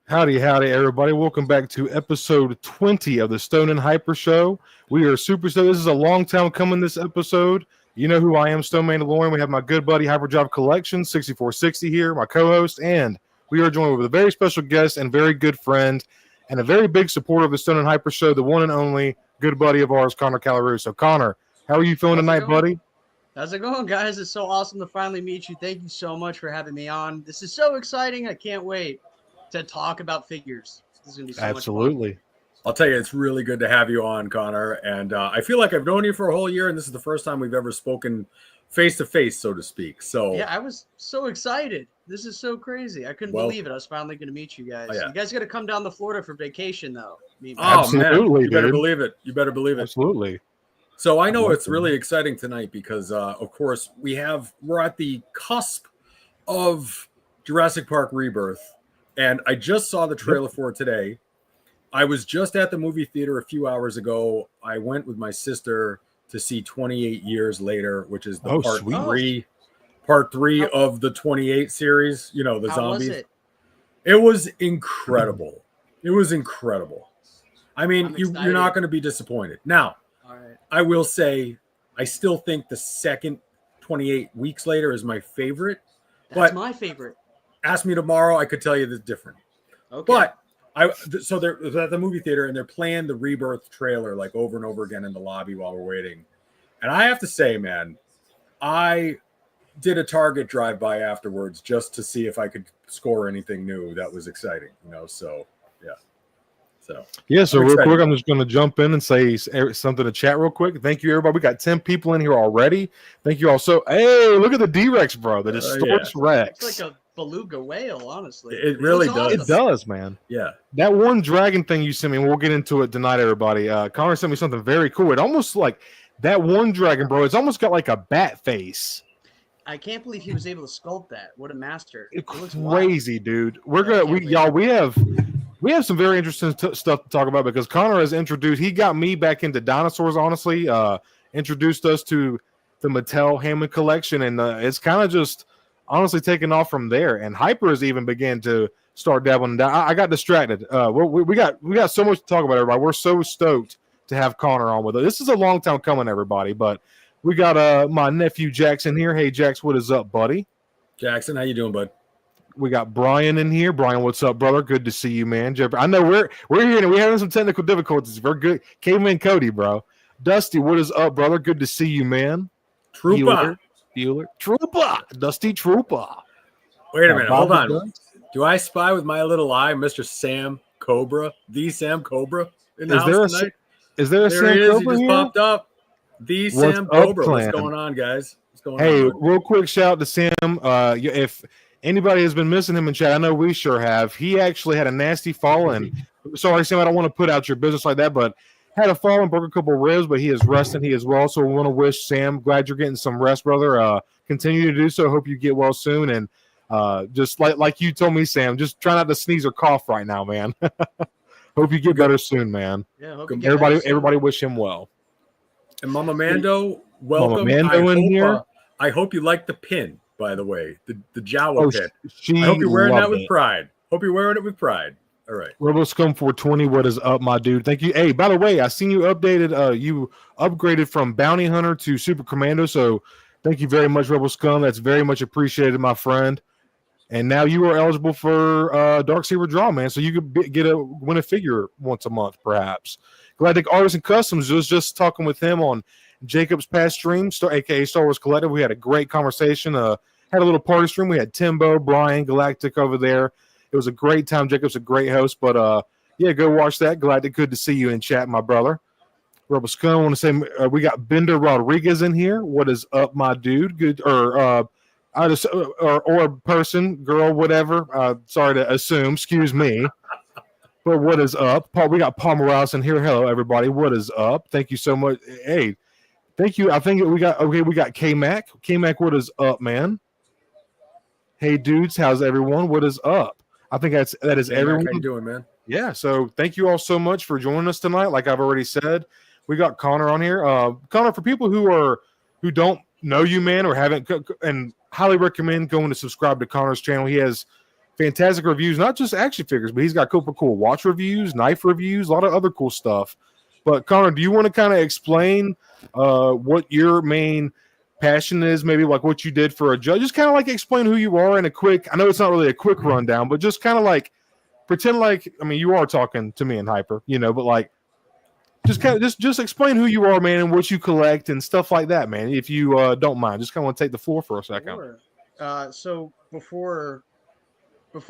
Howdy, howdy, everybody. Welcome back to episode 20 of the Stone and Hyper Show. We are super stoked. This is a long time coming, this episode. You know who I am, Stone Mandalorian. We have my good buddy, Hyperdrive Collection, 6460 here, my co-host, and we are joined with a very special guest and very good friend and a very big supporter of the Stone and Hyper Show, the one and only good buddy of ours, Connor Callaroo. So, Connor, how are you feeling tonight, buddy? How's it going, guys? It's so awesome to finally meet you. Thank you so much for having me on. This is so exciting. I can't wait to talk about figures. This is going to be so Absolutely. much fun. I'll tell you, it's really good to have you on, Connor. And I feel like I've known you for a whole year, and this is the first time we've ever spoken face-to-face, so to speak. So yeah, I was so excited. This is so crazy. I couldn't believe it. I was finally going to meet you guys. You guys got to come down to Florida for vacation, though. Absolutely, man. You better believe it. You better believe it. Absolutely. So I know it's really exciting tonight because, of course, we're at the cusp of Jurassic Park Rebirth. And I just saw the trailer for it today. I was just at the movie theater a few hours ago. I went with my sister to see 28 Years Later, which is the part three of the 28 series. You know, the zombies. Was it? It was incredible. It was incredible. I mean, you're not going to be disappointed. Now, I will say, I still think the second 28 Weeks Later is my favorite. That's my favorite. Ask me tomorrow, I could tell you that's different. Okay. But so they're at the movie theater and they're playing the Rebirth trailer like over and over again in the lobby while we're waiting. And I have to say, man, I did a Target drive-by afterwards just to see if I could score anything new that was exciting, you know. So So real quick, I'm just going to jump in and say something to chat real quick. Thank you, everybody. We got 10 people in here already. Thank you all. So, hey, look at the D-Rex, bro. The Distorts Rex. It's like a beluga whale, honestly. It really does. It does, man. Yeah. That one dragon thing you sent me, and we'll get into it tonight, everybody. Connor sent me something very cool. It almost like that one dragon, bro. It's almost got like a bat face. I can't believe he was able to sculpt that. What a master. It's crazy, dude. We have some very interesting stuff to talk about because Connor has he got me back into dinosaurs, honestly, introduced us to the Mattel Hammond collection, and it's kind of just honestly taken off from there. And Hyper has even began to start dabbling down. I got distracted. We got so much to talk about, everybody. We're so stoked to have Connor on with us. This is a long time coming, everybody, but we got my nephew Jackson here. Hey, Jax, what is up, buddy? Jackson, how you doing, bud? We got Brian in here. Brian, what's up, brother? Good to see you, man. I know we're here and we're having some technical difficulties. We're good. Caveman Cody, bro. Dusty, what is up, brother? Good to see you, man. Trooper. Trooper. Dusty Trooper. Wait a minute. Hold on. Do I spy with my little eye Mr. Sam Cobra? The Sam Cobra in the house tonight? Is there a Sam Cobra he just here? popped up. The Sam Cobra. What's going on, guys? What's going on? Hey, real quick shout out to Sam. If anybody has been missing him in chat, I know we sure have. He actually had a nasty fall, and sorry, Sam, I don't want to put out your business like that, but had a fall and broke a couple of ribs, but he is resting. He is well, so we want to wish Sam, glad you're getting some rest, brother. Continue to do so. Hope you get well soon, and just like you told me, Sam, just try not to sneeze or cough right now, man. Hope you get better soon, man. Yeah, everybody wish him well. And Mama Mando, welcome. Mama Mando in here. I hope you like the pin, by the way, the Jawa pin. I hope you're wearing that with pride. Hope you're wearing it with pride. All right. RebelScum420, what is up, my dude? Thank you. Hey, by the way, I seen you updated. You upgraded from Bounty Hunter to Super Commando, so thank you very much, RebelScum. That's very much appreciated, my friend. And now you are eligible for Dark Saber Draw, man, so you could win a figure once a month, perhaps. Galactic Artisan Customs, was just talking with him on Jacob's past stream, aka Star Wars Collective. We had a great conversation. Had a little party stream. We had Timbo, Brian, Galactic over there. It was a great time. Jacob's a great host, but yeah, go watch that. Galactic, good to see you in chat, my brother. Rebel Scum, I want to say we got Bender Rodriguez in here. What is up, my dude? Good, or person, girl, whatever. Sorry to assume. Excuse me. But what is up? Paul, we got Paul Morales in here. Hello, everybody. What is up? Thank you so much. Hey, thank you. I think we got K-Mac. K-Mac, what is up, man? Hey, dudes, how's everyone? What is up? I think that is everyone. How you doing, man? Yeah, so thank you all so much for joining us tonight. Like I've already said, we got Connor on here. Connor, for people who don't know you, man, or haven't, and highly recommend going to subscribe to Connor's channel. He has fantastic reviews, not just action figures, but he's got cool watch reviews, knife reviews, a lot of other cool stuff. But Connor, do you want to kind of explain what your main passion is, maybe like what you did for a judge? Just kind of like explain who you are in a quick, I know it's not really a quick rundown, but just kind of like pretend like, I mean, you are talking to me in Hyper, you know, but like just kind of just explain who you are, man, and what you collect and stuff like that, man. If you don't mind, just kind of want to take the floor for a second. Sure. So before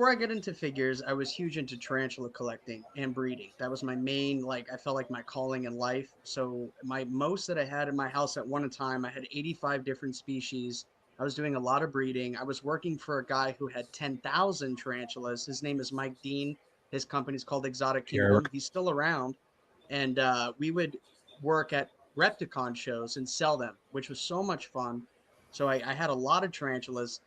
I get into figures, I was huge into tarantula collecting and breeding. That was my main, like, I felt like my calling in life. So my most that I had in my house at one time, I had 85 different species. I was doing a lot of breeding. I was working for a guy who had 10,000 tarantulas. His name is Mike Dean. His company's called Exotic Kingdom. He's still around. And we would work at Repticon shows and sell them, which was so much fun. So I had a lot of tarantulas.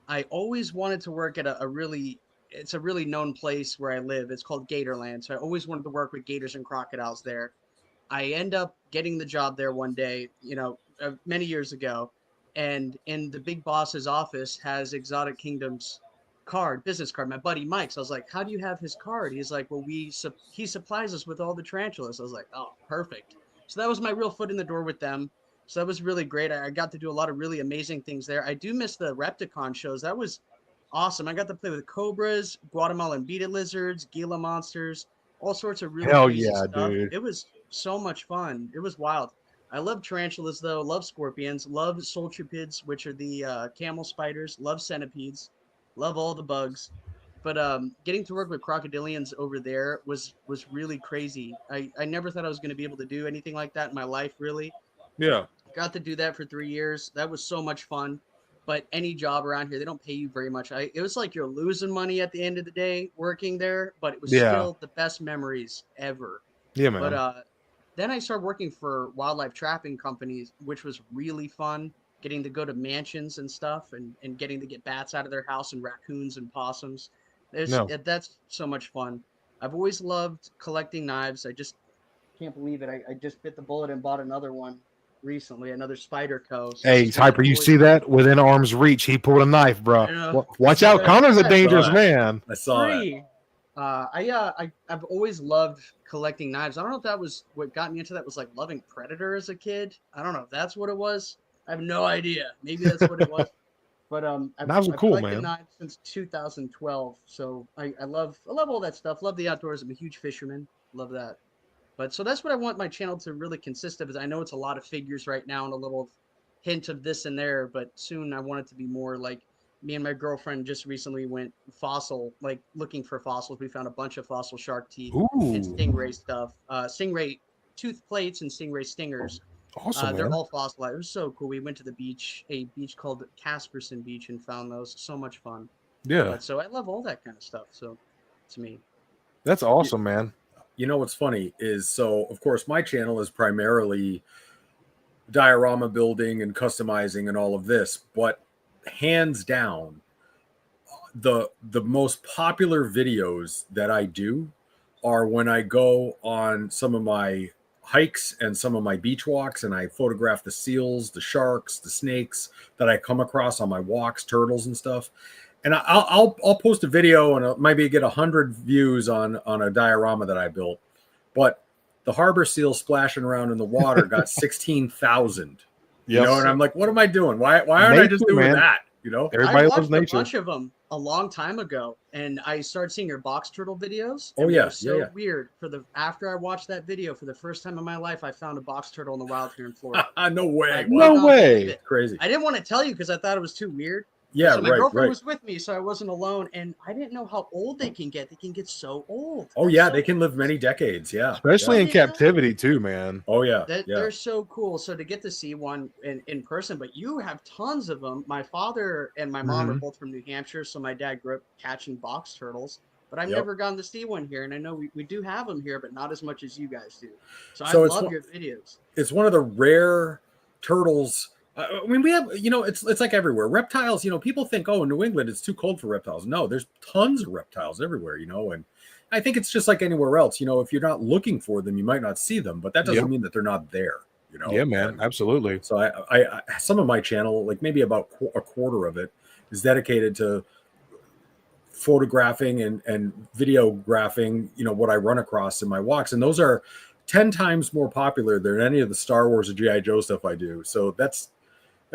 I always wanted to work at it's a really known place where I live. It's called Gatorland. So I always wanted to work with gators and crocodiles there. I end up getting the job there one day, you know, many years ago. And in the big boss's office has Exotic Kingdom's business card, my buddy Mike. So I was like, how do you have his card? He's like, well, he supplies us with all the tarantulas. I was like, oh, perfect. So that was my real foot in the door with them. So that was really great. I got to do a lot of really amazing things there. I do miss the Repticon shows. That was awesome. I got to play with cobras, Guatemalan beaded lizards, Gila monsters, all sorts of really crazy stuff. Dude. It was so much fun. It was wild. I love tarantulas, though. Love scorpions. Love soltropids, which are the camel spiders. Love centipedes. Love all the bugs. But getting to work with crocodilians over there was really crazy. I never thought I was going to be able to do anything like that in my life, really. Yeah. Got to do that for 3 years. That was so much fun. But any job around here, they don't pay you very much. It was like you're losing money at the end of the day working there, but it was still the best memories ever. Yeah, man. But then I started working for wildlife trapping companies, which was really fun. Getting to go to mansions and stuff and getting to get bats out of their house and raccoons and possums. That's so much fun. I've always loved collecting knives. I just can't believe it. I just bit the bullet and bought another one recently, another Spyderco. So hey, Hyper, you see that? Within arm's reach, he pulled a knife, bro. Watch out. Connor's a dangerous man. I saw it. I've always loved collecting knives. I don't know if that was what got me into that, was like loving Predator as a kid. I don't know if that's what it was. I have no idea. Maybe that's what it was. But I've cool, man. Knives since 2012. So I love all that stuff. Love the outdoors. I'm a huge fisherman. Love that. But so that's what I want my channel to really consist of. Is I know it's a lot of figures right now and a little hint of this and there, but soon I want it to be more like me and my girlfriend just recently went fossil, like looking for fossils. We found a bunch of fossil shark teeth and stingray stuff, stingray tooth plates and stingray stingers. Awesome, they're all fossilized. It was so cool. We went to the beach, a beach called Casperson Beach, and found those. So much fun. Yeah. So I love all that kind of stuff. So to me, that's awesome, man. You know what's funny is, so of course my channel is primarily diorama building and customizing and all of this, but hands down, the most popular videos that I do are when I go on some of my hikes and some of my beach walks, and I photograph the seals, the sharks, the snakes that I come across on my walks, turtles and stuff. And I'll post a video and maybe get 100 views on a diorama that I built, but the harbor seal splashing around in the water got 16,000. You know, and I'm like, what am I doing? Why aren't I just doing that? You know, everybody loves nature. I watched a bunch of them a long time ago, and I started seeing your box turtle videos. Oh yeah, so weird. After I watched that video for the first time in my life, I found a box turtle in the wild here in Florida. No way! No way! Crazy. I didn't want to tell you because I thought it was too weird. Yeah, so my girlfriend was with me, so I wasn't alone, and I didn't know how old they can get. They can get so old. Oh yeah, they can live many decades. Yeah, especially in captivity too, man. Oh yeah, they're so cool. So to get to see one in person, but you have tons of them. My father and my mom are both from New Hampshire, so my dad grew up catching box turtles. But I've never gotten to see one here, and I know we do have them here, but not as much as you guys do. So I love your videos. It's one of the rare turtles. I mean, we have, you know, it's like everywhere. Reptiles, you know, people think, oh, in New England, it's too cold for reptiles. No, there's tons of reptiles everywhere, you know, and I think it's just like anywhere else. You know, if you're not looking for them, you might not see them, but that doesn't mean that they're not there, you know? Yeah, man, absolutely. So I some of my channel, like maybe about a quarter of it, is dedicated to photographing and videographing, what I run across in my walks. And those are 10 times more popular than any of the Star Wars or G.I. Joe stuff I do. So that's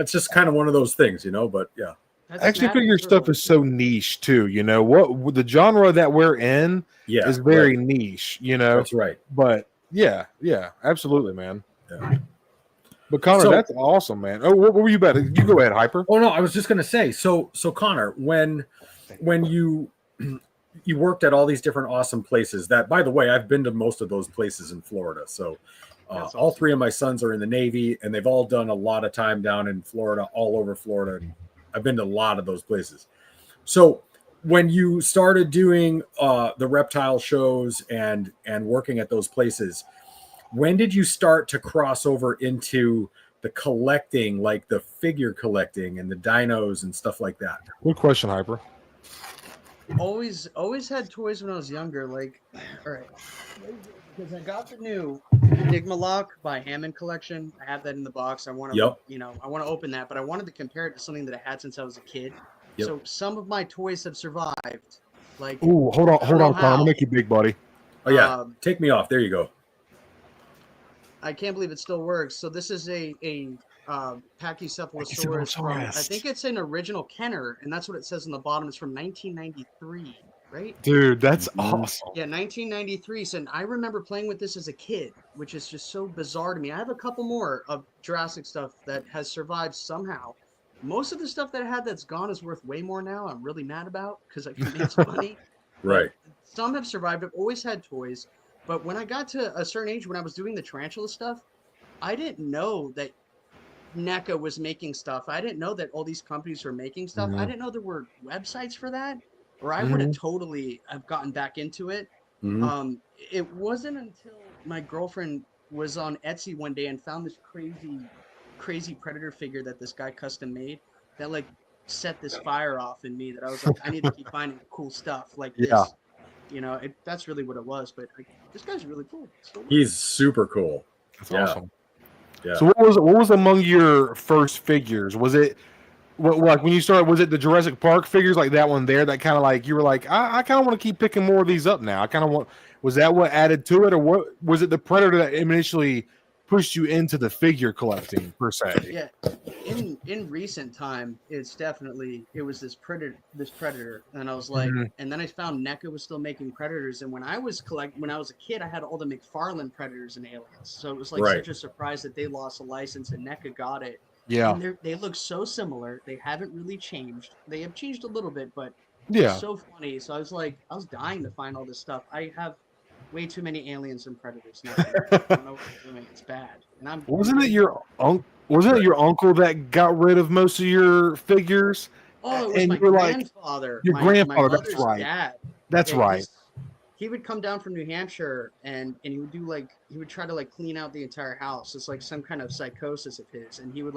just kind of one of those things, but yeah. Action figure stuff is so niche too. What the genre that we're in is very niche. That's right. But yeah, absolutely, man. Yeah. But Connor, that's awesome, man. Oh, what were you about? You go ahead, Hyper. Oh no, I was just gonna say. So Connor, when you worked at all these different awesome places, that, by the way, I've been to most of those places in Florida. So awesome. All three of my sons are in the Navy, and they've all done a lot of time down in Florida, all over Florida. And I've been to a lot of those places. So when you started doing the reptile shows and working at those places, when did you start to cross over into the collecting, like the figure collecting and the dinos and stuff like that? Good question, Hyper. Always had toys when I was younger. Like, all right, because I got the new Enigma Lock by Hammond collection. I have that in the box. I want to, I want to open that, but I wanted to compare it to something that I had since I was a kid. Yep. So some of my toys have survived. Like, ooh, hold on, Connor. I'll make you big, buddy. Oh yeah, take me off. There you go. I can't believe it still works. So this is a Pachycephalosaurus from, I think it's an original Kenner, and that's what it says on the bottom. It's from 1993, right? Dude, that's awesome. Yeah, 1993. So I remember playing with this as a kid, which is just so bizarre to me. I have a couple more of Jurassic stuff that has survived somehow. Most of the stuff that I had that's gone is worth way more now. I'm really mad about because I can make some money. Right. Some have survived. I've always had toys. But when I got to a certain age, when I was doing the tarantula stuff, I didn't know that NECA was making stuff. I didn't know that all these companies were making stuff. I didn't know there were websites for that, or I would have totally have gotten back into it. It wasn't until my girlfriend was on Etsy one day and found this crazy Predator figure that this guy custom made that like set this fire off in me that I was like, I need to keep finding cool stuff like this. That's really what it was. But this guy's really cool. He's super cool. That's awesome. Yeah. So what was among your first figures? Was it like when you started? Was it the Jurassic Park figures like that one there? That kind of like you were like, I kind of want to keep picking more of these up now. I kind of want. Was that what added to it, or what was it the Predator that initially pushed you into the figure collecting per se? Yeah, in recent time, it was this predator, and I was like, and then I found NECA was still making Predators, and when I was a kid, I had all the McFarlane Predators and Aliens, so it was like such a surprise that they lost a license and NECA got it. Yeah, and they look so similar. They haven't really changed. They have changed a little bit, but yeah, it's so funny. So I was dying to find all this stuff. I have way too many aliens and predators now. I don't know what I'm doing. It's bad. And wasn't it your uncle that got rid of most of your figures? Oh, it was my grandfather. Your grandfather, that's right. Dad. That's right. He would come down from New Hampshire and he would try to clean out the entire house. It's like some kind of psychosis of his, and he would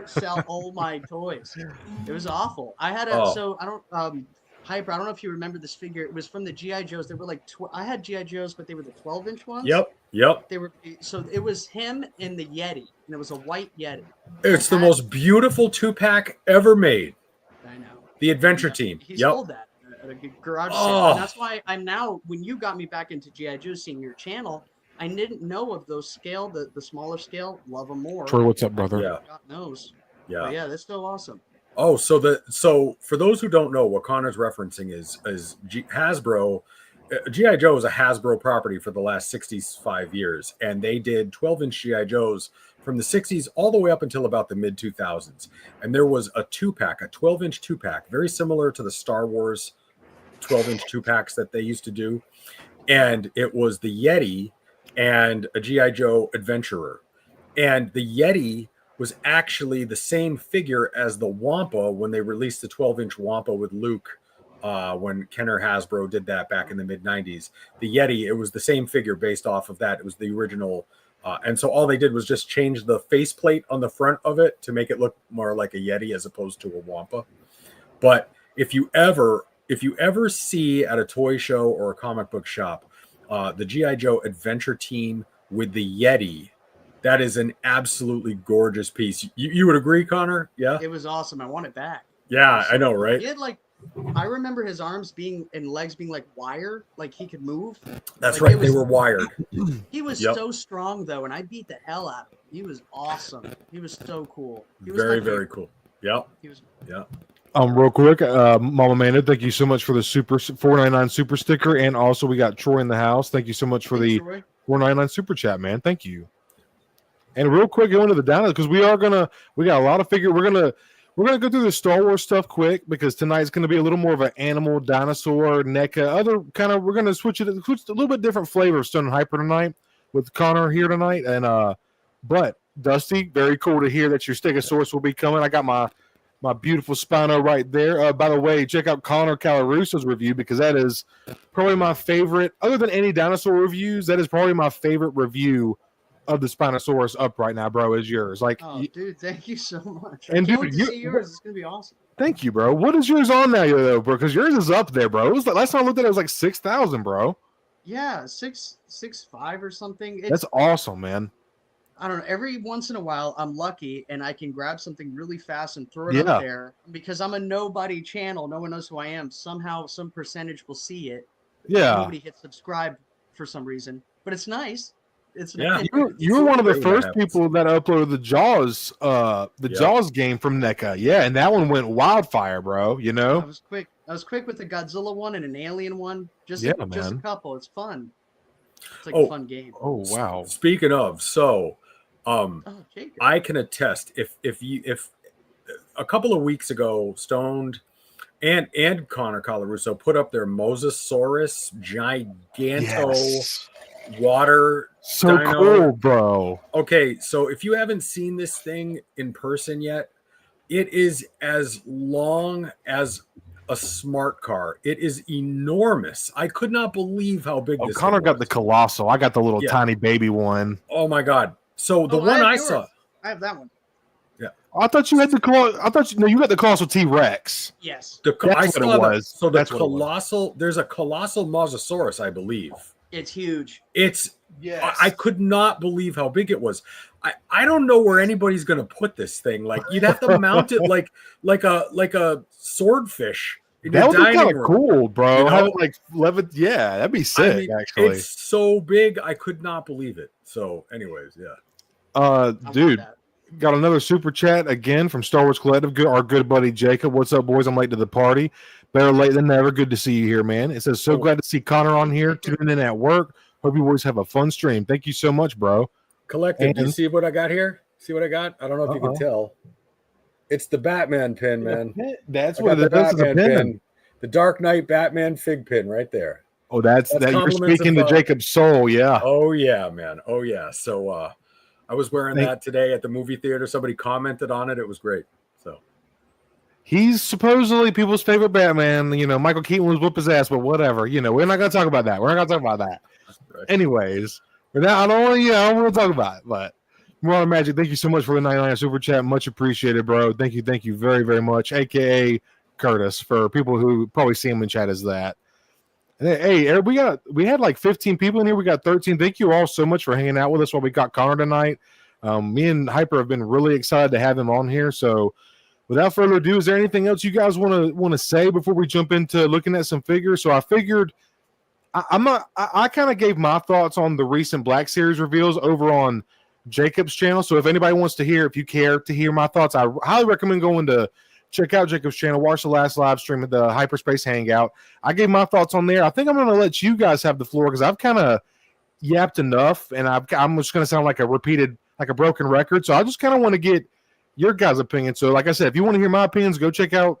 sell all my toys. It was awful. I had Hyper, I don't know if you remember this figure. It was from the G.I. Joes. They were I had G.I. Joes, but they were the 12-inch ones. Yep. They were, so it was him and the Yeti, and it was a white Yeti. It's the most beautiful 2-pack ever made. I know. The Adventure Team. He sold that at a garage sale. And that's why I'm now, when you got me back into G.I. Joe, seeing your channel, I didn't know of those scale, the smaller scale. Love them more. Troy, what's up, brother? Yeah. God knows. Yeah. But yeah, that's still awesome. Oh, so for those who don't know, what Connor's referencing is Hasbro. G.I. Joe is a Hasbro property for the last 65 years, and they did 12-inch G.I. Joes from the 60s all the way up until about the mid-2000s. And there was a 2-pack, a 12-inch 2-pack, very similar to the Star Wars 12-inch 2-packs that they used to do. And it was the Yeti and a G.I. Joe Adventurer. And the Yeti was actually the same figure as the Wampa when they released the 12-inch Wampa with Luke, when Kenner Hasbro did that back in the mid-90s. The Yeti, it was the same figure based off of that. It was the original. And so all they did was just change the faceplate on the front of it to make it look more like a Yeti as opposed to a Wampa. But if you ever see at a toy show or a comic book shop, the G.I. Joe Adventure Team with the Yeti, that is an absolutely gorgeous piece. You would agree, Connor? Yeah? It was awesome. I want it back. Yeah, I know, right? He had I remember his arms being and legs being like wire, like he could move. That's like right. They were wired. He was Yep. so strong though, and I beat the hell out of him. He was awesome. He was so cool. He was Very, my very favorite. cool. Yep. He was. Yep. Real quick, Mama Amanda, thank you so much for the super 499 super sticker, and also we got Troy in the house. Thank you so much for the Troy. 499 super chat, man. Thank you. And real quick, going to the down because we got a lot of figure. We're gonna go through the Star Wars stuff quick because tonight's gonna be a little more of an animal, dinosaur, NECA, other kind of. We're gonna switch a little bit different flavor of Stone and Hyper tonight with Connor here tonight, and but Dusty, very cool to hear that your Stegosaurus will be coming. I got my beautiful Spino right there. By the way, check out Connor Calarusso's review because that is probably my favorite. Other than any dinosaur reviews, that is probably my favorite review of the Spinosaurus up right now, bro. Is yours? Like, oh, dude, thank you so much. And I can't dude, wait to see yours. It's gonna be awesome. Thank you, bro. What is yours on now, though, bro? Because yours is up there, bro. It was like, last time I looked at it, it was like 6,000, bro. Yeah, 6'5" or something. That's awesome, man. I don't know. Every once in a while, I'm lucky and I can grab something really fast and throw it up there because I'm a nobody channel. No one knows who I am. Somehow, some percentage will see it. Yeah. Nobody hits subscribe for some reason, but it's nice. It's Yeah. You were one of the first people that uploaded the Jaws, Jaws game from NECA. Yeah, and that one went wildfire, bro. You know. I was quick. I was quick with the Godzilla one and an Alien one. Just a couple. It's fun. It's like a fun game. Oh wow. Speaking of, so. I can attest if a couple of weeks ago Stoned and Connor Colarusso put up their Mosasaurus Giganto water so dino. Cool, bro. Okay, so if you haven't seen this thing in person yet, it is as long as a smart car. It is enormous. I could not believe how big this Connor got the colossal. I got the little tiny baby one. Oh my god. So the one I saw, I have that one. Yeah, I thought you had the you got the colossal T-Rex. Yes, I saw it was. So the colossal, there's a colossal Mosasaurus, I believe. It's huge. I could not believe how big it was. I don't know where anybody's gonna put this thing. Like you'd have to mount it like a swordfish. That would be kind of cool, bro. You know? Have it like yeah, that'd be sick. I mean, actually, it's so big, I could not believe it. So, anyways, yeah. Dude, got another super chat again from Star Wars Collective. Our good buddy Jacob. What's up, boys? I'm late to the party. Better late than never. Good to see you here, man. It says so glad to see Connor on here. Tuning in at work. Hope you boys have a fun stream. Thank you so much, bro. Collective, do you see what I got here? See what I got? I don't know if you can tell. It's the Batman pin, man. That's what it is. The pin. The Dark Knight Batman fig pin right there. Oh, that's that you're speaking to Jacob's soul, yeah. Oh yeah, man. Oh yeah. So I was wearing that today at the movie theater. Somebody commented on it. It was great. So he's supposedly people's favorite Batman. You know, Michael Keaton was whoop his ass, but whatever. You know, we're not gonna talk about that. Right. Anyways, I don't want to talk about it, but Marlon Magic, thank you so much for the 99 super chat. Much appreciated, bro. Thank you very, very much. AKA Curtis, for people who probably see him in chat as that. Hey, we had like 15 people in here. We got 13. Thank you all so much for hanging out with us while we got Connor tonight. Me and Hyper have been really excited to have him on here. So, without further ado, is there anything else you guys want to say before we jump into looking at some figures? So, I figured I kind of gave my thoughts on the recent Black Series reveals over on Jacob's channel. So, if anybody wants to hear, if you care to hear my thoughts, I highly recommend going to check out Jacob's channel. Watch the last live stream of the Hyperspace Hangout. I gave my thoughts on there. I think I'm going to let you guys have the floor because I've kind of yapped enough, and I'm just going to sound like a broken record. So I just kind of want to get your guys' opinion. So, like I said, if you want to hear my opinions, go check out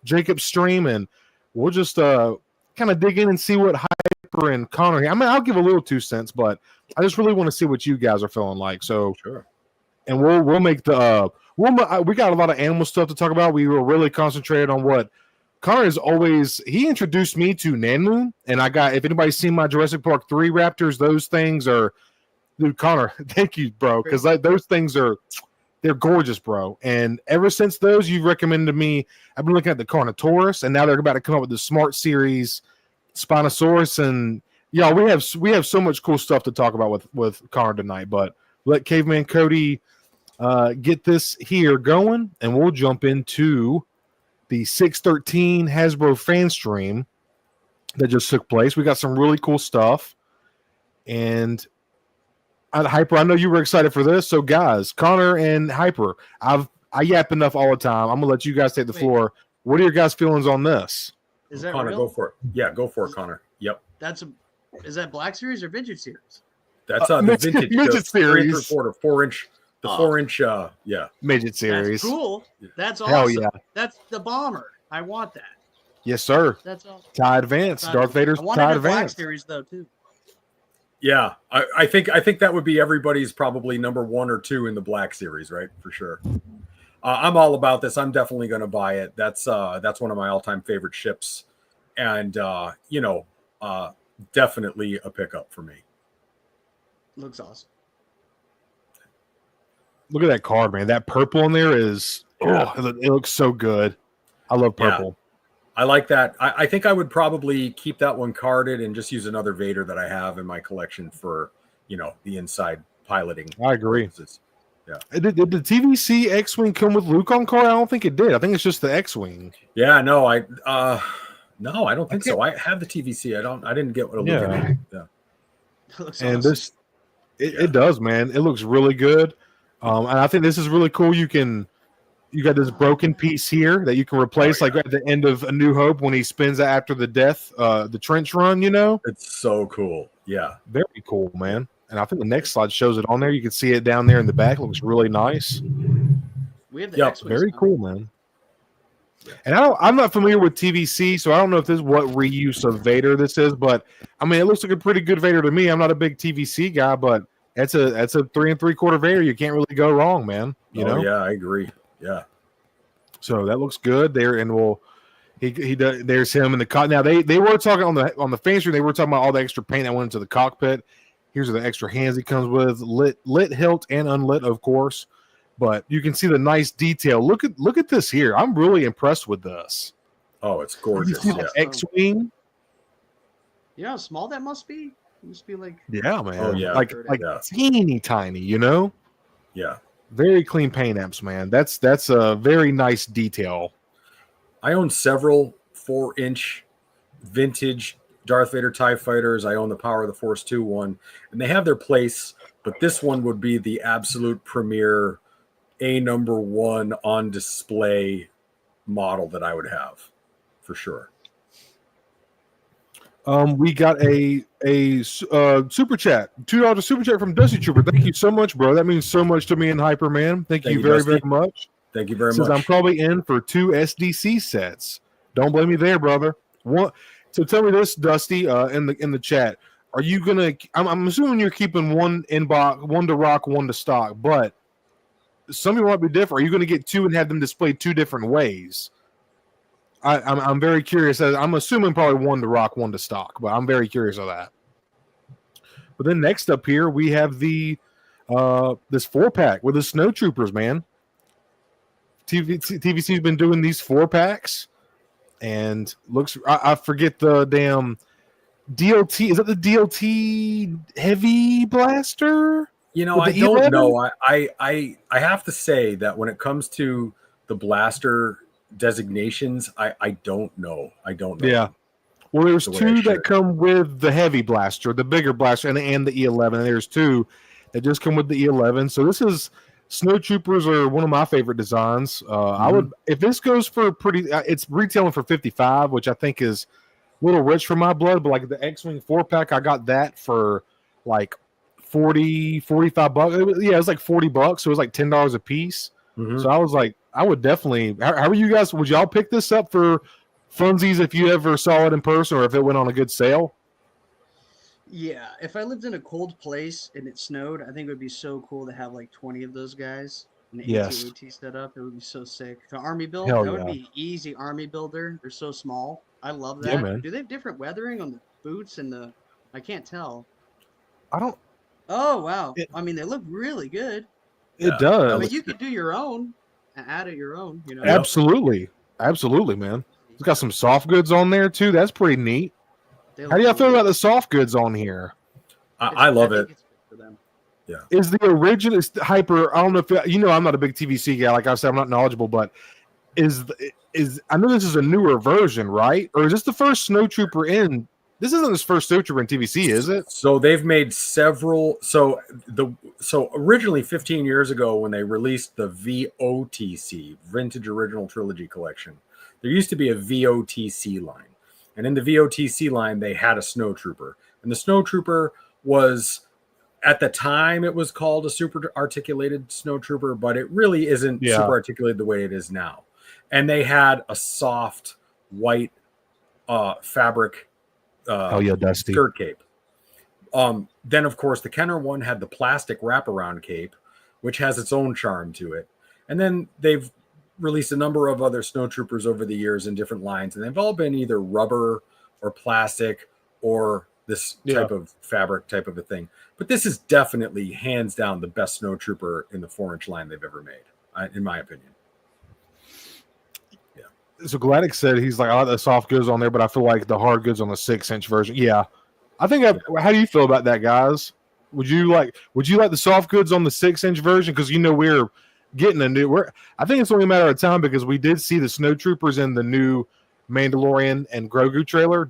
Jacob's stream, and we'll just kind of dig in and see what Hyper and Connor. I mean, I'll give a little 2 cents, but I just really want to see what you guys are feeling like. So, sure. And we'll make the. We got a lot of animal stuff to talk about. We were really concentrated on what Connor is always. He introduced me to NANMU, and if anybody's seen my Jurassic Park 3 Raptors, those things are, dude, Connor, thank you, bro, because those things they're gorgeous, bro. And ever since those, you've recommended me. I've been looking at the Carnotaurus, and now they're about to come up with the Smart Series Spinosaurus, and we have so much cool stuff to talk about with Connor tonight. But let Caveman Cody get this here going, and we'll jump into the 613 Hasbro fan stream that just took place. We got some really cool stuff. And Hyper, I know you were excited for this. So, guys, Connor and Hyper, I yap enough all the time. I'm gonna let you guys take the floor. What are your guys' feelings on this? Is that Connor, real? go for it. Yeah, go for it, Connor. Yep. Is that Black Series or Vintage Series? That's the vintage midget series. 4-inch, the 4-inch. Yeah, Midget series. That's cool. That's awesome. Hell yeah. That's the bomber. I want that. Yes, sir. That's awesome. TIE Advance. Darth Vader's I wanted TIE a Black Advance. Series though too. yeah. I think that would be everybody's probably number 1 or 2 in the Black Series, right? For sure. I'm all about this. I'm definitely going to buy it. That's one of my all-time favorite ships, and definitely a pickup for me. Looks awesome. Look at that card, man. That purple in there is it looks so good. I love purple. I like that. I think I would probably keep that one carded and just use another Vader that I have in my collection for the inside piloting. I agree. Purposes. Yeah. Did the TVC X-Wing come with Luke on card? I don't think it did. I think it's just the X-Wing. Yeah, no, I don't think so. I have the TVC. I didn't get what it looked like. Yeah. Looks And awesome. it does, man. It looks really good. And I think this is really cool. You got this broken piece here that you can replace, like at the end of A New Hope when he spins that after the death, the trench run. It's so cool. Yeah, very cool, man. And I think the next slide shows it on there. You can see it down there in the back. It looks really nice. We have the X-Wings very now. cool, man. And I'm not familiar with TVC, so I don't know if this is what reuse of Vader this is, but I mean, it looks like a pretty good Vader to me. I'm not a big TVC guy, but that's a 3 3/4 Vader. You can't really go wrong, man. You know? Yeah, I agree. Yeah. So that looks good there, and there's him in the cockpit. Now they were talking on the fan stream. They were talking about all the extra paint that went into the cockpit. Here's the extra hands he comes with, lit hilt and unlit, of course. But you can see the nice detail. Look at this here. I'm really impressed with this. Oh, it's gorgeous. You see the X-Wing? You know how small that must be? It must be like Yeah, man. Oh, yeah. Like teeny tiny, Yeah. Very clean paint apps, man. That's a very nice detail. I own several 4-inch vintage Darth Vader TIE fighters. I own the Power of the Force 2 one, and they have their place, but this one would be the absolute premier number 1 on display model that I would have for sure. We got a super chat, $2 super chat from Dusty Trooper. Thank you so much, bro. That means so much to me and Hyperman. Thank you very, Dusty. very much. Thank you very Says much. I'm probably in for 2 SDC sets. Don't blame me there, brother. So tell me this, Dusty, in the chat. Are you gonna? I'm assuming you're keeping one in box, one to rock, one to stock, but some people might be different. Are you going to get 2 and have them displayed 2 different ways? I'm very curious. I'm assuming probably 1 to rock, 1 to stock, but I'm very curious of that. But then next up here we have the this 4-pack with the Snow Troopers, man. TVC's been doing these 4-packs, and looks. I forget the damn DLT. Is that the DLT Heavy Blaster? I don't know. I have to say that when it comes to the blaster designations, I don't know. Yeah. Well, there's 2 that come with the heavy blaster, the bigger blaster, and the E11. And there's 2 that just come with the E11. So this is Snow Troopers are one of my favorite designs. I would, if this goes for it's retailing for $55, which I think is a little rich for my blood. But like the X-Wing 4-pack, I got that for like $45. It was like $40, so it was like $10 a piece. So I was like, I would definitely. How are you guys? Would y'all pick this up for funsies if you ever saw it in person, or if it went on a good sale? Yeah, if I lived in a cold place and it snowed, I think it would be so cool to have like 20 of those guys. An AT-AT set up. It would be so sick. The army build, that would be easy army builder. They're so small. I love that. Yeah, man. Do they have different weathering on the boots and the? I can't tell. I don't. Oh wow! I mean, they look really good. It does. I mean, you could do your own and add it your own. Absolutely, man. It's got some soft goods on there too. That's pretty neat. How do y'all feel about the soft goods on here? I love it. For them. Yeah. Is the original Hyper? I don't know if I'm not a big TVC guy. Like I said, I'm not knowledgeable, but is I know this is a newer version, right? Or is this the first Snow Trooper in? This isn't his first Snow Trooper in TVC, is it? So they've made several. So originally 15 years ago when they released the VOTC, Vintage Original Trilogy Collection, there used to be a VOTC line. And in the VOTC line, they had a Snow Trooper. And the Snow Trooper was, at the time, it was called a super articulated Snow Trooper, but it really isn't super articulated the way it is now. And they had a soft white fabric Dusty skirt cape. Then, of course, the Kenner one had the plastic wraparound cape, which has its own charm to it. And then they've released a number of other Snow Troopers over the years in different lines, and they've all been either rubber or plastic or this type of fabric type of a thing. But this is definitely hands down the best Snow Trooper in the 4-inch line they've ever made, in my opinion. Yeah. So Galactic said he's like, I like the soft goods on there, but I feel like the hard goods on the 6-inch version. Yeah, I think. How do you feel about that, guys? Would you like the soft goods on the 6-inch version? Because we're getting a new. I think it's only a matter of time because we did see the Snow Troopers in the new Mandalorian and Grogu trailer.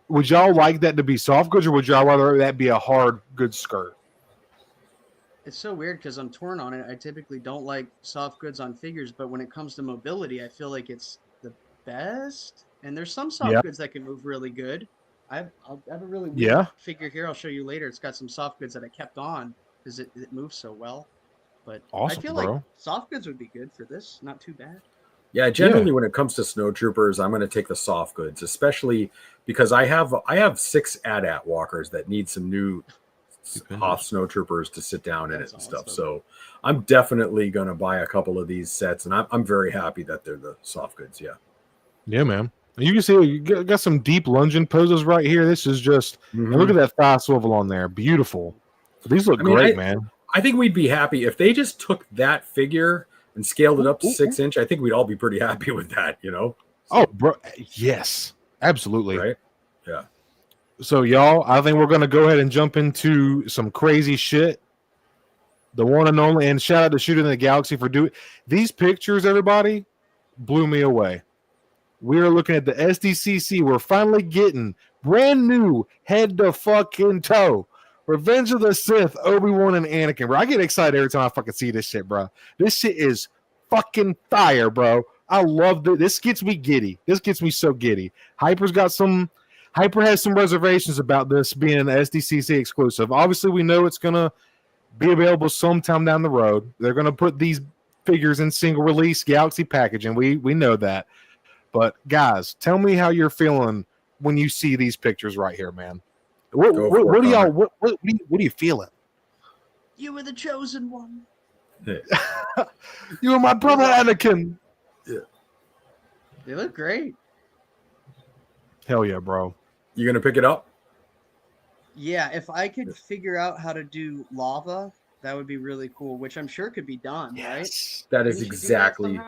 Would y'all like that to be soft goods, or would y'all rather that be a hard goods skirt? It's so weird because I'm torn on it. I typically don't like soft goods on figures, but when it comes to mobility, I feel like it's the best. And there's some soft goods that can move really good. I have a really weird figure here. I'll show you later. It's got some soft goods that I kept on because it moves so well. But awesome, I feel like soft goods would be good for this. Not too bad. Yeah, generally when it comes to Snow Troopers, I'm going to take the soft goods, especially because I have 6 AT-AT walkers that need some new Hoth Snow Troopers to sit down in it and stuff. So I'm definitely going to buy a couple of these sets, and I'm very happy that they're the soft goods. Yeah, man. You can see you got some deep lunging poses right here. This is just look at that thigh swivel on there. Beautiful. These look great, man. I think we'd be happy if they just took that figure and scaled it up to 6-inch. I think we'd all be pretty happy with that, Oh, bro. Yes, absolutely. Right? Yeah. So, y'all, I think we're going to go ahead and jump into some crazy shit. The one and only, and shout out to Shooting in the Galaxy for doing these pictures, everybody, blew me away. We are looking at the SDCC. We're finally getting brand new head to fucking toe Revenge of the Sith, Obi-Wan and Anakin, bro. I get excited every time I fucking see this shit, bro. This shit is fucking fire, bro. I love this. This gets me giddy. This gets me so giddy. Hyper has some reservations about this being an SDCC exclusive. Obviously, we know it's going to be available sometime down the road. They're going to put these figures in single release Galaxy packaging. We know that. But, guys, tell me how you're feeling when you see these pictures right here, man. What are you feeling? You were the chosen one. Yeah. You were my brother Anakin. Yeah. They look great. Hell yeah, bro. You gonna pick it up? Yeah, if I could figure out how to do lava, that would be really cool, which I'm sure could be done, right? That is exactly.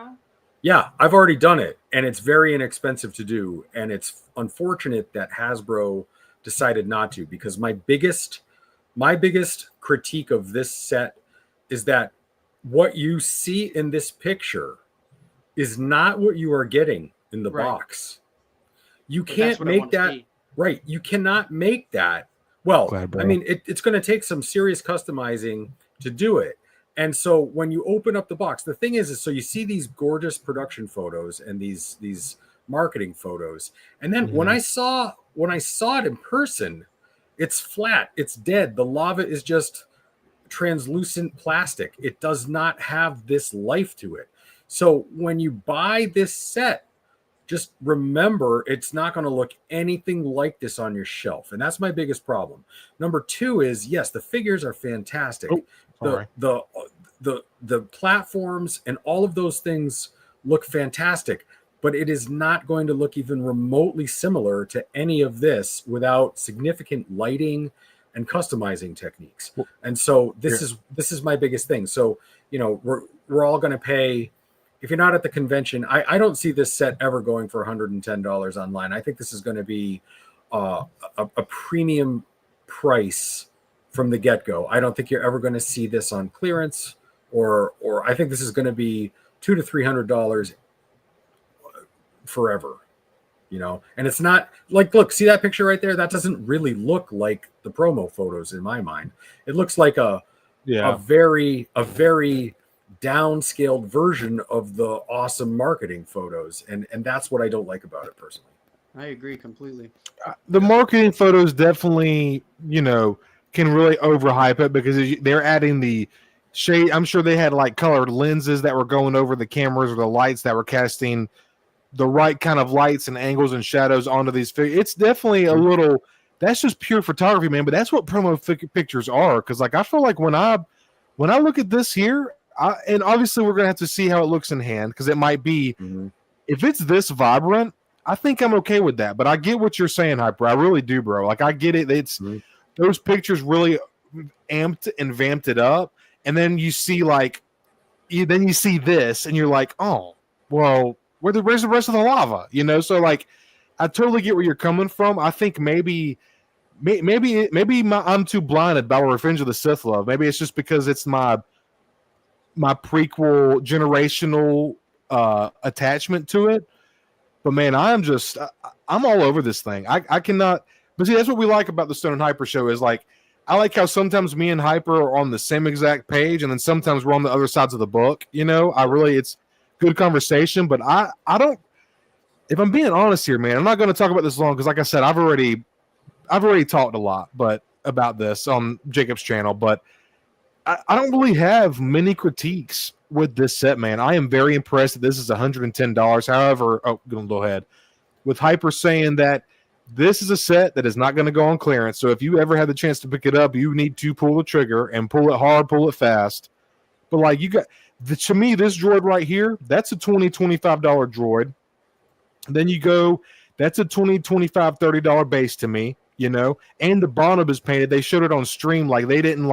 Yeah, I've already done it, and it's very inexpensive to do, and it's unfortunate that Hasbro decided not to, because my biggest critique of this set is that what you see in this picture is not what you are getting in the box. You can't make that right. You cannot make that. Well, I mean, it's going to take some serious customizing to do it. And so when you open up the box, the thing is so you see these gorgeous production photos and these marketing photos, and then when I saw it in person, it's flat, it's dead. The lava is just translucent plastic. It does not have this life to it. So when you buy this set, just remember it's not going to look anything like this on your shelf. And that's my biggest problem. Number two is, yes, the figures are fantastic. The platforms and all of those things look fantastic, but it is not going to look even remotely similar to any of this without significant lighting and customizing techniques. And so this is my biggest thing. So, we're all going to pay. If you're not at the convention, I don't see this set ever going for $110 online. I think this is going to be a premium price from the get-go. I don't think you're ever going to see this on clearance, or I think this is going to be $200 to $300 forever. You know, and it's not like, look, see that picture right there? That doesn't really look like the promo photos in my mind. It looks like a very downscaled version of the awesome marketing photos, and that's what I don't like about it personally. I agree completely. The marketing photos definitely, you know, can really overhype it because they're adding the shade. I'm sure they had like colored lenses that were going over the cameras or the lights that were casting the right kind of lights and angles and shadows onto these figures. It's definitely a little, that's just pure photography, man. But that's what promo pictures are. Because like I feel like when I look at this here, and obviously we're gonna have to see how it looks in hand because it might be if it's this vibrant, I think I'm okay with that. But I get what you're saying, Hyper. I really do, bro. Like I get it. It's those pictures really amped and vamped it up, and then you see like, then you see this, and you're like, oh, well. Where's the rest of the lava? You know, so like, I totally get where you're coming from. I think maybe I'm too blinded by Revenge of the Sith love. Maybe it's just because it's my prequel generational attachment to it. But man, I'm all over this thing. I cannot. But see, that's what we like about the Stone and Hyper show is like, I like how sometimes me and Hyper are on the same exact page, and then sometimes we're on the other sides of the book. You know, it's good conversation, but I don't. If I'm being honest here, man, I'm not going to talk about this long because, like I said, I've already talked a lot, but about this on Jacob's channel. But I don't really have many critiques with this set, man. I am very impressed that this is $110. However, go ahead with Hyper saying that this is a set that is not going to go on clearance. So if you ever have the chance to pick it up, you need to pull the trigger and pull it hard, pull it fast. But like you got. To me, this droid right here, that's a $20, $25 droid. Then you go, that's a $20, $25, $30 base to me, you know. And the bottom is painted. They showed it on stream. Like they didn't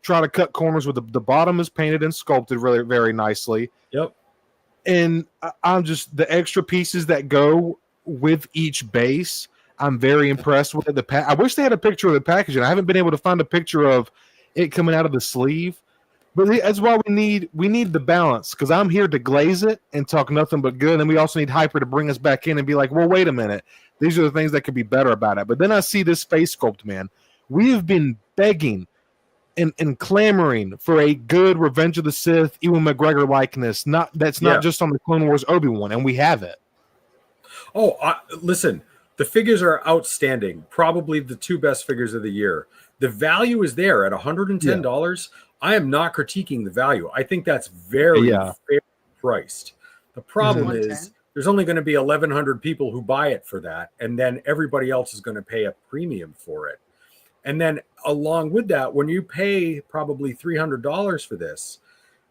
try to cut corners with the bottom is painted and sculpted really very nicely. Yep. And I'm just the extra pieces that go with each base. I'm very impressed with it. I wish they had a picture of the packaging. I haven't been able to find a picture of it coming out of the sleeve. But that's why we need the balance because I'm here to glaze it and talk nothing but good. And we also need Hyper to bring us back in and be like, well, wait a minute. These are the things that could be better about it. But then I see this face sculpt, man. We have been begging and clamoring for a good Revenge of the Sith, Ewan McGregor likeness. That's not just on the Clone Wars Obi-Wan, and we have it. Oh, listen, the figures are outstanding. Probably the two best figures of the year. The value is there at $110. I am not critiquing the value. I think that's very fair priced. The problem is there's only going to be 1,100 people who buy it for that, and then everybody else is going to pay a premium for it. And then along with that, when you pay probably $300 for this,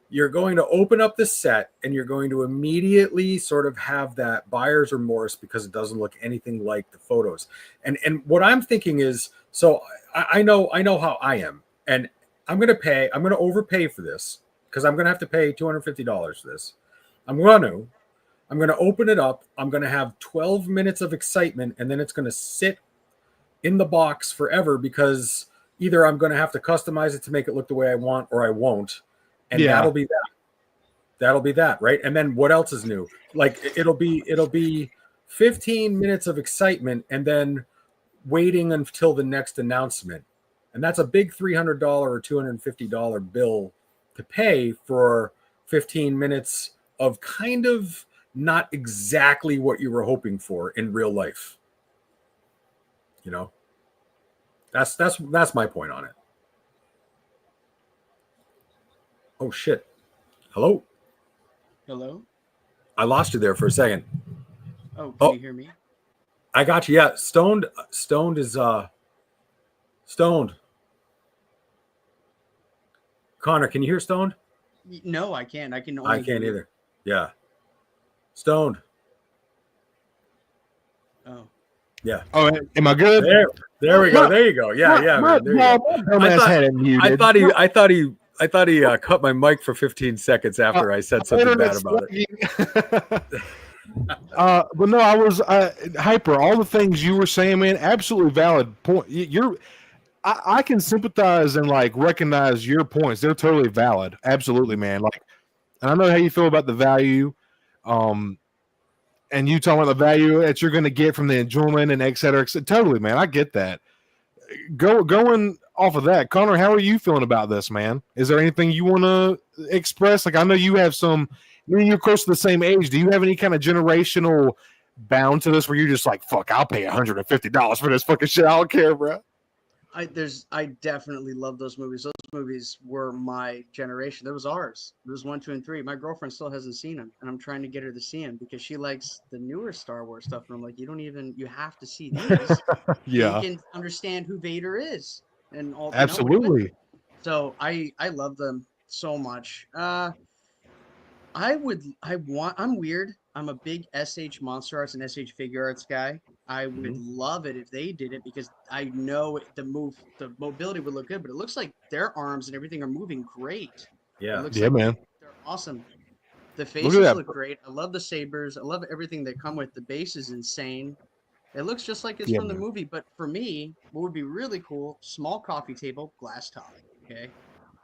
you're going to open up the set and you're going to immediately sort of have that buyer's remorse because it doesn't look anything like the photos. And what I'm thinking is, so I know how I am, and I'm going to overpay for this because I'm going to have to pay $250 for this. I'm going to open it up. I'm going to have 12 minutes of excitement, and then it's going to sit in the box forever because either I'm going to have to customize it to make it look the way I want or I won't. And that'll be that. That'll be that, right? And then what else is new? Like it'll be 15 minutes of excitement and then waiting until the next announcement. And that's a big $300 or $250 bill to pay for 15 minutes of kind of not exactly what you were hoping for in real life. You know, that's my point on it. Oh shit! Hello. I lost you there for a second. Oh, can you hear me? I got you. Yeah, stoned is stoned. Connor, can you hear stoned? No, I can't. I can't either. Yeah, stoned. Oh. Yeah. Oh, am I good? There we go. There you go. Yeah, man. There you go. I thought he cut my mic for 15 seconds after I said something bad about it. But no, I was Hyper. All the things you were saying, man, absolutely valid point. I can sympathize and like recognize your points. They're totally valid. Absolutely, man. Like and I know how you feel about the value. And you talking about the value that you're going to get from the enjoyment and et cetera, et cetera. Totally, man. I get that. Going off of that, Connor, how are you feeling about this, man? Is there anything you want to express? Like, I know you have some, you're close to the same age. Do you have any kind of generational bound to this where you're just like, fuck, I'll pay $150 for this fucking shit. I don't care, bro. I definitely love those movies. Those movies were my generation. That was ours. It was 1, 2, and 3. My girlfriend still hasn't seen them, and I'm trying to get her to see them because she likes the newer Star Wars stuff. And I'm like, you have to see these. Yeah, you can understand who Vader is and all. Absolutely. So I love them so much. I'm weird. I'm a big SH Monster Arts and SH Figure Arts guy. I would love it if they did it because I know the mobility would look good, but it looks like their arms and everything are moving great. Yeah. Yeah, man. They're awesome. The faces look great. I love the sabers. I love everything they come with. The base is insane. It looks just like it's from the movie, but for me, what would be really cool, small coffee table, glass top, okay?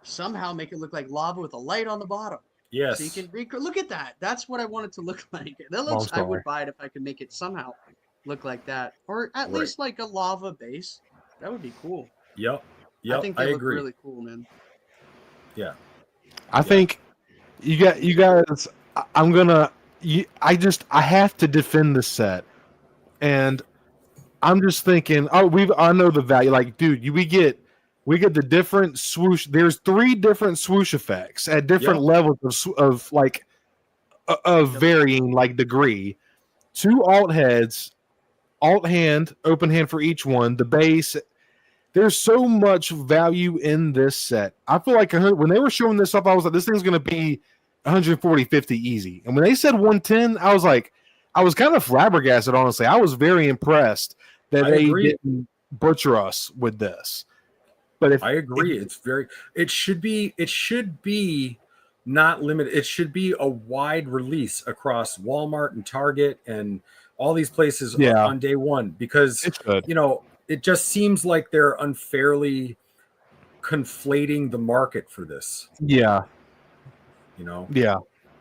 Somehow make it look like lava with a light on the bottom. Yes. So you can look at that. That's what I want it to look like. That looks. I would buy it if I could make it somehow look like that, or at least like a lava base. That would be cool. Yep. I think they look agree. really cool, man. Yeah. I think you guys. I have to defend this set, and I'm just thinking. I know the value. Like, dude, we get the different swoosh. There's 3 different swoosh effects at different levels of varying like degree. 2 alt heads, alt hand, open hand for each one. The base. There's so much value in this set. I feel like when they were showing this up, I was like, this thing's going to be 140, 50 easy. And when they said 110, I was like, I was kind of flabbergasted, honestly. I was very impressed that they didn't butcher us with this. But if I agree, it should be not limited. It should be a wide release across Walmart and Target and all these places on day one, because it just seems like they're unfairly conflating the market for this. Yeah. Yeah.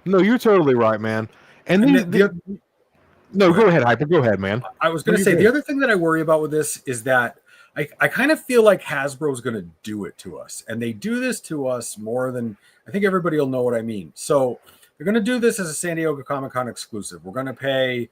No, you're totally right, man. And no, go ahead, Hyper. Go ahead, man. I was going to say, the other thing that I worry about with this is that I kind of feel like Hasbro is going to do it to us. And they do this to us more than, I think everybody will know what I mean. So they're going to do this as a San Diego Comic-Con exclusive. We're going to pay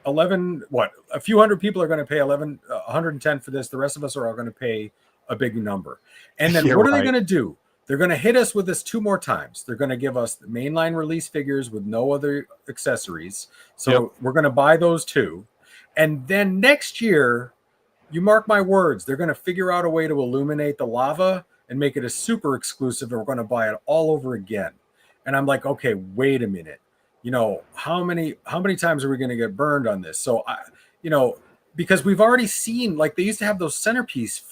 a few hundred people are going to pay 110 for this. The rest of us are all going to pay a big number. And then what are they going to do? They're going to hit us with this 2 more times. They're going to give us the mainline release figures with no other accessories. So we're going to buy those 2. And then next year, you mark my words, they're going to figure out a way to illuminate the lava and make it a super exclusive. And we're going to buy it all over again. And I'm like, okay, wait a minute. How many times are we going to get burned on this? So because we've already seen, like, they used to have those centerpiece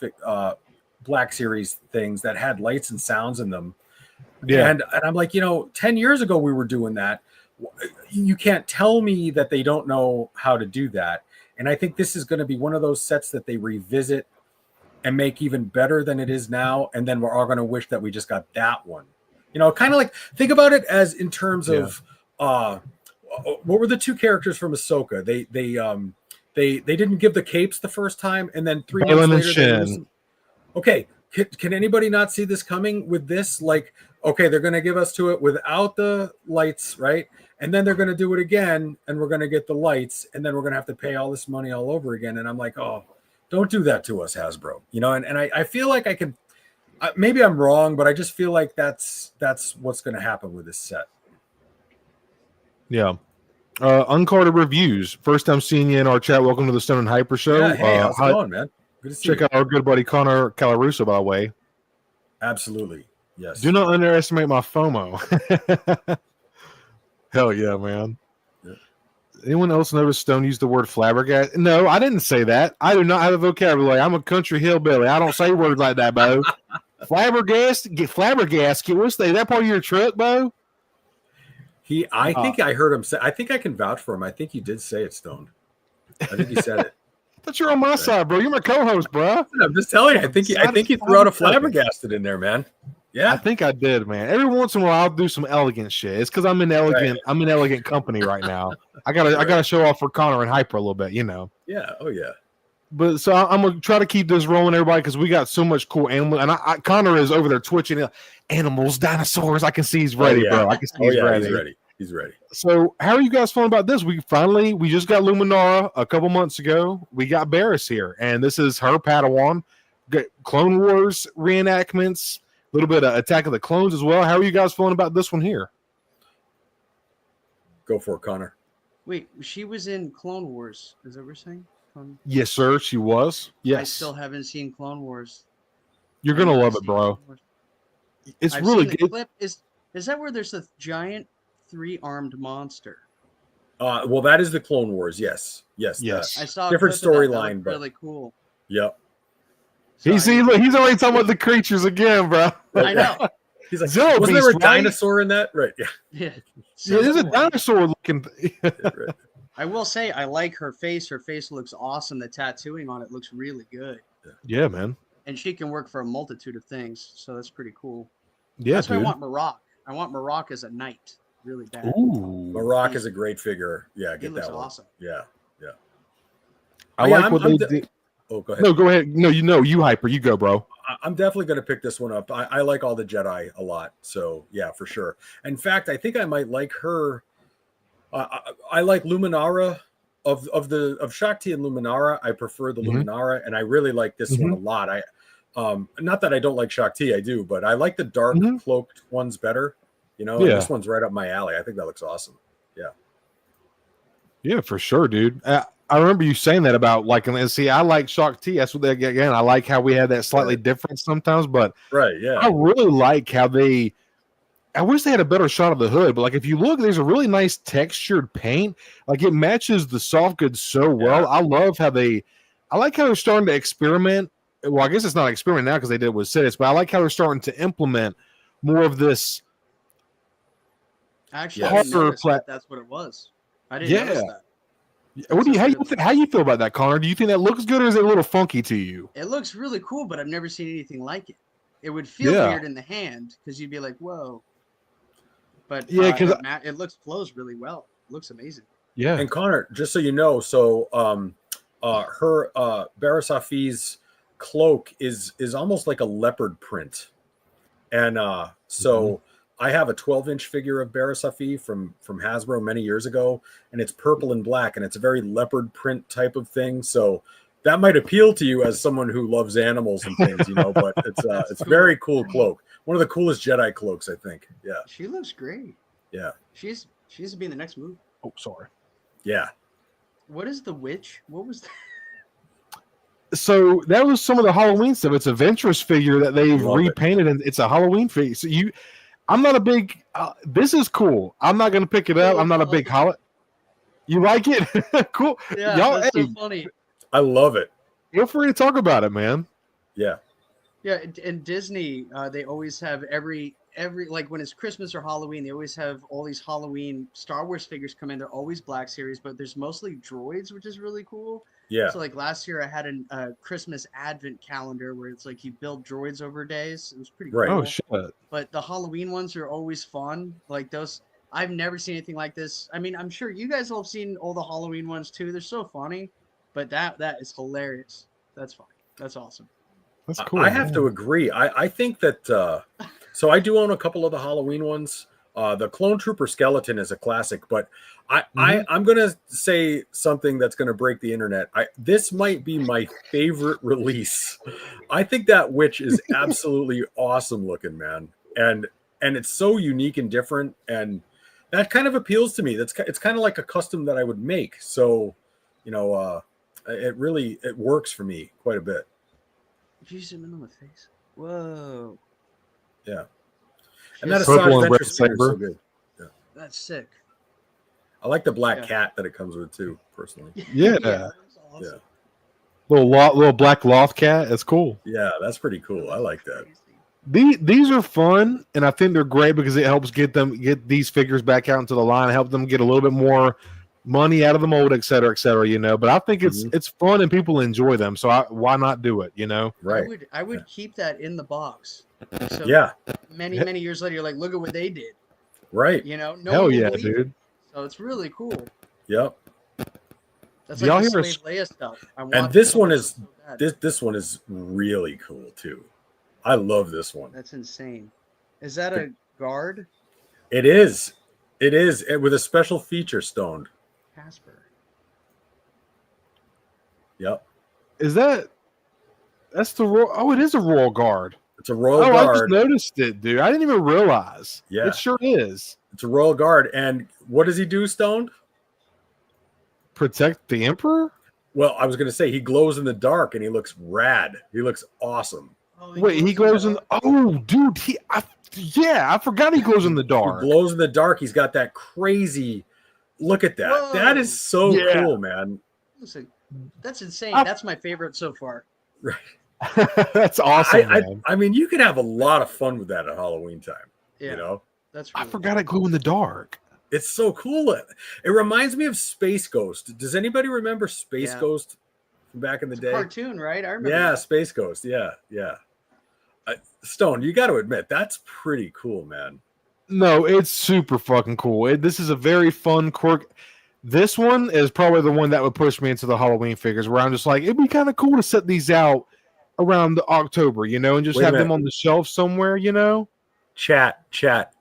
Black Series things that had lights and sounds in them. Yeah. And I'm like, 10 years ago we were doing that. You can't tell me that they don't know how to do that. And I think this is going to be one of those sets that they revisit and make even better than it is now. And then we're all going to wish that we just got that one. Kind of like, think about it as in terms of what were the 2 characters from Ahsoka? They didn't give the capes the first time, and then 3 months later. Okay, can anybody not see this coming with this? Like, okay, they're going to give us to it without the lights, right? And then they're going to do it again, and we're going to get the lights, and then we're going to have to pay all this money all over again. And I'm like, oh, don't do that to us, Hasbro. And I feel like I can. Maybe I'm wrong, but I just feel like that's what's going to happen with this set. Yeah. Uncarded reviews. First time seeing you in our chat. Welcome to the Stone and Hyper Show. Yeah, hey, how's it going, man? Good to see you. Check out our good buddy Connor Calaruso, by the way. Absolutely. Yes. Do not underestimate my FOMO. Hell yeah, man. Yeah. Anyone else notice Stone used the word flabbergasted? No, I didn't say that. I do not have a vocabulary. I'm a country hillbilly. I don't say words like that, Bo. Flabbergasted? What's that part of your truck, Bo? I think I heard him say. I think I can vouch for him. I think you did say it, Stone. I think he said it. But you're on my side, bro. You're my co-host, bro. I'm just telling you. I think he threw out a flabbergasted in there, man. Yeah. I think I did, man. Every once in a while, I'll do some elegant shit. It's because I'm in elegant. I'm in elegant company right now. I gotta show off for Connor and Hyper a little bit, you know. Yeah. Oh yeah. But so I'm gonna try to keep this rolling, everybody, because we got so much cool animal. And Connor is over there twitching. Animals, dinosaurs. I can see he's ready, bro. I can see he's ready. He's ready. He's ready. So, how are you guys feeling about this? We just got Luminara a couple months ago. We got Barris here, and this is her Padawan. Got Clone Wars reenactments, a little bit of Attack of the Clones as well. How are you guys feeling about this one here? Go for it, Connor. Wait, she was in Clone Wars. Is that what we're saying? Yes, sir. She was. Yes. I still haven't seen Clone Wars. You're gonna love it, bro. It's really good. Clip. Is that where there's a giant 3-armed monster? Well, that is the Clone Wars. Yes. I saw different storyline, but really cool. Yep. So He's already talking about the creatures again, bro. I know. He's like, Zero wasn't Beast, there a right? dinosaur in that? Right. Yeah. Yeah. Yeah, there's a dinosaur looking. Right. I will say I like her face. Her face looks awesome. The tattooing on it looks really good. Yeah, man. And she can work for a multitude of things, so that's pretty cool. Yeah, That's why I dude. want Marok. I want Marok as a knight, really bad. Ooh. Marok is a great figure. Yeah, He get looks that one. awesome. Yeah. I Oh, yeah, like what they did. Oh, go ahead. No, go ahead. No, you Hyper. You go, bro. I'm definitely going to pick this one up. I like all the Jedi a lot. So, yeah, for sure. In fact, I think I might like her. I like Luminara of Shakti and Luminara. I prefer the Luminara, and I really like this one a lot. Not that I don't like Shakti, I do, but I like the dark cloaked ones better. You know, and this one's right up my alley. I think that looks awesome. Yeah. Yeah, for sure, dude. I remember you saying that about like, and see, I like Shakti. That's what they again. I like how we had that slightly different sometimes, but right, yeah. I really like how they. I wish they had a better shot of the hood, but like if you look, there's a really nice textured paint. Like it matches the soft goods so well. Yeah. I love how I like how they're starting to experiment. Well, I guess it's not an experiment now because they did it with Sidis, but I like how they're starting to implement more of this. Actually, Yeah. I didn't notice that that's what it was. I didn't notice that. How you feel about that, Connor? Do you think that looks good, or is it a little funky to you? It looks really cool, but I've never seen anything like it. It would feel weird in the hand because you'd be like, "Whoa!" But because it flows really well. It looks amazing. Yeah. And Connor, just so you know, so her Barisafi's cloak is almost like a leopard print, and so. I have a 12-inch figure of Barisafi from Hasbro many years ago, and it's purple and black, and it's a very leopard print type of thing. So that might appeal to you as someone who loves animals and things, you know. But it's cool. Very cool cloak, one of the coolest Jedi cloaks, I think. Yeah, she looks great. Yeah, she's to be in the next movie. Oh, sorry. Yeah. What is the witch? What was that? So that was some of the Halloween stuff. It's a Ventress figure that they've repainted, and it's a Halloween figure. So I'm not a big. This is cool. I'm not gonna pick it up. I'm not a big Halloween. You like it? Cool. Yeah, y'all. that's so funny. I love it. Feel free to talk about it, man. Yeah. Yeah, and Disney, they always have every like when it's Christmas or Halloween, they always have all these Halloween Star Wars figures come in. They're always Black Series, but there's mostly droids, which is really cool. Yeah. So like last year, I had a Christmas Advent calendar where it's like you build droids over days. It was pretty cool. Oh shit! But the Halloween ones are always fun. Like those, I've never seen anything like this. I mean, I'm sure you guys all have seen all the Halloween ones too. They're so funny, but that is hilarious. That's fun. That's awesome. That's cool. I have to agree. I think that. So I do own a couple of the Halloween ones. The Clone Trooper skeleton is a classic, but I'm gonna say something that's gonna break the internet. This might be my favorite release. I think that witch is absolutely awesome looking, man, and it's so unique and different, and that kind of appeals to me. It's kind of like a custom that I would make. So, you know, it works for me quite a bit. If you zoom in on the face, whoa, yeah. And that Purple Asajj and red Ventress figure is so good. Yeah. that's sick. I like the black cat that it comes with too, personally. Yeah. That's awesome. Little black loft cat. That's cool. Yeah, that's pretty cool. I like that. These are fun, and I think they're great because it helps get these figures back out into the line, help them get a little bit more money out of the mold, et cetera, you know. But I think it's fun and people enjoy them, so why not do it, you know? Right. I would keep that in the box So Yeah. many years later, you're like, look at what they did. Right. You know, no Hell one will yeah, believe dude. it. So it's really cool. Yep. That's Do y'all like the hear Slave Leia stuff. I want And this some one of is those so bad. this one is really cool too. I love this one. That's insane. Is that a guard? It is. It is with a special feature stoned. Casper. Yep. Is that's the royal? Oh, it is a royal guard. It's a royal I just guard. noticed it, dude. I didn't even realize. Yeah. It sure is. It's a royal guard. And what does he do, stoned? Protect the emperor. Well, I was going to say he glows in the dark and he looks rad. He looks awesome. Oh, Wait, he glows in. Oh, dude. I forgot he glows in the He dark. glows in the dark. He's got that crazy. Look at that. Whoa. That is so Yeah. cool, man. Listen, that's insane. I- That's my favorite so far. Right. That's awesome, man. I mean, you could have a lot of fun with that at Halloween time. Yeah, You know, that's. I Really forgot it glow in the dark. it's so cool. It reminds me of Space Ghost. Does anybody remember Space Yeah. Ghost from back in the It's a day? cartoon, right? I remember. Yeah, that. Space Ghost. Yeah. Stone, you got to admit that's pretty cool, man. No, it's super fucking cool. This is a very fun quirk. This one is probably the one that would push me into the Halloween figures, where I'm just like, it'd be kind of cool to set these out around October, and just Wait a have them minute. on the shelf somewhere, Chat.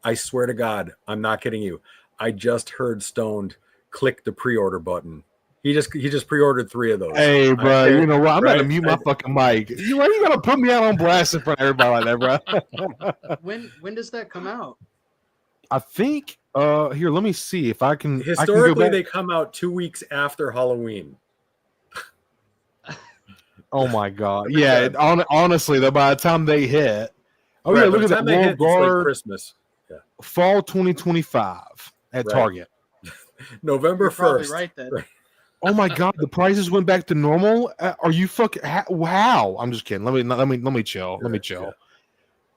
I swear to God, I'm not kidding you. I just heard Stoned click the pre-order button. He just pre-ordered 3 of those. Hey, bro, you know what? I'm Right? gonna mute my fucking mic. You gotta put me out on blast in front of everybody like that, bro. When does that come out? I think here, let me see if I can. Historically, I can they come out 2 weeks after Halloween. oh my god, yeah. Honestly, though, by the time they hit, Right, yeah, by look the at that time they Royal hit, it's like Guard Christmas. Fall 2025 at Right. Target. November You're probably 1st. right then. Right. Oh my god, the prices went back to normal. Are you fucking? How? I'm just kidding. Let me chill. Let me chill. Yeah.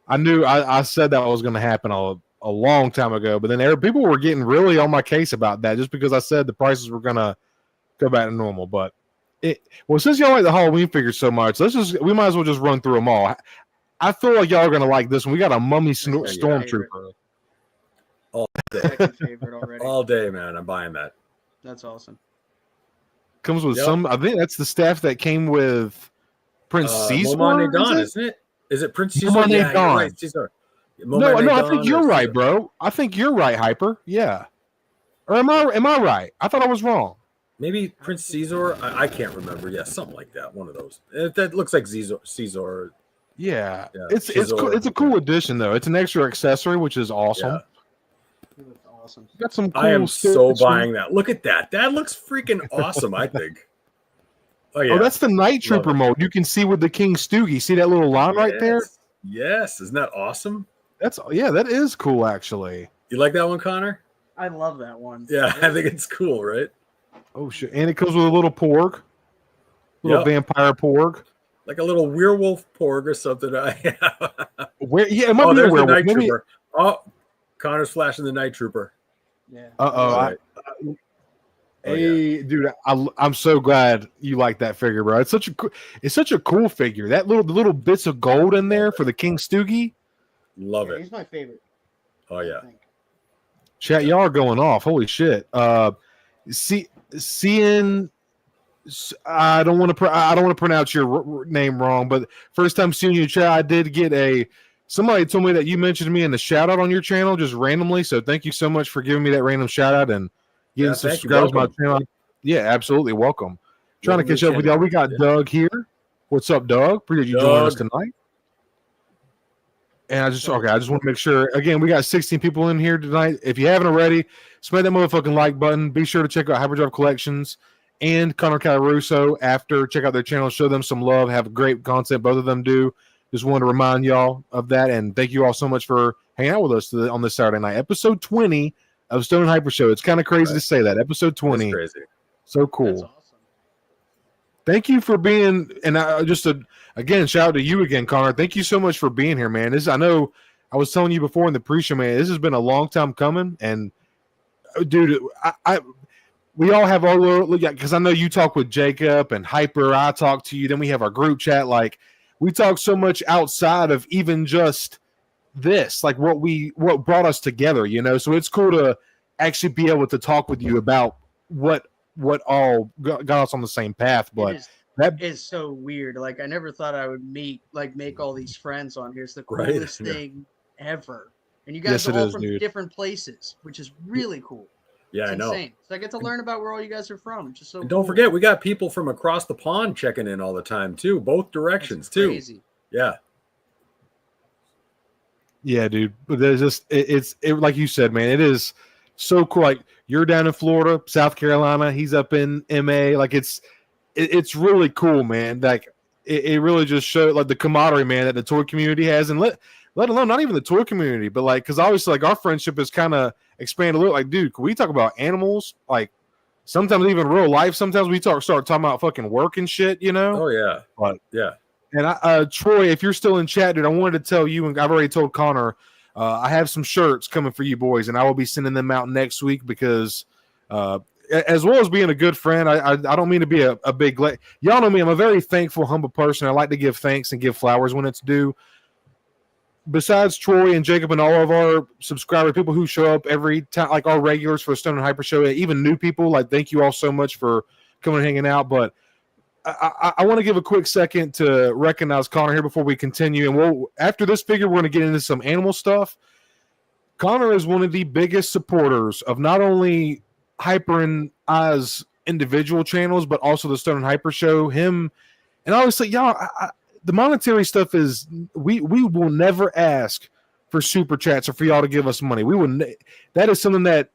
I knew I said that was going to happen a long time ago, but then people were getting really on my case about that just because I said the prices were going to go back to normal. But since y'all like the Halloween figures so much, we might as well just run through them all. I feel like y'all are going to like this one. We got a Mummy Stormtrooper. All day. Second favorite already. All day, man. I'm buying that. That's awesome. Comes with Yep. some. I think that's the staff that came with Prince Caesar. Momane Don, is it? isn't it? Is it Prince Caesar? Momane Yeah, Don. you're right, Caesar. No, Momane I Don think you're or right, Caesar. bro. I think you're right, Hyper. Yeah. Or am I right? I thought I was wrong. Maybe Prince Caesar. I can't remember. Yeah, something like that. One of those. That looks like Caesar. Yeah. Yeah, It's Caesar. cool. It's a cool addition though. It's an extra accessory, which is awesome. Yeah. That's awesome. Got some cool I am so stitching. buying that. Look at that. That looks freaking awesome, I think. Oh, yeah. Oh, that's the Night Love Trooper it. mode. You can see with the King Stoogie. See that little line right there? Yes. Isn't that awesome? That is cool actually. You like that one, Connor? I love that one. Yeah, I think it's cool, right? Oh shit. And it comes with a little porg. Little Yep. vampire porg. Like a little werewolf porg or something. Where it might Oh, be a there's the werewolf. Night Maybe, Trooper. Oh, Connor's flashing the Night Trooper. Yeah. uh-oh. Right. Oh, Hey, dude, I'm so glad you like that figure, bro. It's such a cool figure. That the little bits of gold in there for the King Stoogie. Love Yeah, it. he's my favorite. Oh, yeah. I think. Chat, y'all are going off. Holy shit. Seeing, I don't want to pronounce your name wrong, but first time seeing you, chat, I did get somebody told me that you mentioned me in the shout out on your channel just randomly. So thank you so much for giving me that random shout out and getting Yeah, thank you. subscribers to my Welcome. channel. Yeah, absolutely. Welcome. Trying to Welcome catch to up the with y'all. channel. We got Yeah. Doug here. What's up, Doug? Appreciate you joining us Doug. tonight. And I just want to make sure, again, we got 16 people in here tonight. If you haven't already, smash that motherfucking like button. Be sure to check out Hyperdrive Collections and Connor Calaruso after. Check out their channel, show them some love, have great content. Both of them do. Just wanted to remind y'all of that. And thank you all so much for hanging out with us on this Saturday night. Episode 20 of Stone and Hyper Show. It's kind of crazy to say that. Episode 20. That's crazy. So cool. That's awesome. Thank you for being, and again, shout out to you again, Connor. Thank you so much for being here, man. I know I was telling you before in the pre-show, man, this has been a long time coming, and dude, we all have our little, because I know you talk with Jacob and Hyper, I talk to you, then we have our group chat. Like, we talk so much outside of even just this, like what brought us together, you know. So it's cool to actually be able to talk with you about what all got us on the same path. But that is so weird. Like I never thought I would make all these friends on here. It's the coolest thing ever. And you guys are all from different places, which is really cool. Yeah, it's I know. Insane. So I get to learn about where all you guys are from. Just so. And don't forget, we got people from across the pond checking in all the time too, both directions too. Crazy. Yeah. Yeah, dude. But there's just it's like you said, man. It is so cool. Like you're down in Florida, South Carolina. He's up in MA. Like it's really cool, man. Like it really just showed like the camaraderie, man, that the toy community has, and let alone not even the toy community, but like because obviously like our friendship has kind of expanded a little. Like, dude, can we talk about animals? Like sometimes even real life. Sometimes we start talking about fucking work and shit, you know? Oh yeah, but yeah. And Troy, if you're still in chat, dude, I wanted to tell you, and I've already told Connor, I have some shirts coming for you boys, and I will be sending them out next week because, as well as being a good friend, I don't mean to be a big y'all know me. I'm a very thankful, humble person. I like to give thanks and give flowers when it's due. Besides Troy and Jacob and all of our subscribers, people who show up every time, like our regulars for the Stone and Hyper Show, even new people, like thank you all so much for coming and hanging out. But I want to give a quick second to recognize Connor here before we continue. And after this figure, we're going to get into some animal stuff. Connor is one of the biggest supporters of not only Hyper and I's individual channels, but also the Stone and Hyper Show. Him, and obviously, y'all, the monetary stuff is we will never ask for super chats or for y'all to give us money. We will. That is something that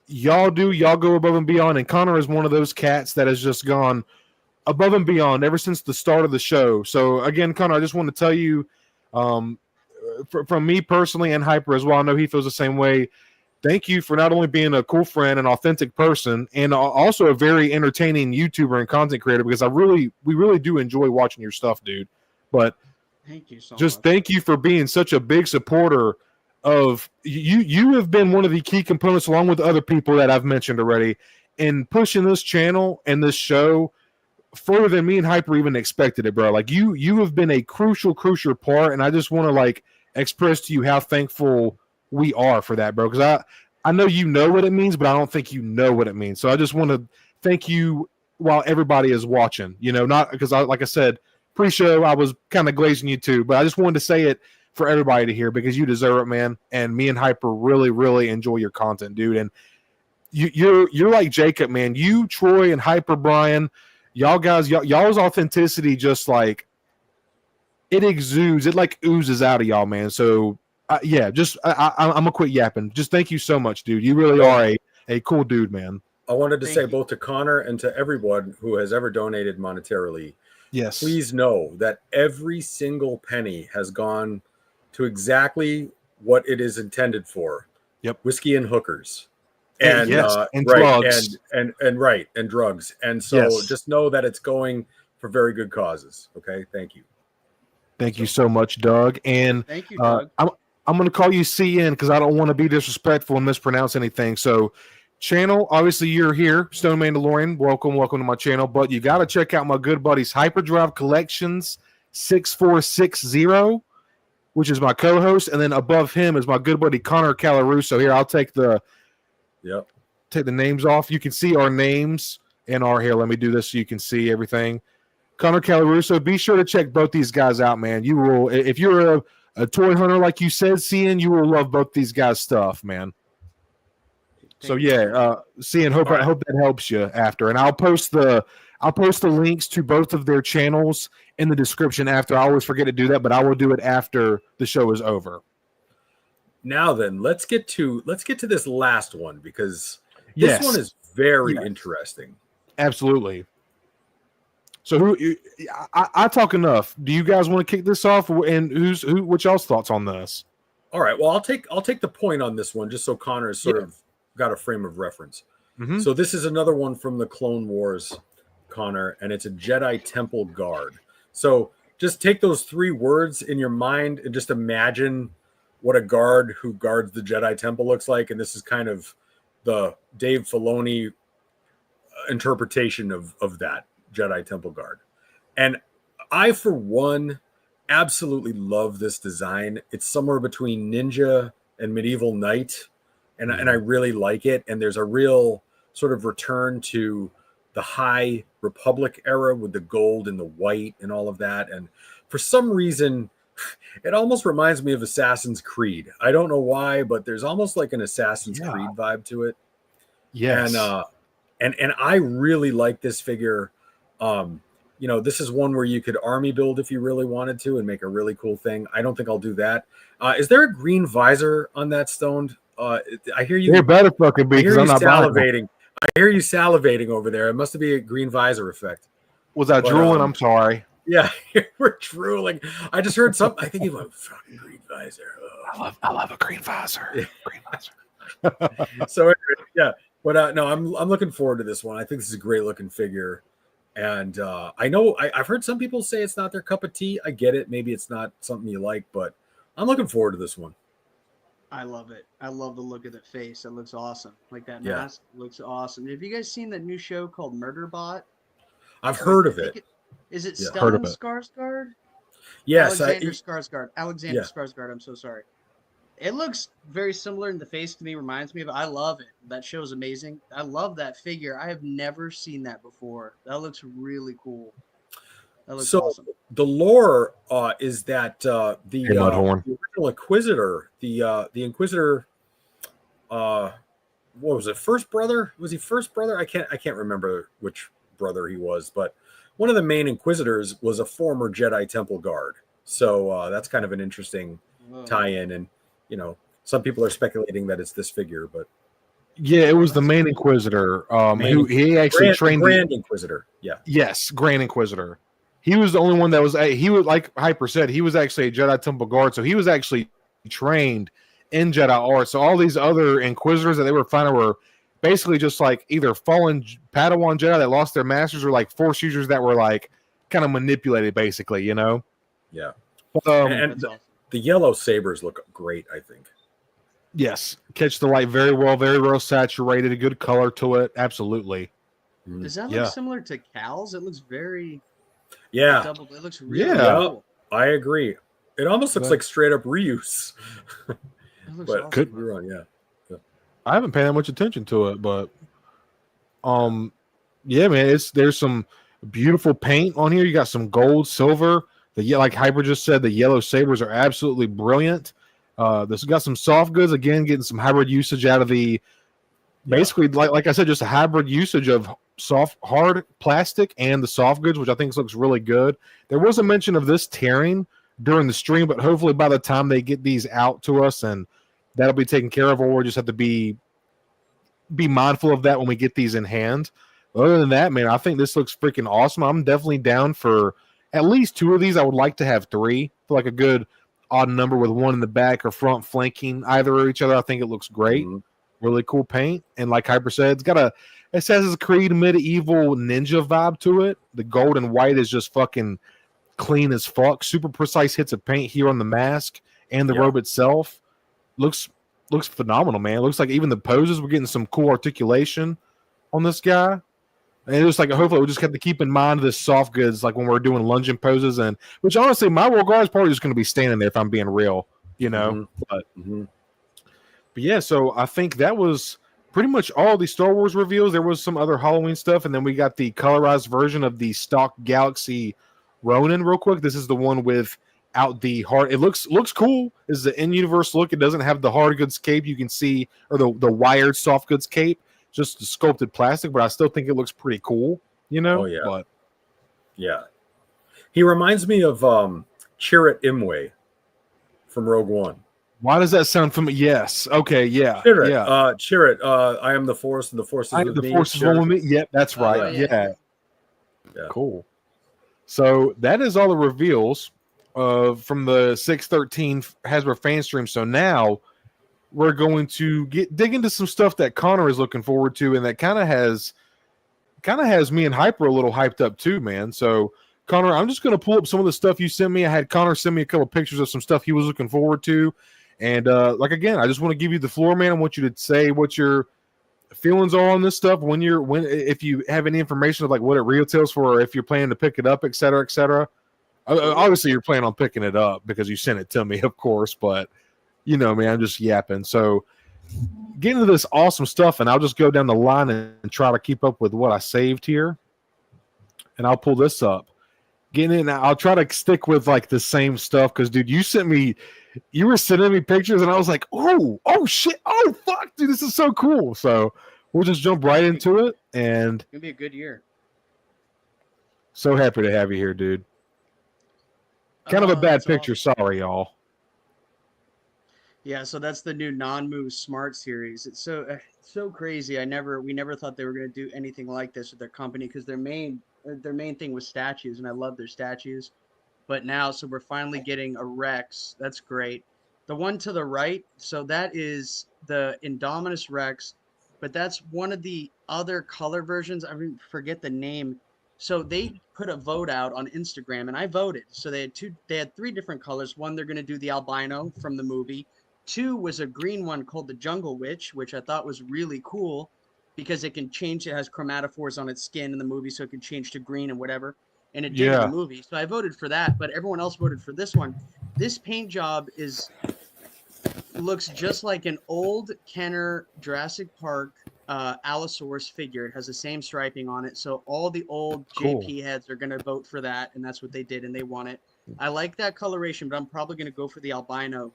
y'all do. Y'all go above and beyond. And Connor is one of those cats that has just gone above and beyond ever since the start of the show. So again, Connor, I just want to tell you, from me personally and Hyper as well, I know he feels the same way. Thank you for not only being a cool friend, an authentic person, and also a very entertaining YouTuber and content creator, because we really do enjoy watching your stuff, dude. But thank you so much. Thank you for being such a big supporter of you. You have been one of the key components, along with other people that I've mentioned already, in pushing this channel and this show further than me and Hyper even expected it, bro. Like you have been a crucial part, and I just want to like express to you how thankful we are for that, bro. Because I know you know what it means, but I don't think you know what it means. So I just want to thank you while everybody is watching. You know, not because like I said pre-show, I was kind of glazing you too, but I just wanted to say it for everybody to hear because you deserve it, man. And me and Hyper really enjoy your content, dude. And you're like Jacob, man. You, Troy, and Hyper Brian. Y'all guys, y'all's authenticity just like it exudes, it like oozes out of y'all, man. So yeah, just I'm gonna quit yapping. Just thank you so much, dude. You really are a cool dude, man. I wanted to say both to Connor and to everyone who has ever donated monetarily. Yes, please know that every single penny has gone to exactly what it is intended for. Yep, whiskey and hookers. And and right, drugs. and drugs. And so just know that it's going for very good causes. Okay, thank you. Thank you so much, Doug. And thank you, Doug. I'm going to call you CN because I don't want to be disrespectful and mispronounce anything. So, channel, obviously you're here, Stone Mandalorian. Welcome to my channel. But you got to check out my good buddies Hyperdrive Collections 6460, which is my co-host, and then above him is my good buddy Connor Calaruso. Here, I'll take the names off. You can see our names in our here. Let me do this so you can see everything. Connor Calaruso, be sure to check both these guys out, man. You will, if you're a toy hunter like you said, Cian, you will love both these guys' stuff, man. So yeah, Cian, hope that helps you after, and I'll post the links to both of their channels in the description after. I always forget to do that, but I will do it after the show is over. Now then, let's get to this last one because this one is very interesting. Absolutely. So I talk enough. Do you guys want to kick this off? And what y'all's thoughts on this? All right. Well, I'll take the point on this one just so Connor has sort of got a frame of reference. Mm-hmm. So this is another one from the Clone Wars, Connor, and it's a Jedi Temple Guard. So just take those three words in your mind and just imagine what a guard who guards the Jedi Temple looks like. And this is kind of the Dave Filoni interpretation of that Jedi Temple Guard. And I, for one, absolutely love this design. It's somewhere between Ninja and Medieval Knight, and I really like it. And there's a real sort of return to the High Republic era with the gold and the white and all of that. And for some reason, it almost reminds me of Assassin's Creed. I don't know why, but there's almost like an Assassin's Creed vibe to it. Yes. And I really like this figure. You know, this is one where you could army build if you really wanted to and make a really cool thing. I don't think I'll do that. Is there a green visor on that Stoned? I hear you. There better fucking be, because I'm not salivating. I hear you salivating over there. It must be a green visor effect. Was I drooling? I'm sorry. Yeah, we're drooling. I just heard something. I think you went fucking green visor. Oh. I love a green visor. Green visor. So anyway, yeah, but no, I'm looking forward to this one. I think this is a great looking figure, and I know I've heard some people say it's not their cup of tea. I get it. Maybe it's not something you like, but I'm looking forward to this one. I love it. I love the look of the face. It looks awesome. Like that mask looks awesome. Have you guys seen that new show called Murderbot? I've heard of it. Is it Stellan Skarsgård? Yes, Alexander Skarsgård. Alexander Skarsgård. I'm so sorry. It looks very similar in the face to me. Reminds me of. I love it. That show is amazing. I love that figure. I have never seen that before. That looks really cool. That looks awesome. The lore is that the original Inquisitor, the Inquisitor, what was it? First brother? Was he first brother? I can't remember which brother he was, but one of the main Inquisitors was a former Jedi Temple guard. So that's kind of an interesting tie-in, and you know, some people are speculating that it's this figure, but yeah, it was the main Inquisitor. He actually trained Grand Inquisitor. Yeah. Yes, Grand Inquisitor. He was the only one that was. He was, like Hyper said, he was actually a Jedi Temple guard, so he was actually trained in Jedi art. So all these other Inquisitors that they were finding were basically just like either fallen Padawan Jedi that lost their masters, or like Force users that were like kind of manipulated, basically, you know. Yeah. And the yellow sabers look great, I think. Yes, catch the light very well saturated, a good color to it. Absolutely. Does that look similar to Cal's? It looks very. Yeah. It looks really cool. I agree. It almost looks like straight up reuse. But awesome. could be wrong, yeah. I haven't paid that much attention to it, but yeah, man, there's some beautiful paint on here. You got some gold, silver. Like Hyper just said, the yellow sabers are absolutely brilliant. This got some soft goods, again, getting some hybrid usage out of the basically, like I said, just a hybrid usage of hard plastic and the soft goods, which I think looks really good. There was a mention of this tearing during the stream, but hopefully by the time they get these out to us, and that'll be taken care of, or we'll just have to be mindful of that when we get these in hand. Other than that, man, I think this looks freaking awesome. I'm definitely down for at least 2 of these. I would like to have 3 for like a good odd number with one in the back or front flanking either of each other. I think it looks great. Really cool paint. And like Hyper said, it's got a Assassin's Creed medieval ninja vibe to it. The gold and white is just fucking clean as fuck. Super precise hits of paint here on the mask and the robe itself. Looks phenomenal, man. It looks like even the poses, we're getting some cool articulation on this guy. And it was like, hopefully we just have to keep in mind this soft goods, like when we're doing lunging poses, and which honestly, my Royal Guard is probably just going to be standing there if I'm being real, you know. But yeah, so I think that was pretty much all the Star Wars reveals. There was some other Halloween stuff, and then we got the colorized version of the stock Galaxy Ronin real quick. This is the one without the hard. It looks cool. This is the in-universe look. It doesn't have the hard goods cape you can see, or the wired soft goods cape. Just the sculpted plastic, but I still think it looks pretty cool, you know. Oh yeah, but yeah, he reminds me of Chirrut Imwe from Rogue One. Why does that sound familiar? Yes. Okay. Yeah. Chirrut. Yeah. Chirrut. I am the Force, and the Force is with me. The Force is one with me. Yep, that's right. Yeah. Cool. So that is all the reveals from the 613 Hasbro fan stream. So now we're going to dig into some stuff that Connor is looking forward to, and that kind of has me and Hyper a little hyped up too, man. So Connor, I'm just going to pull up some of the stuff you sent me. I had Connor send me a couple pictures of some stuff he was looking forward to, and like again, I just want to give you the floor, man. I want you to say what your feelings are on this stuff if you have any information of like what it retails for, or if you're planning to pick it up, et cetera, et cetera. Obviously, you're planning on picking it up because you sent it to me, of course. But you know me, I'm just yapping. So get into this awesome stuff, and I'll just go down the line and try to keep up with what I saved here. And I'll pull this up. Getting in, I'll try to stick with like the same stuff because, dude, you were sending me pictures, and I was like, oh shit, oh fuck, dude, this is so cool. So we'll just jump right into it, and It's gonna be a good year. so happy to have you here, dude. Kind of a bad That's picture, awesome. sorry, y'all. Yeah, so that's the new NANMU Smart series. It's so crazy. We never thought they were going to do anything like this with their company because their main thing was statues, and I love their statues. But now, so we're finally getting a Rex. That's great. The one to the right, so that is the Indominus Rex, but that's one of the other color versions. Forget the name. So they put a vote out on Instagram, and I voted. So they had three different colors. One, they're going to do the albino from the movie. Two was a green one called the Jungle Witch, which I thought was really cool because it can change. It has chromatophores on its skin in the movie, so it can change to green and whatever. And it did in the Yeah. movie. So I voted for that, but everyone else voted for this one. This paint job looks just like an old Kenner Jurassic Park Allosaurus figure. It has the same striping on it. So all the old Cool. JP heads are going to vote for that, and that's what they did, and they won it. I like that coloration, but I'm probably going to go for the albino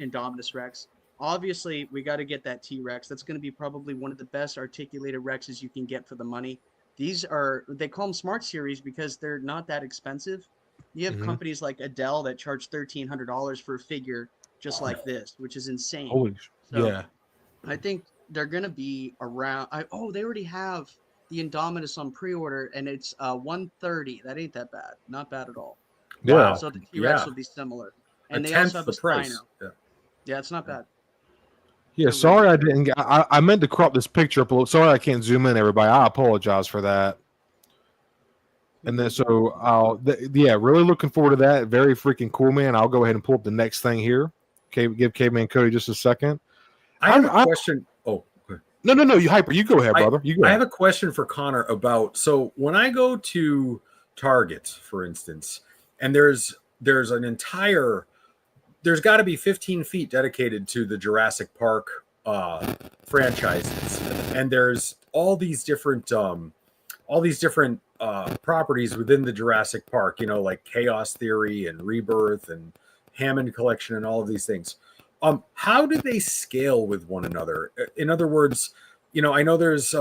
Indominus Rex. Obviously, we got to get that T-Rex. That's going to be probably one of the best articulated Rexes you can get for the money. They call them Smart Series because they're not that expensive. You have companies like Adele that charge $1,300 for a figure just like this, which is insane. Holy So yeah. I think they're going to be around. They already have the Indominus on pre-order, and it's $130. That ain't that bad. Not bad at all. Yeah. So the T-Rex will be similar. And A they also tenth have the a price. Spino. Yeah, it's not bad. Yeah, They're sorry really I good. didn't get, I meant to crop this picture up a little. Sorry I can't zoom in, everybody. I apologize for that. And then so yeah, really looking forward to that. Very freaking cool, man. I'll go ahead and pull up the next thing here. Okay, give Caveman Cody just a second. I have a question. Oh, okay. No, you hyper. You go ahead, brother. You go I ahead. have a question for Connor about, so when I go to Target, for instance, and there's an entire, there's got to be 15 feet dedicated to the Jurassic Park franchises, and there's all these different properties within the Jurassic Park, you know, like Chaos Theory and Rebirth and Hammond Collection and all of these things. How do they scale with one another? In other words, you know, I know there's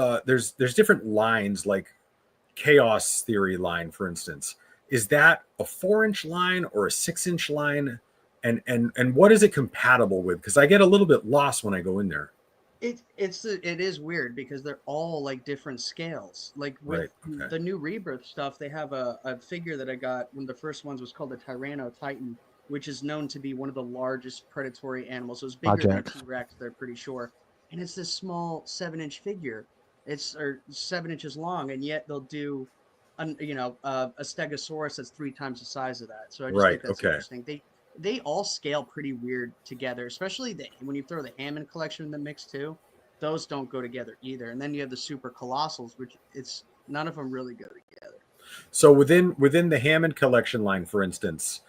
different lines, like Chaos Theory line, for instance. Is that a 4-inch line or a 6-inch line? And what is it compatible with? Because I get a little bit lost when I go in there. It is weird because they're all like different scales. Like with the new Rebirth stuff, they have a figure that I got when the first ones was called the Tyranno Titan, which is known to be one of the largest predatory animals. So it's bigger than a T-Rex, they're pretty sure. And it's this small 7-inch figure. It's 7 inches long, and yet they'll do a Stegosaurus that's 3 times the size of that. So I just think that's interesting. They all scale pretty weird together, especially when you throw the Hammond collection in the mix too. Those don't go together either. And then you have the super colossals, which none of them really go together. So within the Hammond collection line, for instance,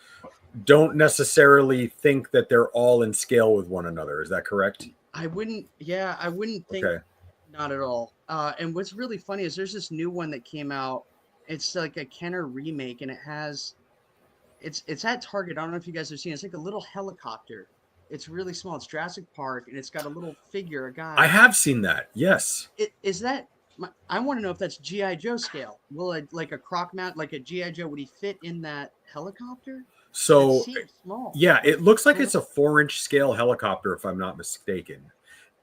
don't necessarily think that they're all in scale with one another. Is that correct? I wouldn't think not at all. And what's really funny is there's this new one that came out. It's like a Kenner remake, and it's at Target. I don't know if you guys have seen it. It's like a little helicopter. It's really small. It's Jurassic Park, and it's got a little figure, a guy. I have seen that. Yes. I want to know if that's G.I. Joe scale. Will like a croc mount, like a G.I. Joe, would he fit in that helicopter? So it seems small. Yeah, it looks like it's a 4-inch scale helicopter, if I'm not mistaken.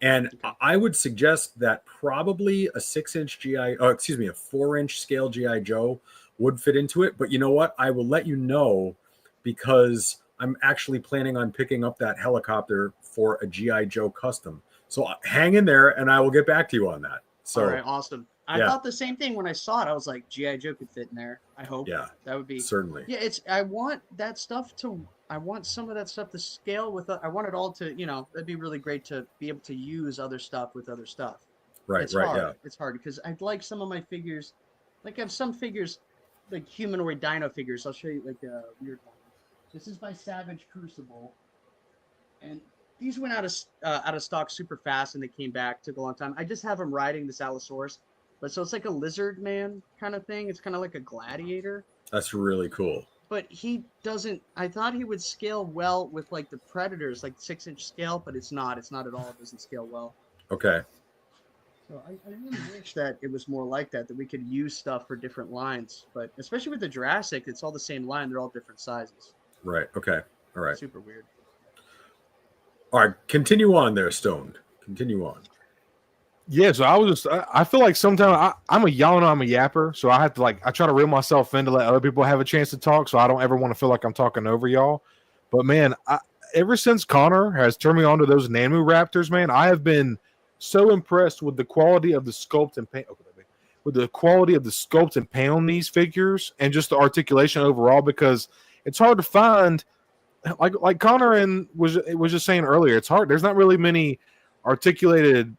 And I would suggest that probably a 6-inch a 4-inch scale G.I. Joe would fit into it. But you know what? I will let you know because I'm actually planning on picking up that helicopter for a G.I. Joe custom. So hang in there and I will get back to you on that. So, all right, awesome. I thought the same thing when I saw it. I was like, G.I. Joe could fit in there. I hope. Yeah. That would be. Certainly. Yeah, I want some of that stuff to scale with, I want it all to, that'd be really great to be able to use other stuff with other stuff. Right, It's hard because I'd like some of my figures, like I have some figures, like humanoid dino figures. I'll show you like a weird one. This is by Savage Crucible, and these went out of stock super fast, and they came back. Took a long time. I just have him riding this Allosaurus, but so it's like a lizard man kind of thing. It's kind of like a gladiator. That's really cool. But he doesn't. I thought he would scale well with like the Predators, like 6-inch scale, but it's not. It's not at all. It doesn't scale well. Okay. So I really wish that it was more like that we could use stuff for different lines. But especially with the Jurassic, it's all the same line. They're all different sizes. Right. Okay. All right. Super weird. All right. Continue on there, Stoned. Continue on. Yeah, so I feel like sometimes I'm a yawner, I'm a yapper, so I have to I try to reel myself in to let other people have a chance to talk, so I don't ever want to feel like I'm talking over y'all. But man, ever since Connor has turned me on to those NANMU Raptors, man, I have been so impressed with the quality of the sculpt and paint. With the quality of the sculpt and paint on these figures, and just the articulation overall, because it's hard to find. Like Connor was just saying earlier, it's hard. There's not really many articulated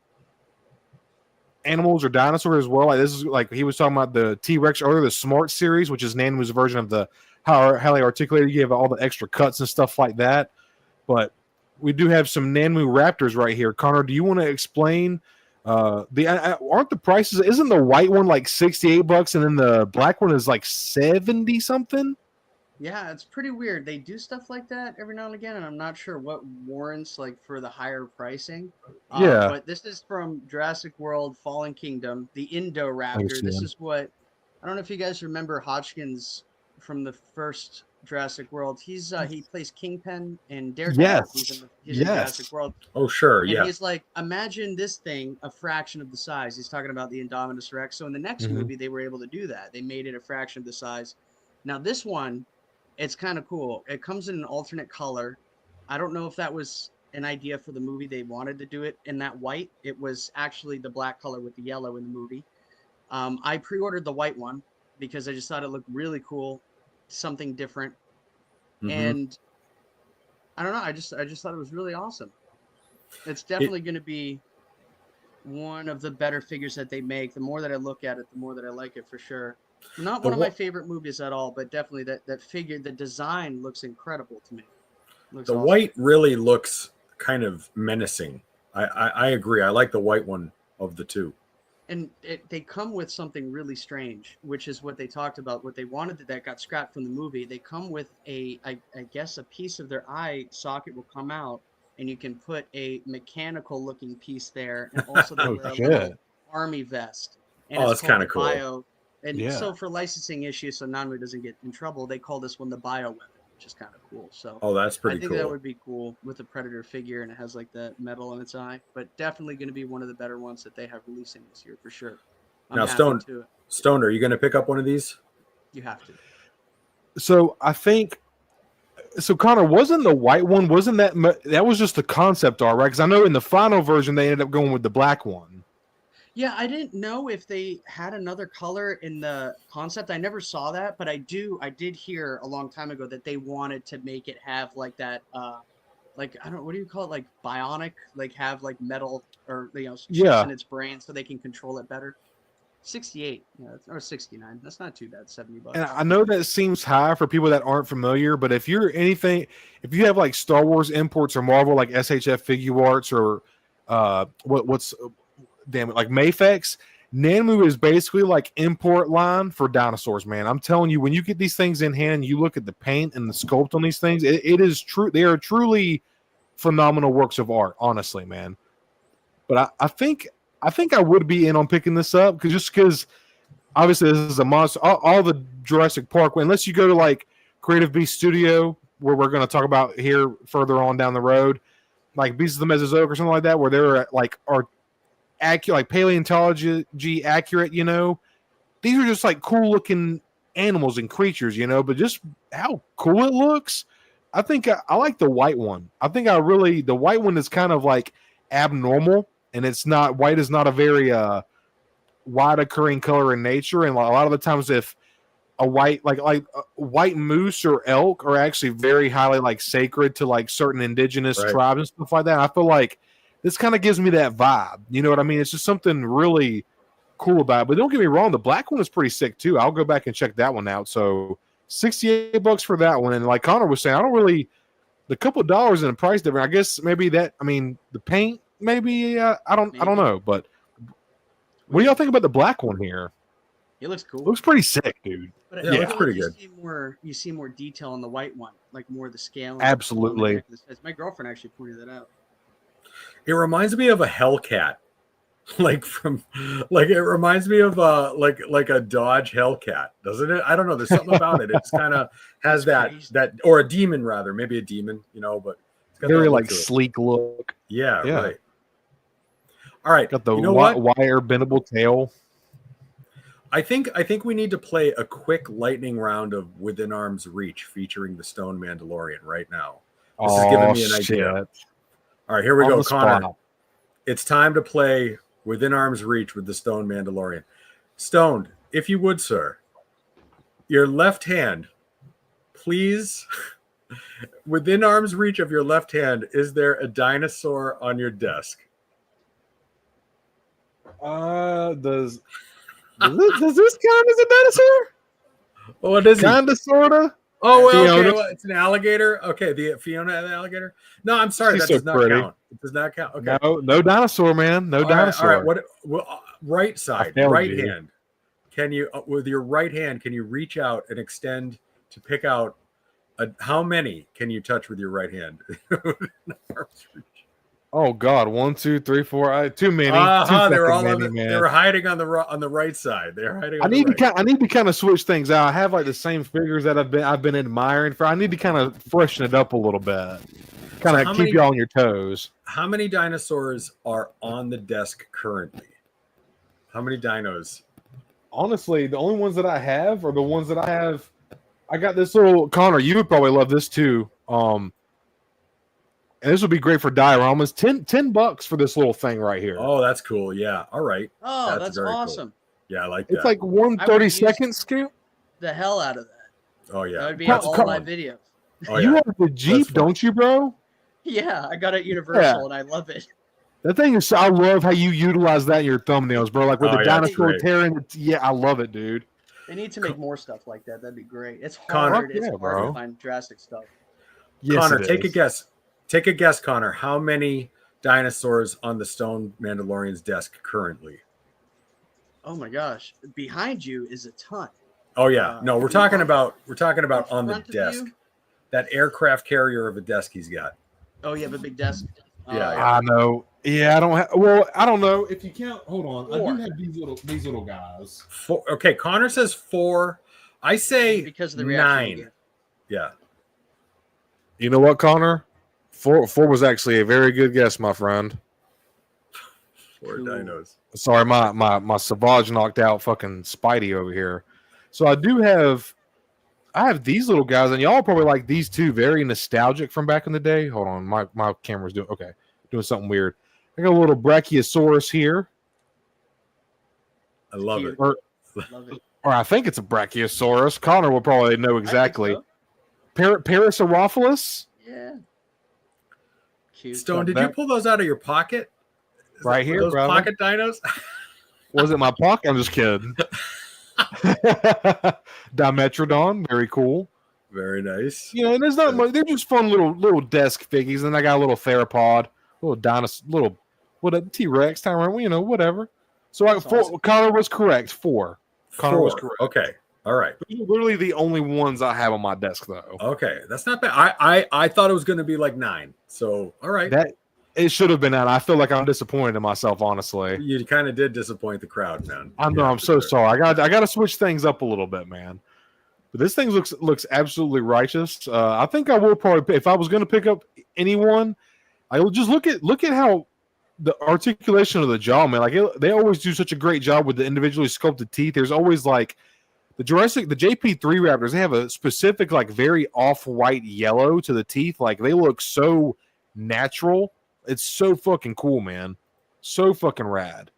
animals or dinosaurs as well. Like this is like he was talking about the T-Rex earlier, the Smart series, which is NANMU's version of the how they articulated. You have all the extra cuts and stuff like that. But we do have some NANMU Raptors right here. Connor, do you want to explain aren't the prices? Isn't the white one like $68 and then the black one is like 70 something? Yeah, it's pretty weird. They do stuff like that every now and again, and I'm not sure what warrants like for the higher pricing. Yeah. But this is from Jurassic World: Fallen Kingdom, the Indoraptor. This is what I don't know if you guys remember Hodgkins from the first Jurassic World. He plays Kingpin in Daredevil. Yes. He's in Jurassic World. Oh, sure. And yeah. he's like, imagine this thing a fraction of the size. He's talking about the Indominus Rex. So in the next movie, they were able to do that. They made it a fraction of the size. Now this one, it's kind of cool. It comes in an alternate color. I don't know if that was an idea for the movie. They wanted to do it in that white. It was actually the black color with the yellow in the movie. I pre-ordered the white one because I just thought it looked really cool, something different. And I don't know. I just thought it was really awesome. It's definitely going to be one of the better figures that they make. The more that I look at it, the more that I like it for sure. Not one of my favorite movies at all, but definitely that figure, the design looks incredible to me. The white really looks kind of menacing. I agree. I like the white one of the two. And they come with something really strange, which is what they talked about, what they wanted that got scrapped from the movie. They come with I guess a piece of their eye socket will come out, and you can put a mechanical looking piece there, and also they wear a little army vest. And that's kind of cool. And so for licensing issues, so NANMU doesn't get in trouble, they call this one the bio weapon, which is kind of cool. So that's pretty cool. I think that would be cool with a Predator figure, and it has like the metal in its eye. But definitely going to be one of the better ones that they have releasing this year for sure. Now, Stone, are you going to pick up one of these? You have to. So I think. So Connor, wasn't the white one? Wasn't that was just the concept art, right? Because I know in the final version they ended up going with the black one. Yeah, I didn't know if they had another color in the concept. I never saw that, but I did hear a long time ago that they wanted to make it have like that, like, I don't know, what do you call it? Like bionic, like have like metal or, chips in its brain so they can control it better. 68, or 69. That's not too bad. $70. And I know that seems high for people that aren't familiar, but if you have like Star Wars imports or Marvel, like SHF Figuarts or like Mafex, NANMU is basically like import line for dinosaurs, man. I'm telling you, when you get these things in hand, you look at the paint and the sculpt on these things, it is true. They are truly phenomenal works of art, honestly, man. But I think I would be in on picking this up because obviously this is a monster. All the Jurassic Park, unless you go to like Creative Beast Studio, where we're going to talk about here further on down the road, like Beasts of the Mesozoic or something like that, where they're like accurate, like paleontology accurate, these are just like cool looking animals and creatures, but just how cool it looks. I think I like the white one. I think the white one is kind of like abnormal, and white is not a very wide occurring color in nature. And a lot of the times if a white, like a white moose or elk are actually very highly like sacred to like certain indigenous tribes and stuff like that. I feel like this kind of gives me that vibe. You know what I mean? It's just something really cool about it. But don't get me wrong, the black one is pretty sick too. I'll go back and check that one out. So $68 for that one. And like Connor was saying, I don't really the couple of dollars in the price difference. I guess maybe that. I mean, the paint maybe. I don't know. But what do y'all think about the black one here? It looks cool. It looks pretty sick, dude. But yeah, it looks pretty good. You see more detail on the white one, like more of the scale. Absolutely. My girlfriend actually pointed that out. It reminds me of a Hellcat, like it reminds me of like a Dodge Hellcat, doesn't it? I don't know. There's something about it. It just kind of has that or a demon rather, maybe a demon, but it's got very like sleek look. Yeah, right. All right, got the wire bendable tail. I think we need to play a quick lightning round of Within Arm's Reach featuring the Stone Mandalorian right now. This is giving me an idea. All right, here we go, Connor. It's time to play Within Arm's Reach with the Stone Mandalorian. Stoned, if you would, sir, your left hand, please. Within arm's reach of your left hand, is there a dinosaur on your desk? Does this count as a dinosaur? What is kinda, sorta? Oh, well, okay. Well, it's an alligator. Okay, the Fiona the alligator. No, I'm sorry, that does not count. It does not count. Okay, no dinosaur, man. No dinosaur. All right. Right side, right hand. Can you, with your right hand, can you reach out and extend to pick out how many can you touch with your right hand? Oh God! 1, 2, 3, 4. Too many. They were all they were hiding on the right side. They're hiding. I need to kind of switch things out. I have like the same figures that I've been admiring for. I need to kind of freshen it up a little bit. Kind of keep you on your toes. How many dinosaurs are on the desk currently? How many dinos? Honestly, the only ones that I have are the ones that I have. I got this little Connor. You would probably love this too. And this would be great for dioramas. $10 for this little thing right here. Oh, that's cool. Yeah. All right. Oh, that's awesome. Cool. Yeah, I like that. It's like 1/32 scale. The hell out of that. Oh yeah. That would be all my videos. Oh, you have the Jeep, don't you, bro? Yeah, I got it at Universal and I love it. That thing is. I love how you utilize that in your thumbnails, bro. Like with the dinosaur tearing. Yeah, I love it, dude. They need to make more stuff like that. That'd be great. It's hard. It's hard to find drastic stuff. Yes, Connor, take a guess. Take a guess, Connor. How many dinosaurs on the Stone Mandalorian's desk currently? Oh my gosh! Behind you is a ton. Oh yeah, no, we're talking about on the desk. That aircraft carrier of a desk he's got. Oh, you have a big desk. Yeah, I know. Yeah, I don't have. Well, I don't know if you count. Hold on, I do have these little guys. 4. Okay, Connor says 4. I say because of the 9. Yeah. You know what, Connor? 4 was actually a very good guess, my friend. 4 dinos. Sorry, my Savage knocked out fucking Spidey over here. So I have these little guys, and y'all probably like these two. Very nostalgic from back in the day. Hold on, my camera's doing something weird. I got a little Brachiosaurus here. I love it. Or I think it's a Brachiosaurus. Connor will probably know exactly. Parasaurolophus. Yeah. Cute. Stone, did you pull those out of your pocket? Right here, those brother. Pocket dinos? Was it my pocket? I'm just kidding. Dimetrodon, very cool. Very nice. And there's not much. They're just fun little desk figgies. And I got a little theropod, little dinosaur, a T-Rex, whatever. So awesome. Connor was correct. 4. Connor was correct. Okay. All right. These are literally the only ones I have on my desk, though. Okay, that's not bad. I thought it was going to be like 9. So all right. It should have been 9. I feel like I'm disappointed in myself, honestly. You kind of did disappoint the crowd, man. I know. I'm so sorry. I got to switch things up a little bit, man. But this thing looks absolutely righteous. I think I will probably, if I was going to pick up anyone, I will just look at how the articulation of the jaw, man. Like they always do such a great job with the individually sculpted teeth. There's always like the JP3 Raptors. They have a specific like very off-white yellow to the teeth. Like they look so natural. It's so fucking cool, man. So fucking rad.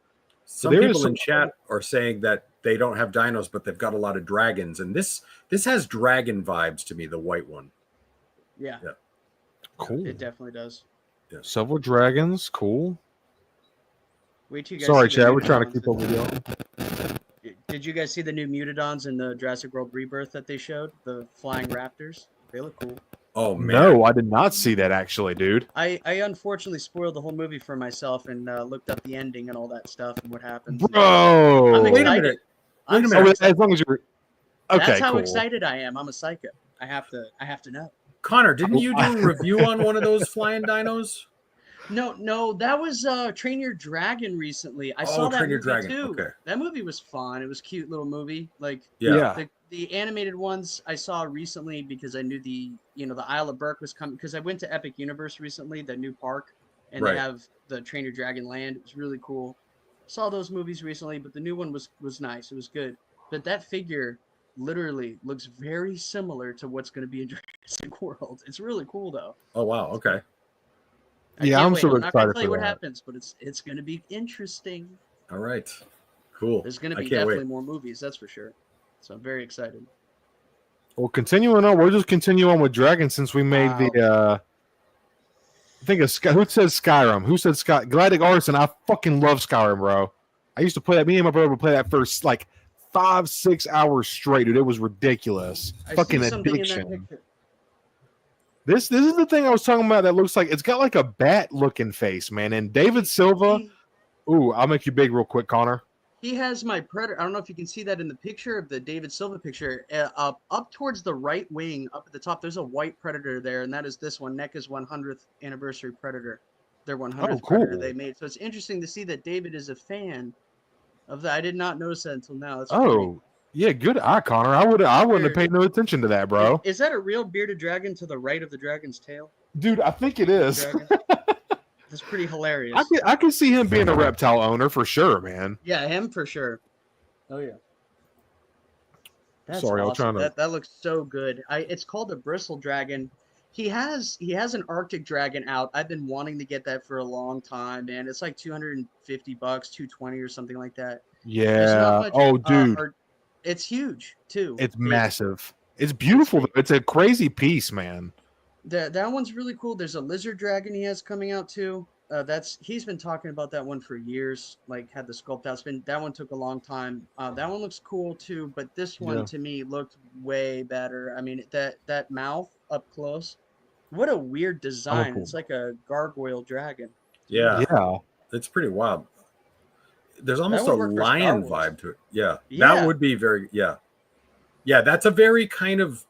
Some people in chat are saying that they don't have dinos, but they've got a lot of dragons. And this has dragon vibes to me, the white one. Yeah. Cool. It definitely does. Yeah. Several dragons. Cool. Wait till you guys Sorry, Chad. We're trying to keep up with y'all. Did you guys see the new Mutadons in the Jurassic World Rebirth that they showed? The flying raptors? They look cool. Oh man, No, I did not see that actually, dude. I unfortunately spoiled the whole movie for myself and looked up the ending and all that stuff and what happens. Bro, I'm wait a excited. minute. I'm Wait a so minute. Oh, excited. as long as you're okay, That's how cool. excited I am. I'm a psycho. I have to know. Connor, didn't you do a review on one of those flying dinos? No, that was Train Your Dragon recently. I saw that Train Your movie Dragon, too. okay. That movie was fun. It was a cute little movie. Like Yeah. the animated ones I saw recently because I knew the Isle of Berk was coming because I went to Epic Universe recently, the new park, and Right. they have the Train Your Dragon land. It was really cool. Saw those movies recently, but the new one was nice. It was good. But that figure literally looks very similar to what's going to be in Jurassic World. It's really cool though. Oh wow, okay. I Yeah, can't I'm wait. super I'm not gonna excited tell you for what that. happens, but it's going to be interesting. All right. Cool. There's going to I be can't definitely wait. more movies, that's for sure. So I'm very excited. Well, continuing on, we'll just continue on with Dragon since we made the I think it's who said Skyrim? Who said Galactic Artisan? I fucking love Skyrim, bro. I used to play that. Me and my brother would play that for like 5-6 hours straight, dude. It was ridiculous. I Fucking see something in addiction. that picture. This is the thing I was talking about that looks like it's got like a bat looking face, man. And David Silva. Ooh, I'll make you big real quick, Connor. He has my Predator. I don't know if you can see that in the picture of the David Silva picture. Up towards the right wing, up at the top, there's a white Predator there, and that is this one, NECA's 100th anniversary Predator. Their 100th Predator they made. So it's interesting to see that David is a fan of that. I did not notice that until now. That's great. Yeah, good eye, Connor. I wouldn't have paid no attention to that, bro. Is that a real bearded dragon to the right of the dragon's tail? Dude, I think it is. That's pretty hilarious. I can see him being a reptile owner for sure, man. Yeah, him for sure. Oh yeah. That's Sorry, awesome. I'm trying to. That looks so good. It's called a bristle dragon. He has an Arctic dragon out. I've been wanting to get that for a long time, man. It's like $250, $220 or something like that. Yeah. Dude. It's huge too. It's massive. It's beautiful. It's a crazy piece, man. That one's really cool. There's a lizard dragon he has coming out too. He's been talking about that one for years. Like had the sculpt out. That one took a long time. That one looks cool too, but this one to me looked way better. I mean that mouth up close. What a weird design. It's like a gargoyle dragon. Yeah. It's pretty wild. There's almost a lion vibe to it. Yeah. That would be very Yeah, that's a very kind of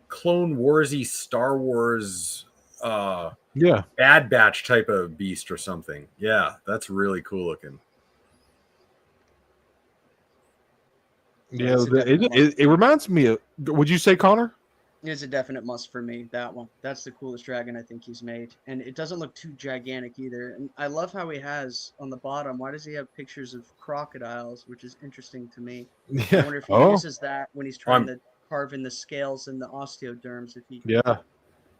Clone Warsy Star Wars Bad Batch type of beast or something. Yeah, that's really cool looking. Yeah, it reminds me of, would you say, Connor? It's a definite must for me, that one. That's the coolest dragon I think he's made. And it doesn't look too gigantic either. And I love how he has on the bottom, why does he have pictures of crocodiles, which is interesting to me. I wonder if he uses that when he's trying to carve in the scales and the osteoderms, if he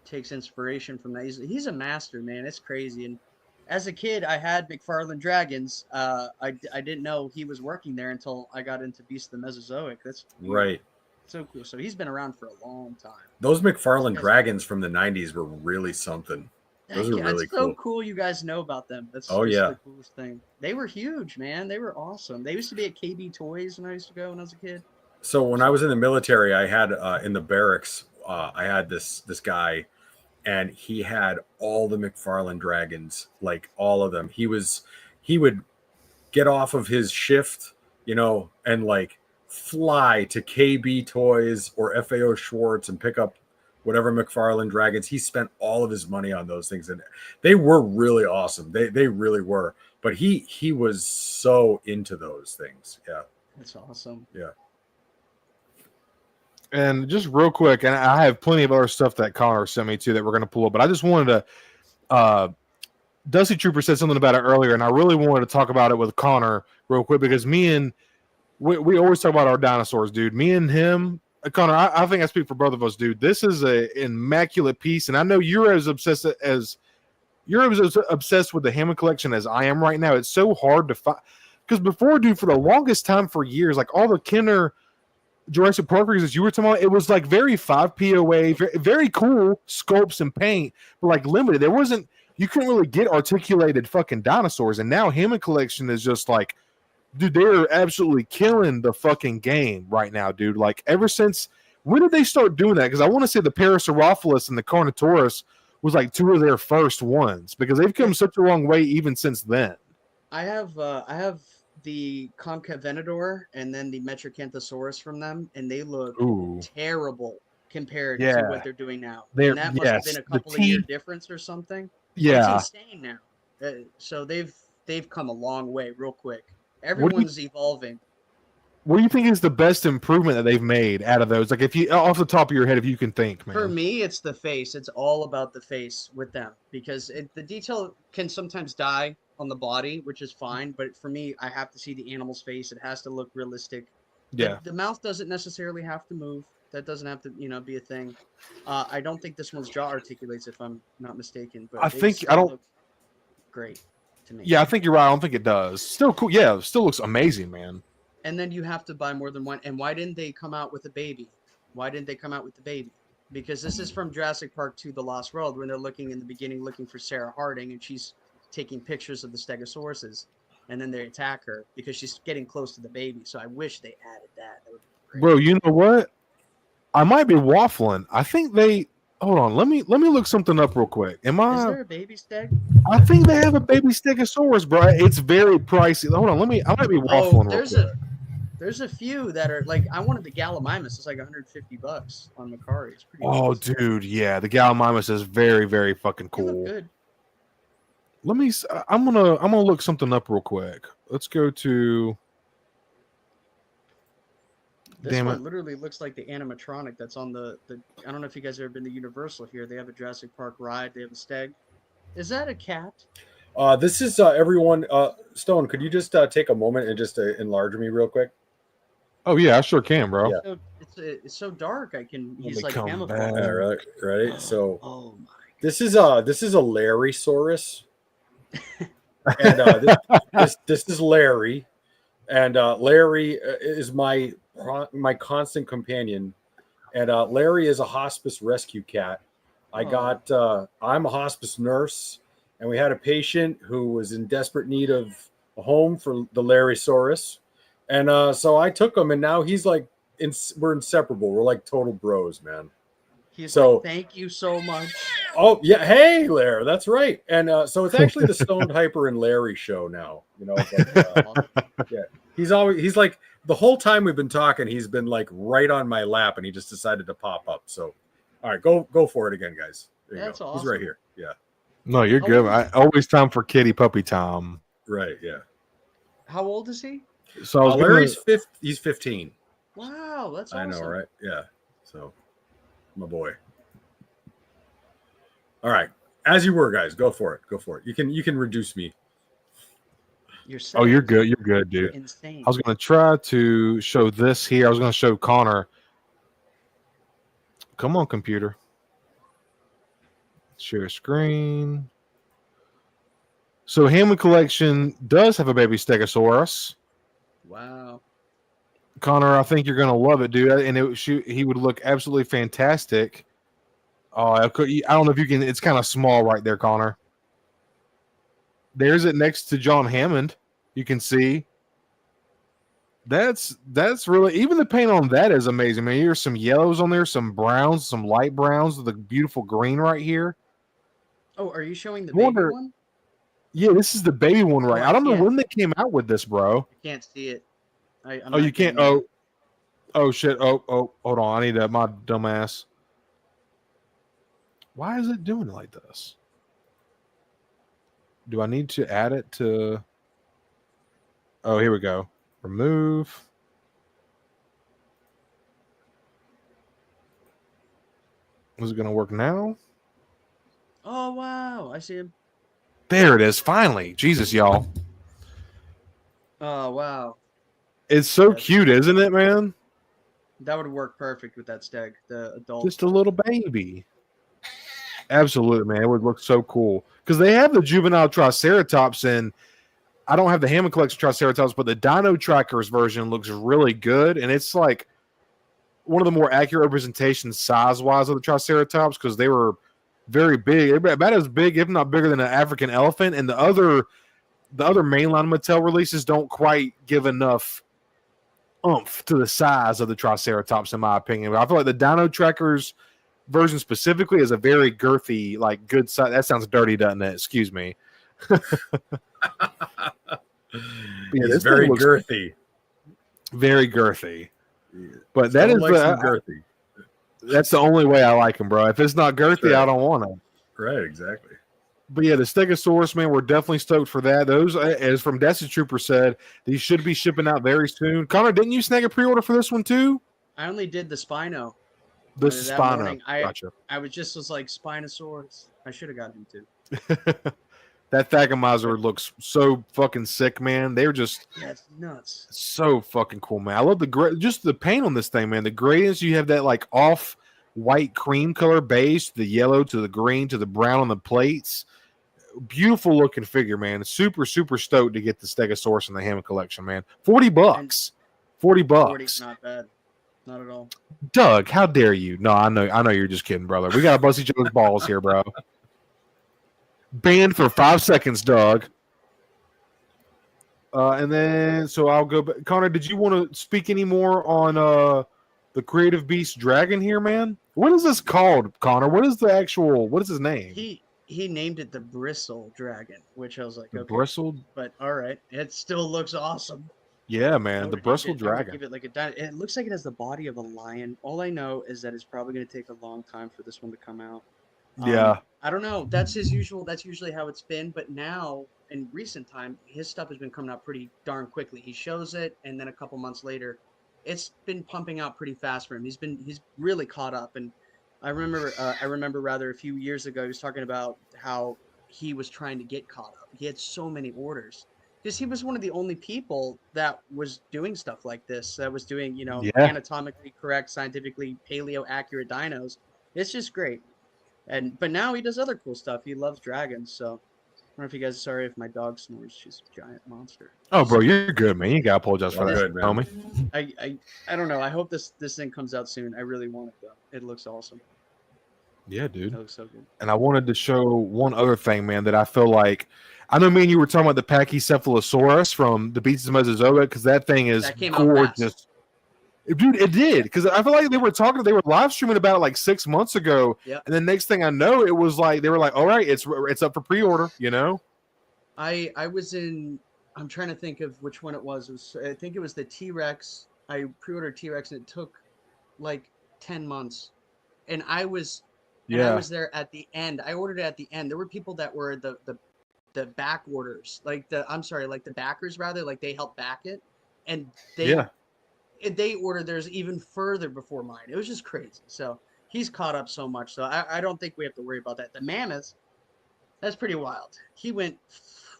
takes inspiration from that. He's a master, man. It's crazy. And as a kid, I had McFarlane Dragons. I didn't know he was working there until I got into Beast of the Mesozoic. That's right. So cool. So he's been around for a long time. Those McFarlane Dragons from the 90s were really something. Those are really cool. So cool you guys know about them. That's the coolest thing. They were huge, man. They were awesome. They used to be at KB Toys when I used to go when I was a kid. So when I was in the military, I had in the barracks, I had this guy, and he had all the McFarlane Dragons, like all of them. He would get off of his shift, and like fly to KB Toys or FAO Schwartz and pick up whatever McFarlane Dragons. He spent all of his money on those things, and they were really awesome. They really were. But he was so into those things. Yeah, that's awesome. Yeah. And just real quick, and I have plenty of other stuff that Connor sent me too that we're going to pull up, but I just wanted to. Dusty Trooper said something about it earlier, and I really wanted to talk about it with Connor real quick because we always talk about our dinosaurs, dude. Me and him, Connor, I think I speak for both of us, dude. This is an immaculate piece, and I know you're as obsessed with the Hammond collection as I am right now. It's so hard to find because before, dude, for the longest time for years, like all the Kenner Jurassic Park that you were talking about, it was like very 5 POA, very cool sculpts and paint, but like limited. There wasn't, you couldn't really get articulated fucking dinosaurs, and now Hammond collection is just like dude, they're absolutely killing the fucking game right now, dude. Like ever since when did they start doing that? Because I want to say the Parasaurolophus and the Carnotaurus was like two of their first ones because they've come such a long way even since then. I have the Concavenador and then the Metracanthosaurus from them, and they look terrible compared to what they're doing now. And that must have been a couple of year difference or something. Yeah, it's insane now. So they've come a long way real quick. Everyone's evolving. What do you think is the best improvement that they've made out of those? Like, if you, off the top of your head, if you can think, man. For me, it's the face. It's all about the face with them because the detail can sometimes die on the body, which is fine. But for me, I have to see the animal's face. It has to look realistic. Yeah. The mouth doesn't necessarily have to move. That doesn't have to, be a thing. I don't think this one's jaw articulates, if I'm not mistaken. But I don't. Look great to me. Yeah, I think you're right. I don't think it does. Still cool. Yeah, it still looks amazing, man. And then you have to buy more than one. And why didn't they come out with a baby? Because this is from Jurassic Park 2: The Lost World, when they're looking in the beginning, looking for Sarah Harding, and she's taking pictures of the Stegosauruses, and then they attack her because she's getting close to the baby. So I wish they added that. That would be great. Bro, you know what? I might be waffling. I think they. Hold on. Let me look something up real quick. Is there a baby steg? I think they have a baby Stegosaurus, bro. It's very pricey. Hold on. I might be waffling real quick. There's a few that are like, I wanted the Gallimimus. It's like $150 on Macari. It's pretty expensive. Dude, yeah, the Gallimimus is very, very fucking They look cool. good. Let me. I'm gonna look something up real quick. Let's go to. This one literally looks like the animatronic that's on the. I don't know if you guys have ever been to Universal here. They have a Jurassic Park ride. They have a steg. Is that a cat? This is everyone. Stone, could you just take a moment and just enlarge me real quick? Oh yeah, I sure can, bro. Yeah. It's so dark. He's like come camouflage. back. All right, ready? So, my. this is a Larry-saurus, and this is Larry, and Larry is my constant companion, and Larry is a hospice rescue cat. I'm a hospice nurse, and we had a patient who was in desperate need of a home for the Larry-saurus, and so I took him, and now he's like, we're inseparable. We're like total bros, man. He's like, thank you so much. Oh yeah, hey Larry, that's right. And so it's actually the Stoned Hyper and Larry show now. Yeah, he's like the whole time we've been talking, he's been like right on my lap, and he just decided to pop up. So, all right, go for it again, guys. That's awesome. He's right here. Yeah. No, you're good. I always time for kitty puppy time. Right. Yeah. How old is he? So Larry's he's 15. Wow, that's awesome. I know, right? Yeah. So, my boy. All right, as you were, guys. Go for it. You can reduce me. You're good. You're good, dude. Insane. I was gonna try to show this here. I was gonna show Connor. Come on, computer. Share screen. So Hammond Collection does have a baby Stegosaurus. Wow. Connor, I think you're gonna love it, dude. And he would look absolutely fantastic. Oh, I don't know if you can. It's kind of small right there, Connor. There's it next to John Hammond. You can see. That's really, even the paint on that is amazing. Man, here's some yellows on there, some browns, some light browns with a beautiful green right here. Oh, are you showing the baby one? Yeah, this is the baby one, right? I don't know when they came out with this, bro. I can't see it. You can't. Oh shit. Oh, hold on. I need my dumbass. Why is it doing it like this? Do I need to add it to? Oh, here we go. Remove. Is it going to work now? Oh, wow. I see him. There it is. Finally. Jesus, y'all. Oh, wow. It's so cute, isn't it, man? That would work perfect with that steg, the adult. Just a little baby. Absolutely, man. It would look so cool. Because they have the juvenile Triceratops, and I don't have the Hammond Collection Triceratops, but the Dino Trackers version looks really good. And it's like one of the more accurate representations size-wise of the Triceratops because they were very big. About as big, if not bigger than an African elephant. And the other the other mainline Mattel releases don't quite give enough oomph to the size of the Triceratops, in my opinion. But I feel like the Dino Trackers version specifically is a very girthy, like good size. That sounds dirty, doesn't it? Excuse me. He's very girthy. Very girthy. Yeah. But that is girthy. That's the only way I like them, bro. If it's not girthy, I don't want them. Right, exactly. But yeah, the Stegosaurus, man, we're definitely stoked for that. Those, as from Destiny Trooper said, these should be shipping out very soon. Connor, didn't you snag a pre-order for this one too? I only did the Spino. The Spino. Gotcha. I was like Spinosaurus. I should have gotten him too. That Thagomizer looks so fucking sick, man. They're just it's nuts. So fucking cool, man. I love just the paint on this thing, man. The gradients, you have that like off white cream color base, the yellow to the green to the brown on the plates. Beautiful looking figure, man. Super stoked to get the Stegosaurus in the Hammond collection, man. $40. $40. 40's not bad. Not at all. Doug, how dare you? No, I know you're just kidding, brother. We got to bust each other's balls here, bro. Banned for 5 seconds, Doug. And then, so I'll go back. Connor, did you want to speak any more on the Creative Beast Dragon here, man? What is this called, Connor? What is his name? He named it the Bristle Dragon, which I was like, okay. Bristle? But all right, it still looks awesome. Yeah, man, the Bristle Dragon. Give it like it looks like it has the body of a lion. All I know is that it's probably going to take a long time for this one to come out. Yeah. I don't know. That's usually how it's been. But now, in recent time, his stuff has been coming out pretty darn quickly. He shows it, and then a couple months later, it's been pumping out pretty fast for him. He's really caught up. And I remember rather a few years ago, he was talking about how he was trying to get caught up. He had so many orders because he was one of the only people that was doing stuff like this. That was doing, anatomically correct, scientifically paleo accurate dinos. It's just great. But now he does other cool stuff. He loves dragons, so I don't know if you guys are sorry if my dog snores. She's a giant monster. Oh, bro, you're good, man. You gotta apologize for that, good, man. Homie. I don't know. I hope this thing comes out soon. I really want it though. It looks awesome. Yeah, dude. It looks so good. And I wanted to show one other thing, man, that I feel like I know me and you were talking about the Pachycephalosaurus from the Beasts of Mesozoic because that thing is gorgeous. Dude, it did, because I feel like they were live streaming about it like 6 months ago, yep. And the next thing I know, it was like they were like, "All right, it's up for pre-order," you know. I was in. I'm trying to think of which one it was. I think it was the T-Rex. I pre-ordered T-Rex, and it took like 10 months, and I was there at the end. I ordered it at the end. There were people that were the back orders, like the backers rather, like they helped back it, and they ordered theirs even further before mine. It was just crazy. So he's caught up so much. So I don't think we have to worry about that. The mammoths, that's pretty wild. He went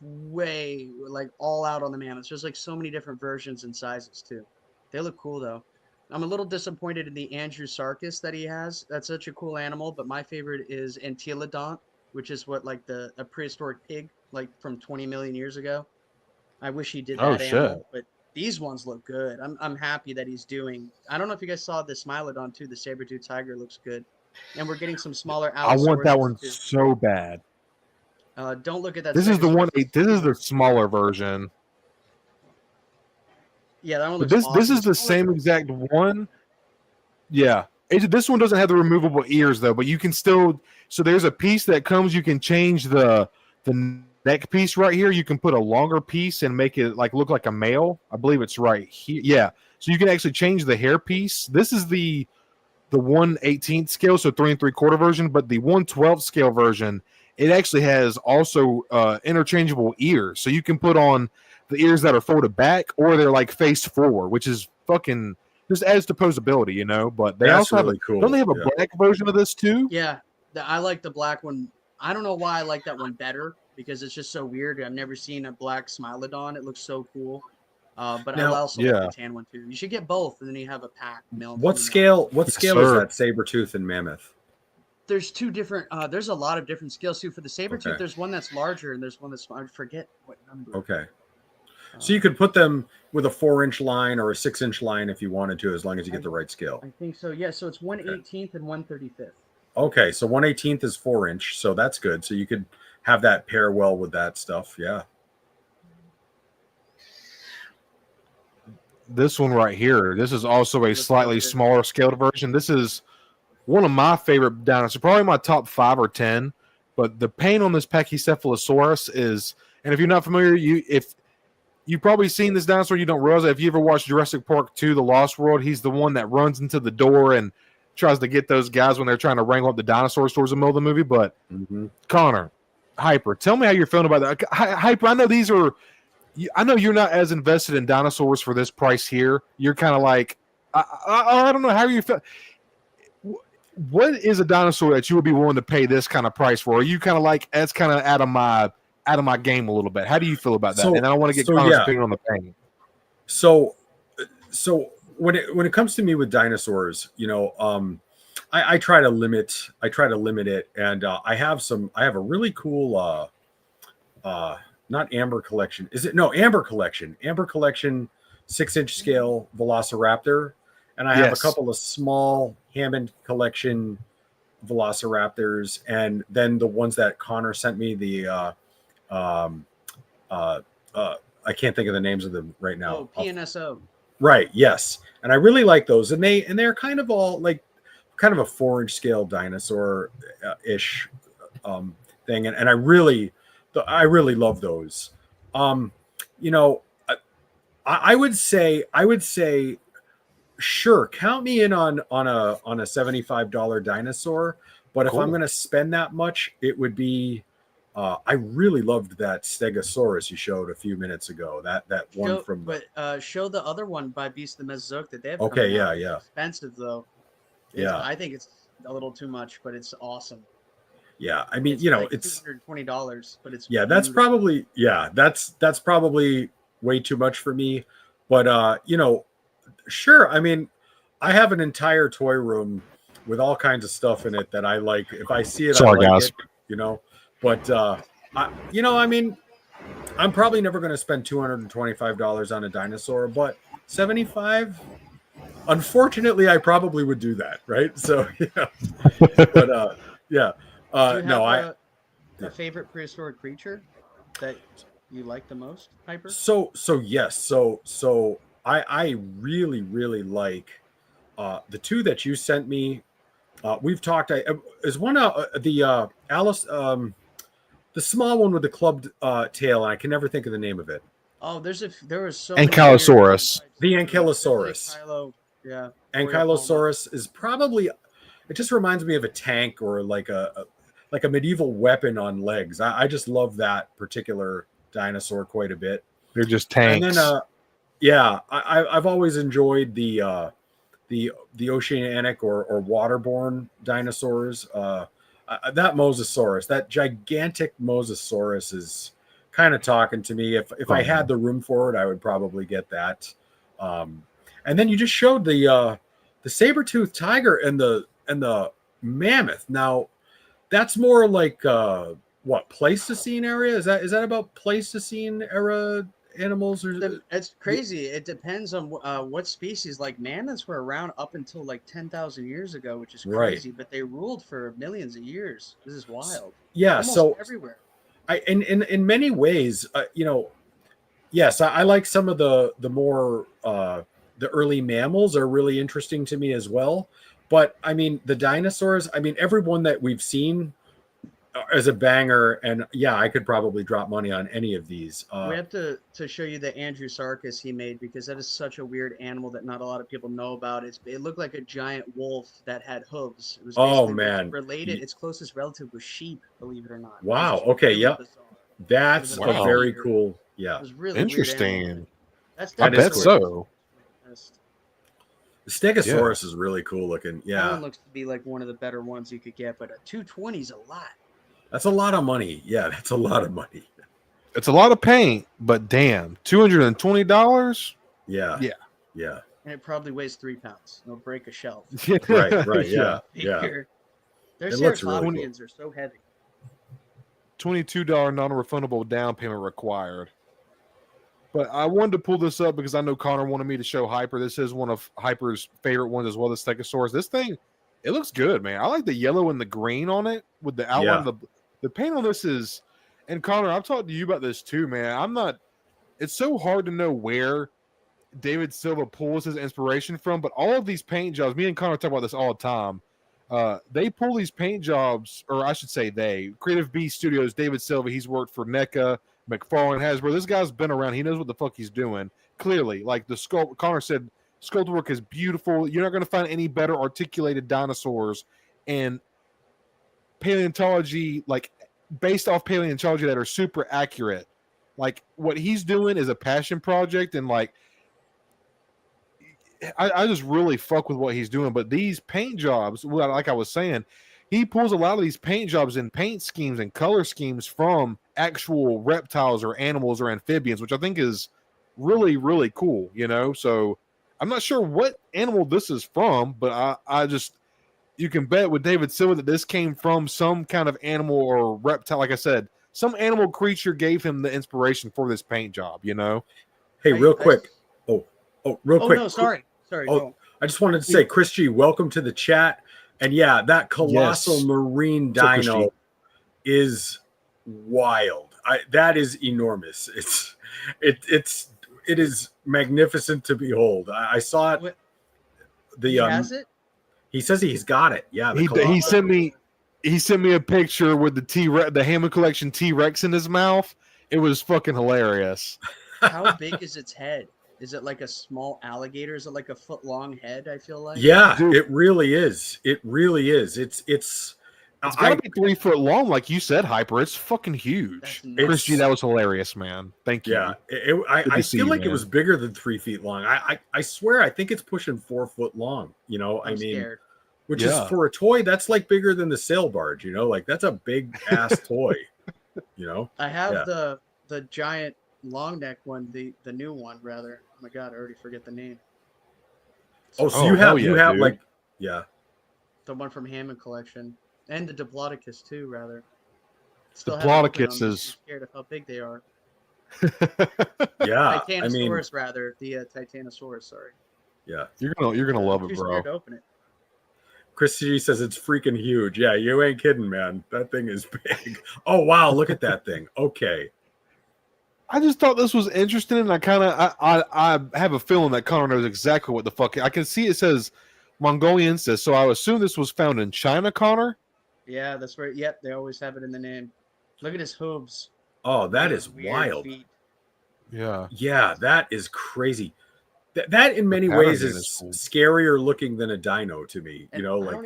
way like all out on the mammoths. There's like so many different versions and sizes too. They look cool though. I'm a little disappointed in the Andrew-Sarkis that he has. That's such a cool animal. But my favorite is Antilodont, which is what like a prehistoric pig like from 20 million years ago. I wish he did that animal, but these ones look good. I'm happy that he's doing. I don't know if you guys saw the Smilodon too. The saber-tooth tiger looks good, and we're getting some smaller. I want that one so bad. Don't look at that. This is the one. This is the smaller version. Yeah, that one looks awesome. This is the same exact one. Yeah, this one doesn't have the removable ears though, but you can still. So there's a piece that comes. You can change the neck piece right here. You can put a longer piece and make it like look like a male. I believe it's right here. Yeah. So you can actually change the hair piece. This is the 1/18 scale, so 3 3/4 version, but the 1/12 scale version, it actually has also interchangeable ears. So you can put on the ears that are folded back or they're like face forward, which is fucking just adds to posability, you know. But they also have cool. Don't they have a black version of this too? Yeah. I like the black one. I don't know why I like that one better. Because it's just so weird. I've never seen a black Smilodon. It looks so cool. But I also like the tan one too. You should get both, and then you have a pack. What scale is that saber-tooth and mammoth? There's two different. There's a lot of different scales too. For the saber-tooth, there's one that's larger, and there's one that's I forget what number. Okay. So you could put them with a 4-inch line or a 6-inch line if you wanted to, as long as you get the right scale. I think so. Yeah. So it's 1/18 and 1/35. Okay, so 1/18 is 4-inch, so that's good. So you could have that pair well with that stuff. Yeah. this one right here. This is also a Looks slightly really good. smaller scaled version. This is one of my favorite dinosaurs, probably my top 5 or 10. But the paint on this Pachycephalosaurus is, and if you're not familiar, if you've probably seen this dinosaur, you don't realize it. If you ever watched Jurassic Park 2, The Lost World, he's the one that runs into the door and tries to get those guys when they're trying to wrangle up the dinosaurs towards the middle of the movie. But Connor, Hyper, tell me how you're feeling about that. Hyper, I know these are, I know you're not as invested in dinosaurs for this price here. You're kind of like, I don't know how you feel. What is a dinosaur that you would be willing to pay this kind of price for? Are you kind of like, that's kind of out of my game a little bit? How do you feel about that? And I want to get Connor's opinion on the pain. So when it comes to me with dinosaurs, you know, I try to limit it, and I have a really cool not Amber Collection. Is it? No, Amber Collection. Amber Collection 6-inch scale Velociraptor. And I have a couple of small Hammond Collection Velociraptors. And then the ones that Connor sent me, the I can't think of the names of them right now. Oh, PNSO. Right. Yes. And I really like those. And they're kind of all like kind of a 4-inch scale dinosaur ish thing. And I really love those. You know, I would say, sure, count me in on a $75 dinosaur. But if I'm going to spend that much, it would be, I really loved that Stegosaurus you showed a few minutes ago. That one from. But show the other one by Beast of the Mesozoic that they have. Okay, yeah. It's expensive though. I think it's a little too much, but it's awesome. Yeah, I mean, it's you know, like it's $220, but it's that's probably that's probably way too much for me. But you know, sure. I mean, I have an entire toy room with all kinds of stuff in it that I like. If I see it, Sorry, I like guys. it, you know. But you know, I mean, I'm probably never going to spend $225 on a dinosaur, but $75. Unfortunately, I probably would do that, right? So yeah, but yeah. A favorite prehistoric creature that you like the most, Hyper? So yes. So I really like the two that you sent me. We've talked. Is one the Alice, the small one with the clubbed tail, and I can never think of the name of it. Oh, there was so Ankylosaurus. The Ankylosaurus. Yeah. Ankylosaurus is probably. It just reminds me of a tank or like a medieval weapon on legs. I just love that particular dinosaur quite a bit. They're just tanks. And then I've always enjoyed the oceanic or waterborne dinosaurs. That Mosasaurus, that gigantic Mosasaurus, is kind of talking to me. If I had the room for it, I would probably get that. And then you just showed the saber-toothed tiger and the mammoth. Now, that's more like what, Pleistocene area? Is that about Pleistocene era animals? Or it's crazy. It depends on what species. Like mammoths were around up until like 10,000 years ago, which is crazy. Right. But they ruled for millions of years. This is wild. Yeah. Almost so everywhere. In many ways, you know, yes, I like some of the more the early mammals are really interesting to me as well. But I mean, the dinosaurs, I mean, everyone that we've seen is a banger. And yeah, I could probably drop money on any of these. We have to show you the Andrewsarchus he made, because that is such a weird animal that not a lot of people know about. It looked like a giant wolf that had hooves. It was related. Its closest relative was sheep, believe it or not. Wow. Okay. Really yeah. Bizarre. That's a very cool. Yeah. It was really interesting. I bet so. The Stegosaurus is really cool looking. Yeah. That one looks to be like one of the better ones you could get, but a 220 is a lot. That's a lot of money. Yeah, that's a lot of money. It's a lot of paint, but damn, $220? Yeah. Yeah. Yeah. And it probably weighs 3 pounds. It'll break a shelf. Right. Yeah. Yeah. Their Ceratopsians are so heavy. $22 non-refundable down payment required. But I wanted to pull this up because I know Connor wanted me to show Hyper. This is one of Hyper's favorite ones as well, the Stegosaurus. This thing, it looks good, man. I like the yellow and the green on it with the outline. Yeah. The paint on this is, and Connor, I've talked to you about this too, man. It's so hard to know where David Silva pulls his inspiration from, but all of these paint jobs, me and Connor talk about this all the time. They pull these paint jobs, or I should say Creative Beast Studios, David Silva, he's worked for NECA, McFarlane, Hasbro. This guy's been around. He knows what the fuck he's doing. Clearly, like the sculpt, Connor said, sculpt work is beautiful. You're not going to find any better articulated dinosaurs and paleontology, like based off paleontology, that are super accurate. Like what he's doing is a passion project, and like I just really fuck with what he's doing. But these paint jobs, like I was saying, he pulls a lot of these paint jobs and paint schemes and color schemes from actual reptiles or animals or amphibians, which I think is really, really cool, you know? So I'm not sure what animal this is from, but I just, you can bet with David Silva that this came from some kind of animal or reptile. Like I said, some animal creature gave him the inspiration for this paint job, you know? Hey, real quick. Real quick. No, sorry. I just wanted to say, Chris G, welcome to the chat. And yeah, that colossal marine dino is wild. That is enormous. It is magnificent to behold. I saw it. He has it? He says he's got it. Yeah, he sent me a picture with the Hammond Collection T-Rex in his mouth. It was fucking hilarious. How big is its head? Is it like a small alligator? Is it like a foot long head? I feel like. Yeah, dude, it really is. It really is. It's gotta be 3 foot long, like you said, Hyper. It's fucking huge. Chris G, that was hilarious, man. Thank you. Yeah, I feel like it was bigger than 3 feet long. I swear, I think it's pushing 4 foot long. You know, I'm scared. Which is for a toy that's like bigger than the sail barge. You know, like that's a big ass toy. You know, I have the giant long neck one, the new one rather. Oh my god, I already forget the name. So you have dude. like the one from Hammond Collection and the Diplodocus too, rather. The Diplodocus is scared of how big they are. Yeah, Titanosaurus rather, the Titanosaurus. Sorry. Yeah, you're gonna love it, bro. To open it. Chris G says it's freaking huge. Yeah, you ain't kidding, man. That thing is big. Oh wow, look at that thing. Okay. I just thought this was interesting, and I have a feeling that Connor knows exactly what the fuck. I can see it says Mongolian says, so I assume this was found in China, Connor. Yeah, that's right. Yep, they always have it in the name. Look at his hooves. Oh, that is wild. Feet. Yeah. Yeah, that is crazy. That in many ways is scarier looking than a dino to me. You know, like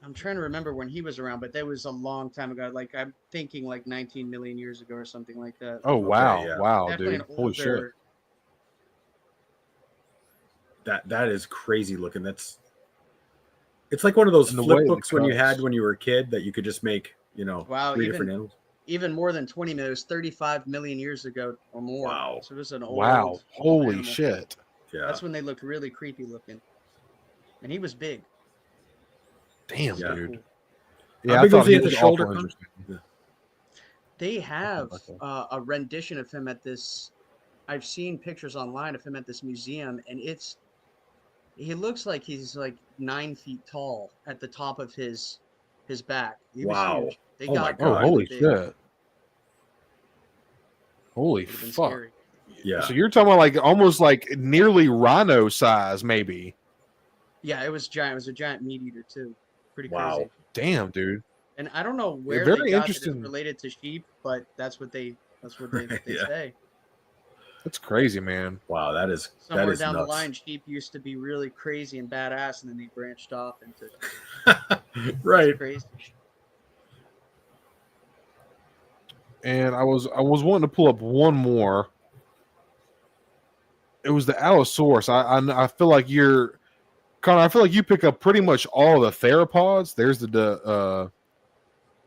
I'm trying to remember when he was around, but that was a long time ago. Like I'm thinking like 19 million years ago or something like that. Oh wow, okay, yeah. wow, Definitely dude, holy shit. That is crazy looking. It's like one of those flip books when you had when you were a kid that you could just make, you know, 3 different animals. Even more than 20 million, it was 35 million years ago or more. Wow. So it was an old. Wow, holy animal. shit. Yeah. That's when they looked really creepy looking. And he was big. Damn, yeah. dude. Yeah, I thought he had the shoulder. Yeah. They have a rendition of him at this. I've seen pictures online of him at this museum, and he looks like he's like 9 feet tall at the top of his back. He was huge. They got holy shit. Holy fuck. Scary. Yeah. So you're talking about like almost like nearly rhino size, maybe. Yeah, it was giant. It was a giant meat eater too. Pretty crazy. Wow. Damn, dude. And I don't know where Very they got interesting. it related to sheep, but that's what they Yeah. say. That's crazy, man. Wow, that is Somewhere down nuts. the line, sheep used to be really crazy and badass, and then they branched off into right. crazy. And I was wanting to pull up one more. It was the Allosaurus. I feel like Connor. I feel like you pick up pretty much all the theropods. There's the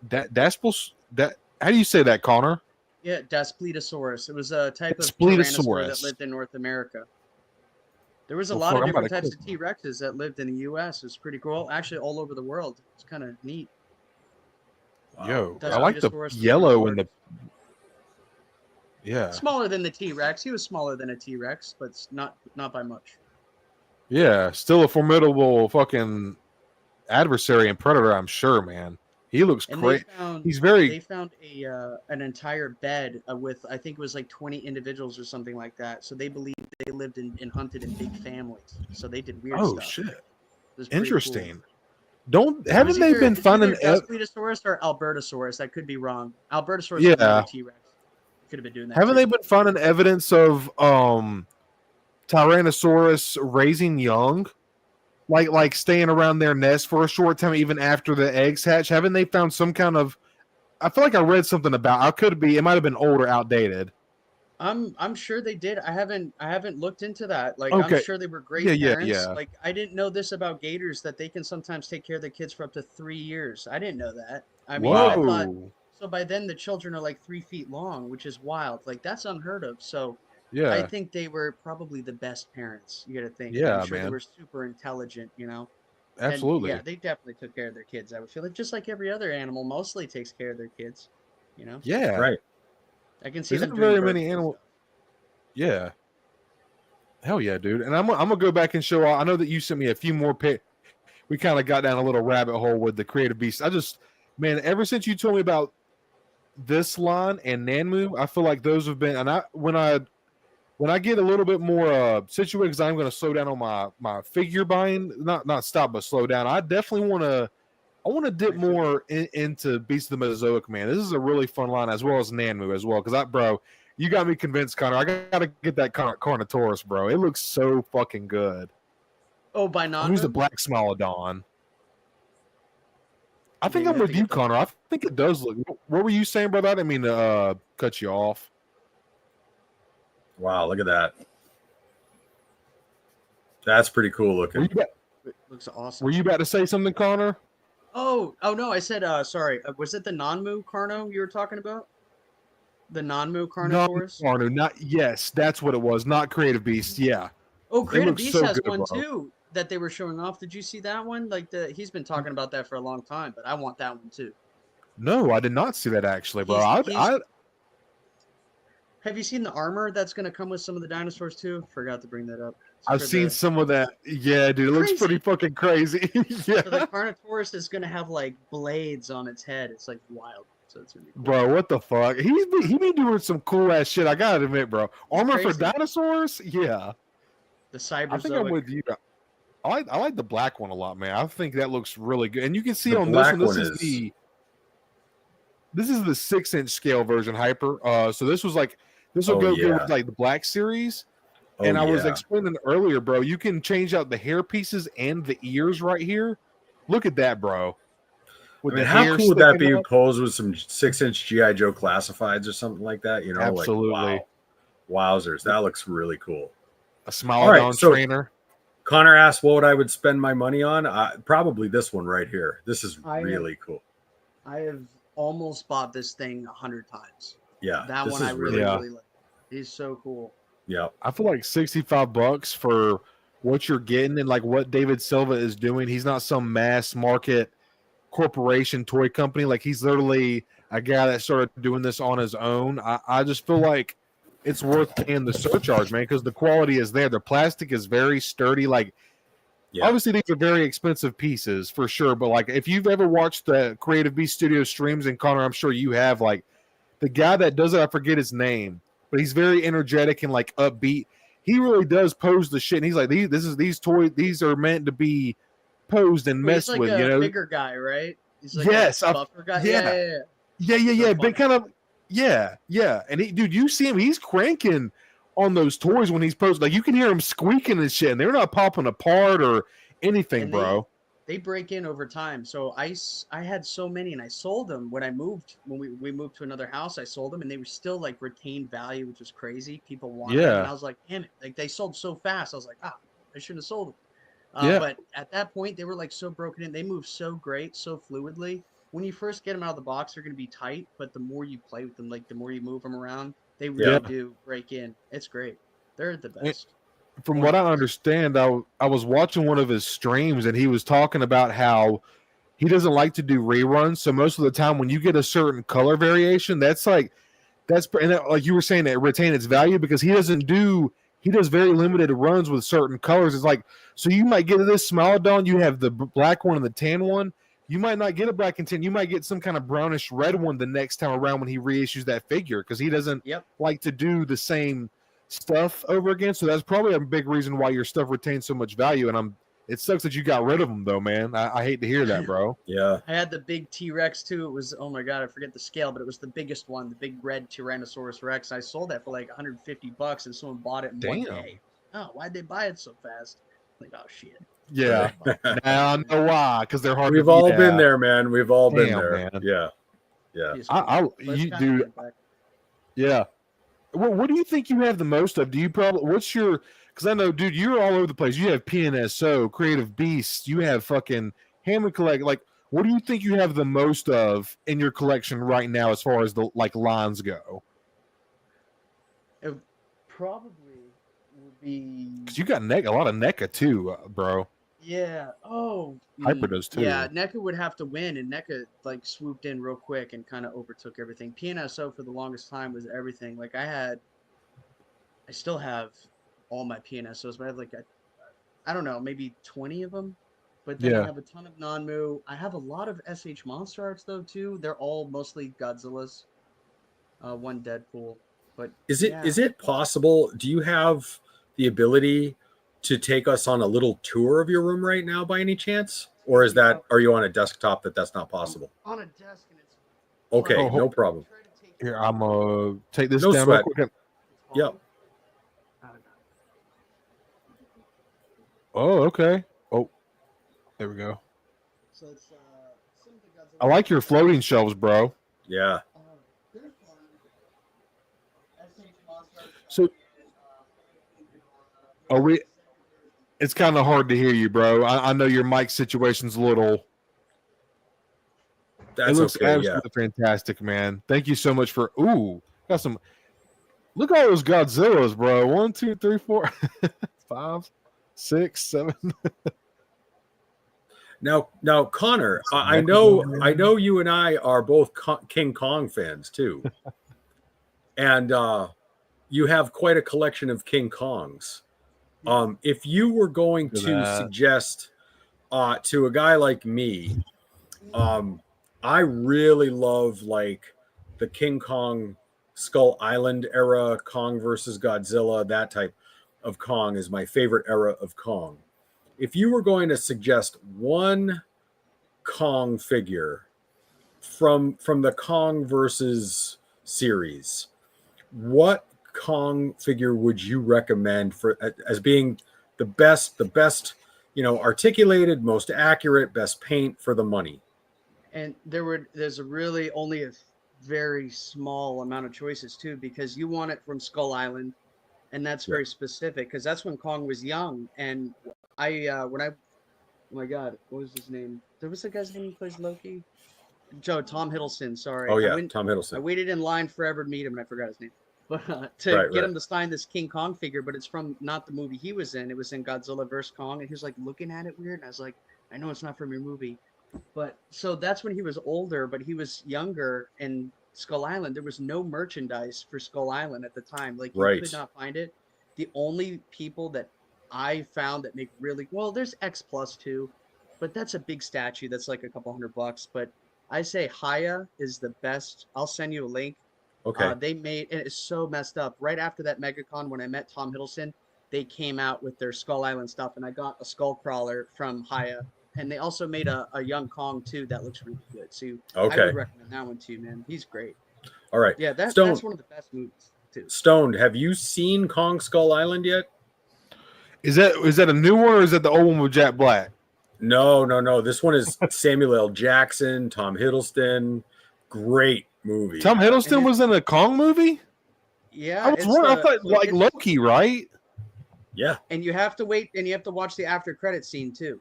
Daspos. That how do you say that, Connor? Yeah, Daspletosaurus. It was a type of Daspletosaurus tyrannosaur that lived in North America. There was a lot of different types of T-Rexes that lived in the U.S. It was pretty cool. Actually, all over the world. It's kind of neat. Wow. Yo, I like the yellow and the. Yeah. Smaller than the T-Rex. He was smaller than a T-Rex, but not by much. Yeah, still a formidable adversary and predator, I'm sure, man. He looks great. They found an entire bed with, I think it was like 20 individuals or something like that. So they believe they lived and hunted in big families, so they did weird Oh stuff. shit! It was pretty Interesting. Cool. Haven't they been finding Duspletosaurus or Albertosaurus? I could be wrong. Albertosaurus was Yeah. another T-Rex. Could have been doing that. Haven't too. they been finding evidence of Tyrannosaurus raising young? Like staying around their nest for a short time, even after the eggs hatch. Haven't they found some kind of? I feel like I read something about. I could be. It might have been old or outdated. I'm sure they did. I haven't looked into that. Like Okay. I'm sure they were great parents. Yeah. Like I didn't know this about gators, that they can sometimes take care of their kids for up to 3 years. I didn't know that. I mean, I thought so. By then the children are like 3 feet long, which is wild. Like that's unheard of. So Yeah. I think they were probably the best parents. You got to think. Yeah, I'm sure man. they were super intelligent. You know. Absolutely. And, yeah, they definitely took care of their kids. I would feel like just like every other animal, mostly takes care of their kids. You know. Yeah. Right. I can see There's them not very doing many birth animals. stuff. Yeah. Hell yeah, dude. And I'm gonna go back and show. I know that you sent me a few more we kind of got down a little rabbit hole with the creative beast. Man, ever since you told me about this line and NANMU, I feel like those have been. And when I get a little bit more situated, because I'm going to slow down on my figure buying, not stop but slow down. I definitely want to dip more into Beasts of the Mesozoic, man. This is a really fun line, as well as NANMU as well. Because bro, you got me convinced, Connor. I got to get that Carnotaurus, bro. It looks so fucking good. Oh, by NANMU? Who's the Black Smilodon? I think Yeah, I'm with you, Connor. I think it does look. What were you saying, brother? I didn't mean to cut you off. Wow, look at that. That's pretty cool looking. It looks awesome. Were you about to say something, Connor? Oh no, I said sorry. Was it the NANMU Carno you were talking about? The NANMU Carnotaurus? Carno, yes, that's what it was. Not Creative Beast, yeah. Oh, Creative Beast so has good, one bro. too that they were showing off. Did you see that one? Like he's been talking about that for a long time, but I want that one too. No, I did not see that actually, bro. Have you seen the armor that's going to come with some of the dinosaurs too? Forgot to bring that up. I've seen some of that. Yeah, dude, it looks pretty fucking crazy. Yeah. So the Carnotaurus is going to have like blades on its head. It's like wild. So it's gonna be cool. Bro, what the fuck? He be doing some cool ass shit. I gotta admit, bro. Armor for dinosaurs? Yeah. The Cyberzoic. I think I'm with you. I like the black one a lot, man. I think that looks really good. And you can see The on this one, this is the 6-inch scale version hyper. So this will go good with like the black series. And I was explaining earlier, bro, you can change out the hair pieces and the ears right here. Look at that, bro. I mean, how cool would that be posed with some 6-inch G.I. Joe classifieds or something like that? You know, absolutely. Like, wow. Wowzers. That looks really cool. A Smilodon trainer. Connor asked what I would spend my money on. Probably this one right here. This is really cool. I have almost bought this thing 100 times. Yeah. That one I really like. He's so cool. Yeah. I feel like $65 for what you're getting and like what David Silva is doing. He's not some mass market corporation toy company. Like he's literally a guy that started doing this on his own. I just feel like it's worth paying the surcharge, man, because the quality is there. The plastic is very sturdy. Like, obviously these are very expensive pieces for sure. But like, if you've ever watched the Creative Beast Studio streams, and Connor, I'm sure you have, like the guy that does it, I forget his name, but he's very energetic and like upbeat. He really does pose the shit. And he's like, these toys, these are meant to be posed and messed he's like with. A you know, bigger guy, right? He's like a buffer guy. Yeah. Big kind of. Yeah. And dude, you see him, he's cranking on those toys when he's posed. Like you can hear him squeaking and shit, and they're not popping apart or anything, and bro. They break in over time. So I had so many, and I sold them when I moved. When we moved to another house, I sold them, and they were still like retained value, which was crazy. People wanted them, and I was like, damn it! Like they sold so fast. I was like, I shouldn't have sold them. But at that point, they were like so broken in. They move so great, so fluidly. When you first get them out of the box, they're going to be tight, but the more you play with them, like the more you move them around, they really do break in. It's great. They're the best. From what I understand, I was watching one of his streams, and he was talking about how he doesn't like to do reruns. So most of the time when you get a certain color variation, that's like you were saying, that retain its value because he does very limited runs with certain colors. It's like, so you might get this Smilodon, you have the black one and the tan one. You might not get a black and tan. You might get some kind of brownish red one the next time around when he reissues that figure because he doesn't like to do the same stuff over again. So that's probably a big reason why your stuff retains so much value. And it sucks that you got rid of them though, man. I hate to hear that, bro. Yeah. I had the big T-Rex too. It was, oh my god, I forget the scale, but it was the biggest one, the big red Tyrannosaurus Rex. I sold that for like $150, and someone bought it in one day. Oh, why'd they buy it so fast? Like, oh shit. Yeah. Now I know why, because they're hard. We've all been there, man. We've all been there. Man. Yeah. Yeah. Dude. Yeah. What do you think you have the most of? Do you probably, what's your, because I know, dude, you're all over the place. You have PNSO, Creative Beasts, you have fucking Hammond Collect. Like, what do you think you have the most of in your collection right now as far as the like lines go? It probably would be, because you got a lot of NECA too, bro. Yeah. Oh. Hyper does too. Yeah, NECA would have to win, and NECA like swooped in real quick and kind of overtook everything. PNSO for the longest time was everything. Like I still have all my PNSOs, but I have like I don't know, maybe 20 of them. But then I have a ton of NANMU. I have a lot of SH Monster Arts though too. They're all mostly Godzillas. One Deadpool. But is it possible? Do you have the ability to take us on a little tour of your room right now by any chance? Or are you on a desktop that's not possible? On a desk, and it's okay, no problem. Here, I'm gonna take this no down sweat. real quick. Yep. Oh, okay. Oh, there we go. So it's I like your floating shelves, bro. Yeah. So it's kind of hard to hear you, bro. I know your mic situation's a little. That's it looks okay, absolutely fantastic, man. Thank you so much for. Ooh, got some. Look at all those Godzillas, bro. 1, 2, 3, 4, 5, 6, 7. Now, Connor, I know you and I are both King Kong fans too, and you have quite a collection of King Kongs. If you were going to suggest to a guy like me, I really love like the King Kong Skull Island era, Kong versus Godzilla. That type of Kong is my favorite era of Kong. If you were going to suggest one Kong figure from the Kong versus series, what Kong figure would you recommend for as being the best, articulated, most accurate, best paint for the money? And there's really only a very small amount of choices too, because you want it from Skull Island, and that's very specific because that's when Kong was young. And oh my god, what was his name? There was a guy's name who plays Loki. Tom Hiddleston. Sorry. Oh yeah, Tom Hiddleston. I waited in line forever to meet him, and I forgot his name. But to get him to sign this King Kong figure, but it's from not the movie he was in. It was in Godzilla vs. Kong, and he was like looking at it weird. And I was like, I know it's not from your movie. But so that's when he was older, but he was younger in Skull Island. There was no merchandise for Skull Island at the time. Like, you could not find it. The only people that I found that make really well, there's X Plus too, but that's a big statue. That's like a couple $100. But I say Haya is the best. I'll send you a link. Okay. They made, and it's so messed up. Right after that MegaCon, when I met Tom Hiddleston, they came out with their Skull Island stuff, and I got a skull crawler from Haya. And they also made a young Kong too that looks really good. So I would recommend that one too, man. He's great. All right. Yeah, that's one of the best movies too. Stoned, have you seen Kong Skull Island yet? Is that a new one, or is that the old one with Jack Black? No. This one is Samuel L. Jackson, Tom Hiddleston. Great movie. Tom Hiddleston was in a Kong movie? Yeah. I thought like Loki, right? Yeah. And you have to wait, and you have to watch the after credit scene too.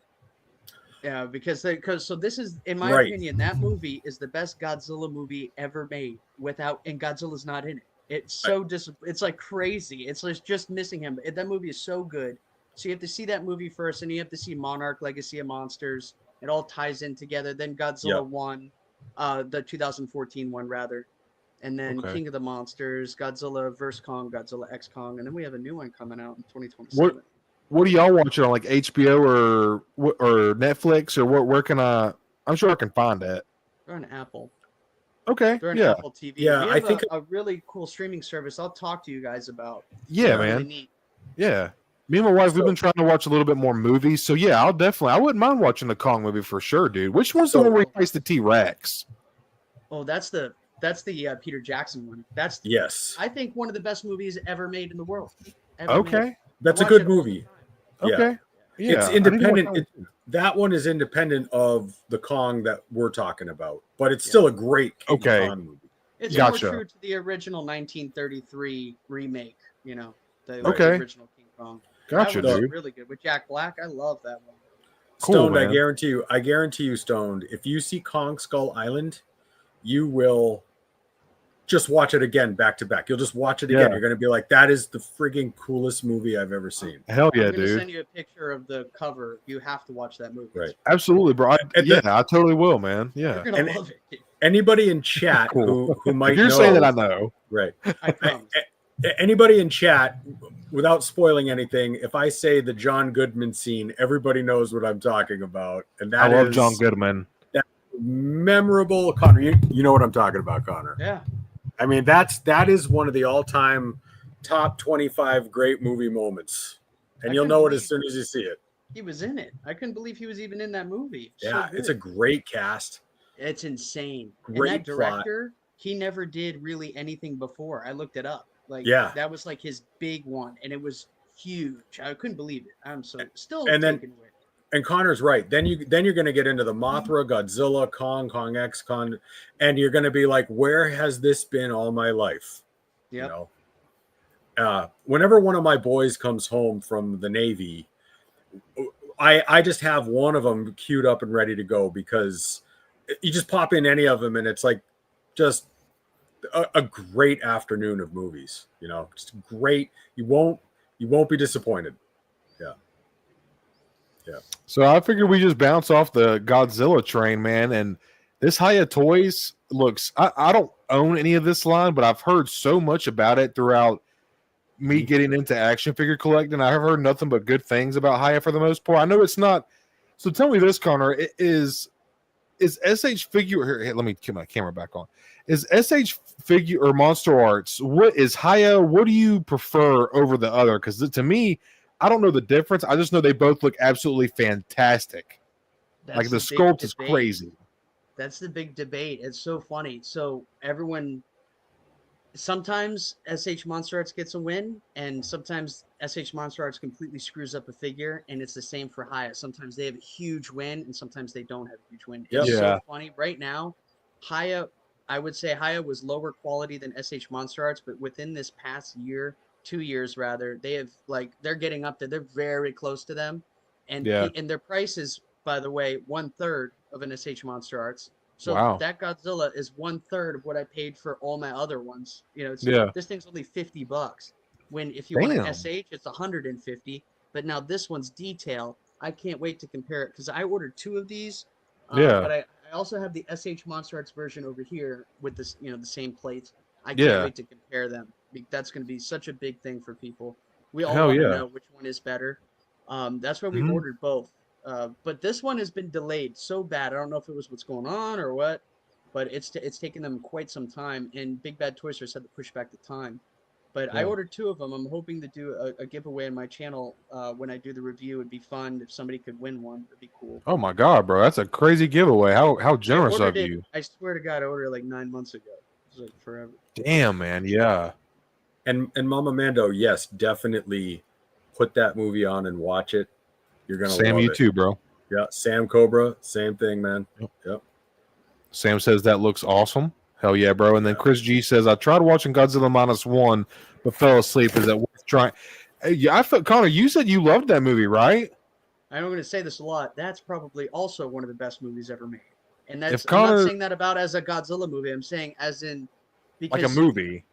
Yeah, because this is, in my opinion, that movie is the best Godzilla movie ever made and Godzilla's not in it. It's so it's like crazy. It's just missing him. That movie is so good. So you have to see that movie first, and you have to see Monarch: Legacy of Monsters. It all ties in together. Then Godzilla 1, the 2014 one rather, and then King of the Monsters, Godzilla vs. Kong, Godzilla X Kong, and then we have a new one coming out in 2027. What are y'all watching on, like HBO or Netflix, or where can I'm sure I can find it. Or an Apple. Okay. They're on Yeah. Apple TV. Yeah, We I have think- a really cool streaming service. I'll talk to you guys about. Yeah, It's man. really neat. Yeah. Me and my wife, we've So- been trying to watch a little bit more movies. So yeah, I wouldn't mind watching the Kong movie for sure, dude. Which one's the So- one where he fights the T-Rex? Oh, that's the Peter Jackson one. That's Yes. I think one of the best movies ever made in the world. Ever made. Okay. That's a watch good it all the movie. time. Yeah. Okay. Yeah. It's I need to watch independent. that one too. That one is independent of the Kong that we're talking about, but it's still a great King Okay. Kong movie. It's Gotcha. more true to the original 1933 remake. You know, the Okay. original King Kong. Gotcha, that was dude. really good with Jack Black. I love that one. Cool, Stoned, man. I guarantee you, Stoned, if you see Kong Skull Island, you will just watch it again back to back. You'll just watch it again. Yeah. You're going to be like, that is the friggin' coolest movie I've ever seen. Hell yeah, I'm gonna dude. send you a picture of the cover. You have to watch that movie. Right. Absolutely, bro. I And I totally will, man. Yeah. You're gonna And- love it. Anybody in chat Cool. who might If you're know, saying that, I know. right. I promise. Anybody in chat, without spoiling anything, if I say the John Goodman scene, everybody knows what I'm talking about. And I that love is John Goodman. memorable. Connor, you know what I'm talking about, Connor. Yeah. I mean, that is one of the all-time top 25 great movie moments. And I you'll couldn't know it as believe- soon as you see it. He was in it. I couldn't believe he was even in that movie. So Yeah, it's a good. great cast. It's insane. Great and that plot. director, he never did really anything before. I looked it up. Like, Yeah. that was like his big one, and it was huge. I couldn't believe it. I'm so still And then- taken away. And Connor's right. Then you're going to get into the Mothra, Godzilla, Kong X, and you're going to be like, where has this been all my life? Yep. You know, whenever one of my boys comes home from the Navy, I just have one of them queued up and ready to go, because you just pop in any of them and it's like just a great afternoon of movies. You know, just great. You won't be disappointed. So I figured we just bounce off the Godzilla train, man. And this Hiya Toys looks, I don't own any of this line, but I've heard so much about it throughout me getting into action figure collecting. I've heard nothing but good things about Hiya for the most part. I know it's not. So tell me this, Connor, is SH Figure here, let me get my camera back on. Is SH Figure or Monster Arts, what is Hiya? What do you prefer over the other? Because to me, I don't know the difference. I just know they both look absolutely fantastic. That's Like the big sculpt is debate. crazy. That's the big debate. It's so funny. So everyone, sometimes SH Monster Arts gets a win, and sometimes SH Monster Arts completely screws up a figure, and it's the same for Hiya. Sometimes they have a huge win, and sometimes they don't have a huge win. It's Yeah. so funny. Right now, Hiya, I would say Hiya was lower quality than SH Monster Arts, but within this past year, 2 years rather, they have they're getting up there. They're very close to them, and Yeah. and their price is, by the way, 1/3 of an SH Monster Arts. So Wow. that Godzilla is 1/3 of what I paid for all my other ones. You know, Yeah. this thing's only $50. When if you want an Damn. SH, it's 150. But now this one's detail. I can't wait to compare it, because I ordered 2 of these. Yeah. But I also have the SH Monster Arts version over here with this, the same plates. I can't Yeah. wait to compare them. That's going to be such a big thing for people. We all Hell want to yeah. know which one is better. That's why we Mhm. ordered both. But this one has been delayed so bad. I don't know if it was what's going on or what, but it's taken them quite some time. And Big Bad Toy Store had to push back the time. But I Yeah. ordered 2 of them. I'm hoping to do a giveaway on my channel when I do the review. It'd be fun if somebody could win one. It'd be cool. Oh my god, bro, that's a crazy giveaway. How generous I of ordered it- you. I swear to God, I ordered it like 9 months ago. It was like forever. Damn, man. Yeah. And Mama Mando, yes, definitely put that movie on and watch it. You're gonna Sam, love you it. too, bro. Yeah, Sam Cobra, same thing, man. Yep. Sam says that looks awesome. Hell yeah, bro. And then Chris G says, I tried watching Godzilla -1, but fell asleep. Is that worth trying? Hey, yeah, I felt, Connor, you said you loved that movie, right? I'm going to say this a lot. That's probably also one of the best movies ever made. And that's If I'm Connor- not saying that about as a Godzilla movie. I'm saying as in because Like a movie.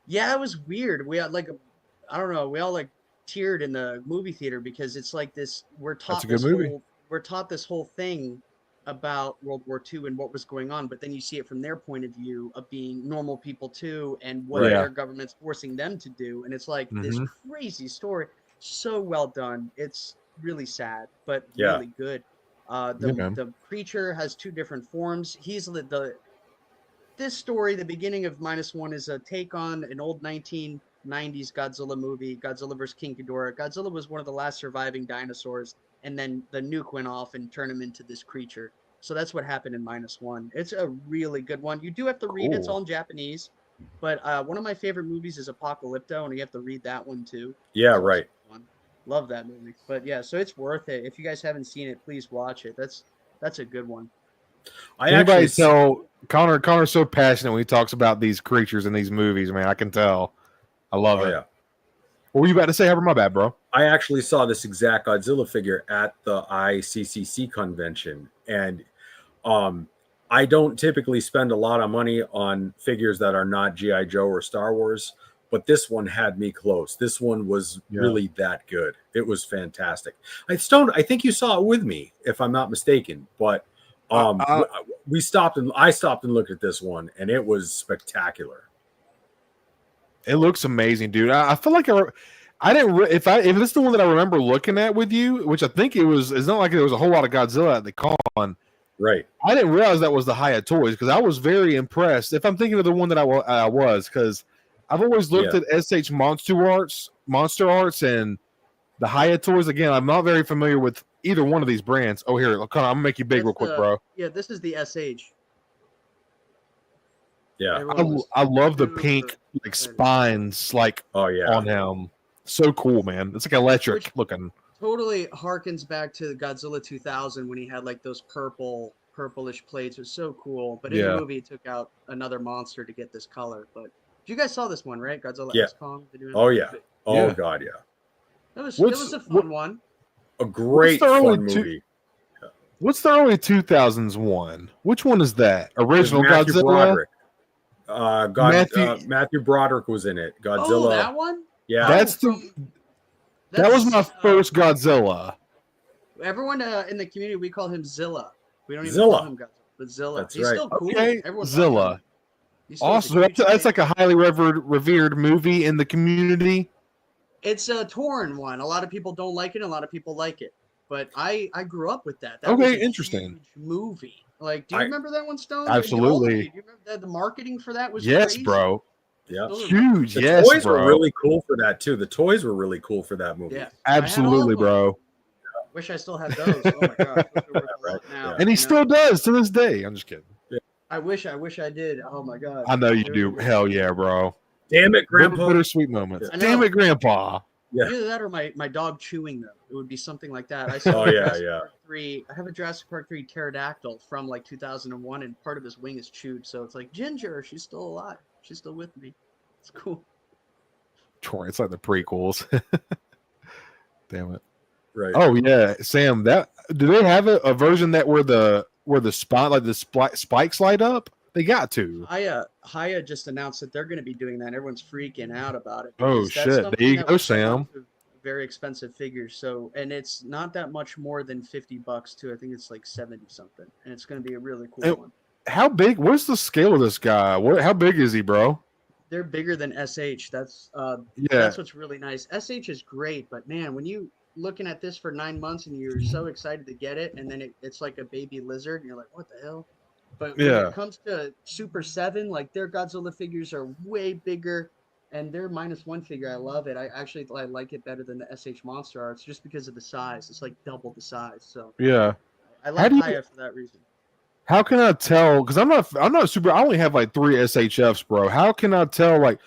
Yeah, it was weird. We had I don't know. We all teared in the movie theater because it's like this. We're taught That's a good this movie. we're taught this whole thing about World War II and what was going on, but then you see it from their point of view of being normal people too, and what Right. their government's forcing them to do, and it's like this Mhm. crazy story. So well done. It's really sad, but Yeah. really good. Yeah, man. The creature has 2 different forms. He's the this story, the beginning of -1, is a take on an old 1990s Godzilla movie, Godzilla vs. King Ghidorah. Godzilla was one of the last surviving dinosaurs, and then the nuke went off and turned him into this creature. So that's what happened in -1. It's a really good one. You do have to read. It's Cool. all in Japanese. But one of my favorite movies is Apocalypto, and you have to read that one too. Yeah, It's also right. fun. Love that movie. But yeah, so it's worth it. If you guys haven't seen it, please watch it. That's a good one. I Anybody actually tell Connor's so passionate when he talks about these creatures in these movies, man. I can tell. I love oh it. yeah. What were you about to say? My bad, bro. I actually saw this exact Godzilla figure at the ICCC convention, and I don't typically spend a lot of money on figures that are not G.I. Joe or Star Wars, but this one had me close. This one was really that good. It was fantastic. I think you saw it with me, if I'm not mistaken, but I stopped and looked at this one, and it was spectacular. It looks amazing, dude. I feel like I didn't. If this is the one that I remember looking at with you, which I think it was, it's not like there was a whole lot of Godzilla at the con. Right. I didn't realize that was the Haya Toys because I was very impressed. If I'm thinking of the one that I was, because I've always looked at SH Monster Arts, and the Haya Toys. Again, I'm not very familiar with either one of these brands. Oh, here, I'm gonna make you big real quick, bro. Yeah, this is the SH. Yeah, I love the pink spines on him. So cool, man. It's like electric looking. Totally harkens back to Godzilla 2000 when he had like those purplish plates. It was so cool. But in the movie, he took out another monster to get this color. But you guys saw this one, right? Godzilla X Kong. Oh yeah. Oh god, yeah. It was a fun one. A great fun movie. What's the early 2000s one? Which one is that? Original Matthew Godzilla? Broderick. Matthew Broderick was in it. Godzilla. Oh, that one? Yeah. That was my first Godzilla. Everyone in the community, we call him Zilla. We don't even Zilla. call him Godzilla, but Zilla. That's He's right. still cool. Okay, Everyone's Zilla. Awesome. Also, that's like a highly revered movie in the community. It's a torn one. A lot of people don't like it, and a lot of people like it. But I grew up with that. Okay, was a interesting. huge movie. Like, do you remember that one, Stone? Absolutely. Do you remember that the marketing for that was crazy? bro. Yeah, huge. The yes, toys bro. were really cool for that too. The toys were really cool for that movie. Yeah, absolutely, bro. Wish I still had those. Oh my gosh, right. Now, and he still does to this day. I'm just kidding. Yeah. I wish I did. Oh my god. I know you do. Hell yeah, bro. Damn it, Grandpa. Bittersweet moments. Yeah. Damn it, Grandpa. Yeah. Either that or my dog chewing them. It would be something like that. I saw Park 3. I have a Jurassic Park 3 pterodactyl from like 2001, and part of his wing is chewed. So it's like, Ginger, she's still alive. She's still with me. It's cool. Troy, it's like the prequels. Damn it. Right. Oh yeah, Sam. That do they have a version that where the spot like the spikes light up? They got to. Haya just announced that they're going to be doing that. Everyone's freaking out about it. Oh shit! There you go, Sam. Very expensive figures. So, and it's not that much more than $50 too. I think it's like 70 something, and it's going to be a really cool one. How big? What's the scale of this guy? How big is he, bro? They're bigger than SH. That's what's really nice. SH is great, but man, when you looking at this for 9 months and you're so excited to get it, and then it's like a baby lizard, and you're like, what the hell? But when it comes to Super 7, like their Godzilla figures are way bigger, and their -1 figure, I love it. I like it better than the SH Monster Arts just because of the size. It's like double the size. So yeah, I like Haya for that reason. How can I tell? Because I'm not super. I only have like 3 SHFs, bro. How can I tell? Like,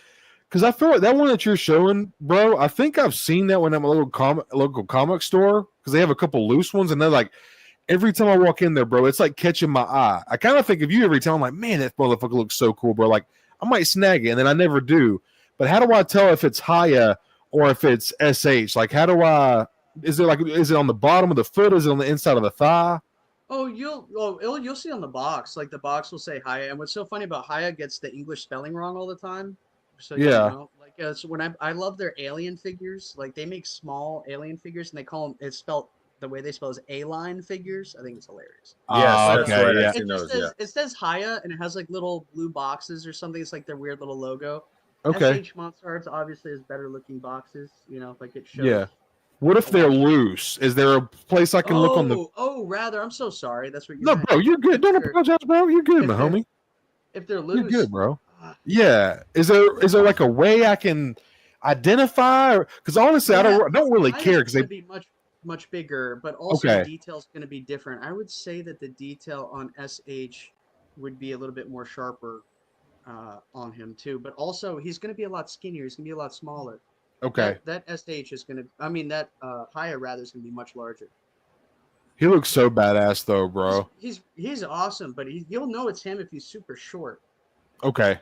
because I feel like that one that you're showing, bro. I think I've seen that one at my local comic store because they have a couple loose ones, and they're like, every time I walk in there, bro, it's like catching my eye. I kind of think of you every time. I'm like, man, that motherfucker looks so cool, bro. Like, I might snag it, and then I never do. But how do I tell if it's Haya or if it's SH? Like, how do I? Is it on the bottom of the foot? Is it on the inside of the thigh? Oh, you'll see on the box. Like the box will say Haya, and what's so funny about Haya gets the English spelling wrong all the time. So like so when I love their alien figures. Like they make small alien figures, and they call them. It's spelled the way they spell is A-line figures. I think it's hilarious. Yes, that's right. Yeah. It says Haya, and it has like little blue boxes or something. It's like their weird little logo. Okay. SH Monster Arts obviously has better looking boxes. You know, like it shows. Yeah. What if they're loose? Is there a place I can look on the? Oh, rather. I'm so sorry. That's what you're. No, bro, you're good. Don't apologize, bro. You're good, my homie. if they're You're loose. good, bro. Yeah. Is there like a way I can identify? Because honestly, I don't really care because going they. to be much bigger, but also the Okay. detail's going to be different. I would say that the detail on SH would be a little bit more sharper on him too, but also he's going to be a lot skinnier. He's going to be a lot smaller. Okay. That SH is going to, I mean, that Haya rather is going to be much larger. He looks so badass though, bro. He's awesome, but you'll know it's him if he's super short. Okay.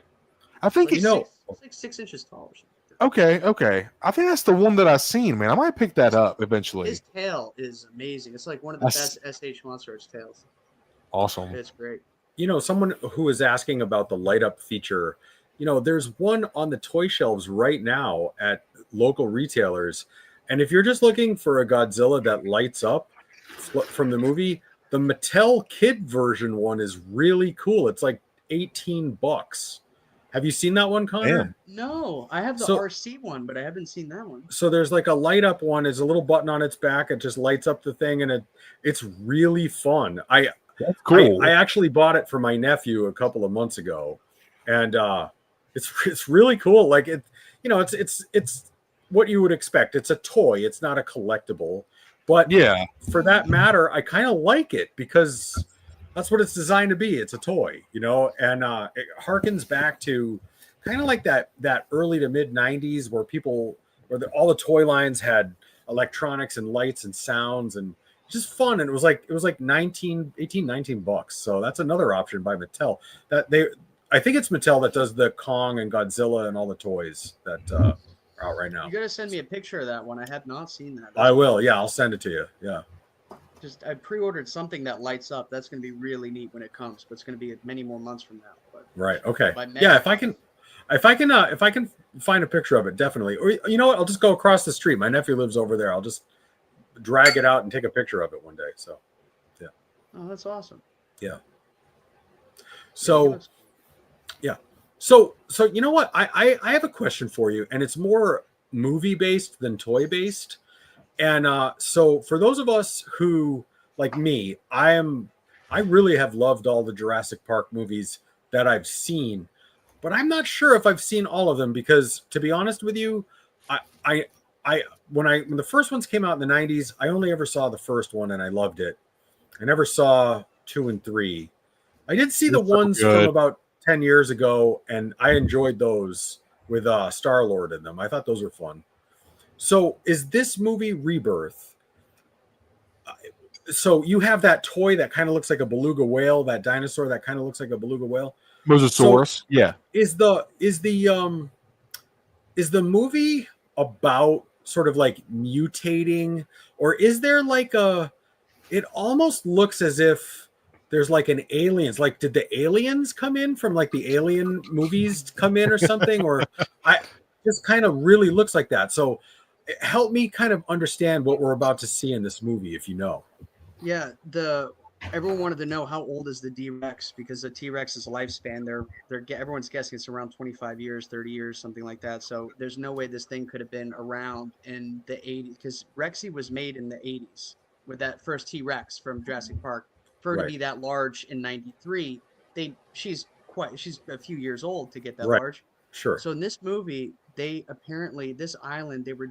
I think Like you know. 6 inches tall or something. Okay. I think that's the one that I've seen, man. I might pick that up eventually. His tail is amazing. It's like one of the best SH monsters tails. Awesome. It's great. You know, someone who is asking about the light up feature, you know, there's one on the toy shelves right now at local retailers. And if you're just looking for a Godzilla that lights up from the movie, the Mattel Kid version one is really cool. It's like $18. Have you seen that one, Connor? Damn. No, I have the RC one, but I haven't seen that one. So there's like a light up one. There's a little button on its back. It just lights up the thing, and it's really fun. That's cool. I actually bought it for my nephew a couple of months ago, and it's really cool. Like it, you know, it's what you would expect. It's a toy. It's not a collectible, but yeah, for that matter, I kind of like it because that's what it's designed to be. It's a toy, you know, and it harkens back to kind of like that early to mid 90s where all the toy lines had electronics and lights and sounds and just fun. And it was like $19 So that's another option by Mattel I think it's Mattel that does the Kong and Godzilla and all the toys that are out right now. You got to send me a picture of that one. I have not seen that. I will. Yeah. I'll send it to you. Yeah. I pre-ordered something that lights up. That's going to be really neat when it comes, but it's going to be many more months from now. But right. Okay. Yeah. If I can find a picture of it, definitely. Or you know what? I'll just go across the street. My nephew lives over there. I'll just drag it out and take a picture of it one day. So, yeah. Oh, that's awesome. Yeah. So, yeah. So you know what? I have a question for you, and it's more movie based than toy based. And so for those of us who, like me, I really have loved all the Jurassic Park movies that I've seen, but I'm not sure if I've seen all of them because, to be honest with you, when the first ones came out in the 90s, I only ever saw the first one and I loved it. I never saw 2 and 3. I did see the ones from about 10 years ago, and I enjoyed those with Star-Lord in them. I thought those were fun. So is this movie Rebirth? So you have that toy that kind of looks like a beluga whale, that dinosaur that kind of looks like a beluga whale. Mosasaurus. So yeah. Is the movie about sort of like mutating, or is there like it almost looks as if there's like an aliens, like did the aliens come in from like the Alien movies come in or something? Or I just kind of really looks like that. So help me kind of understand what we're about to see in this movie, if you know. Yeah, everyone wanted to know how old is the D-Rex, because the T-Rex's lifespan, everyone's guessing it's around 25 years, 30 years, something like that. So there's no way this thing could have been around in the 80s, because Rexy was made in the 80s with that first T-Rex from Jurassic Park. For her to be that large in 93, she's a few years old to get that large. Sure. So in this movie, this island, they were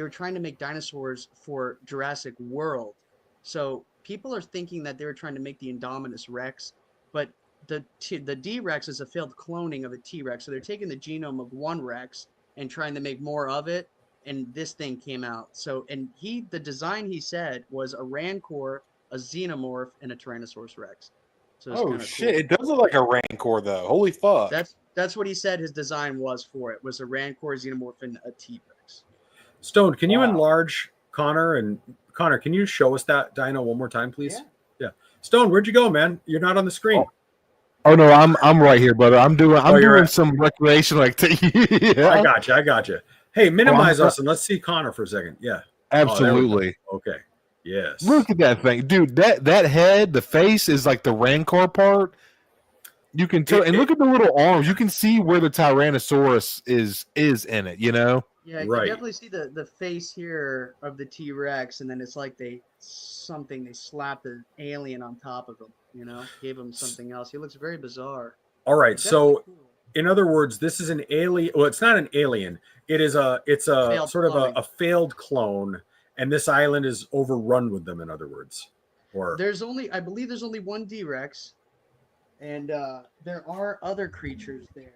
trying to make dinosaurs for Jurassic World. So people are thinking that they were trying to make the Indominus Rex, but the D-Rex is a failed cloning of a T-Rex. So they're taking the genome of one Rex and trying to make more of it, and this thing came out. So, and the design he said was a Rancor, a Xenomorph, and a Tyrannosaurus Rex. So oh shit! cool. It does look like a Rancor though. Holy fuck! That's what he said his design was for it. Was a Rancor, Xenomorph, and a T-Rex. Stone, can you enlarge Connor? And Connor, can you show us that dino one more time, please? Yeah. Stone, where'd you go, man? You're not on the screen. Oh no, I'm right here, brother. I'm doing some recreational activity. Yeah. I got you. Hey, minimize us and let's see Connor for a second. Yeah. Absolutely. Okay. Yes. Look at that thing, dude. That head, the face is like the Rancor part. You can tell, and look at the little arms. You can see where the Tyrannosaurus is in it. You know. Yeah, you can definitely see the face here of the T-Rex, and then it's like they slapped an alien on top of him. You know, gave him something else. He looks very bizarre. All right. Definitely So, cool. in other words, this is an alien. Well, it's not an alien. It's a Failed sort of clone. a failed clone, and this island is overrun with them. In other words, or I believe there's only one D-Rex, and there are other creatures there.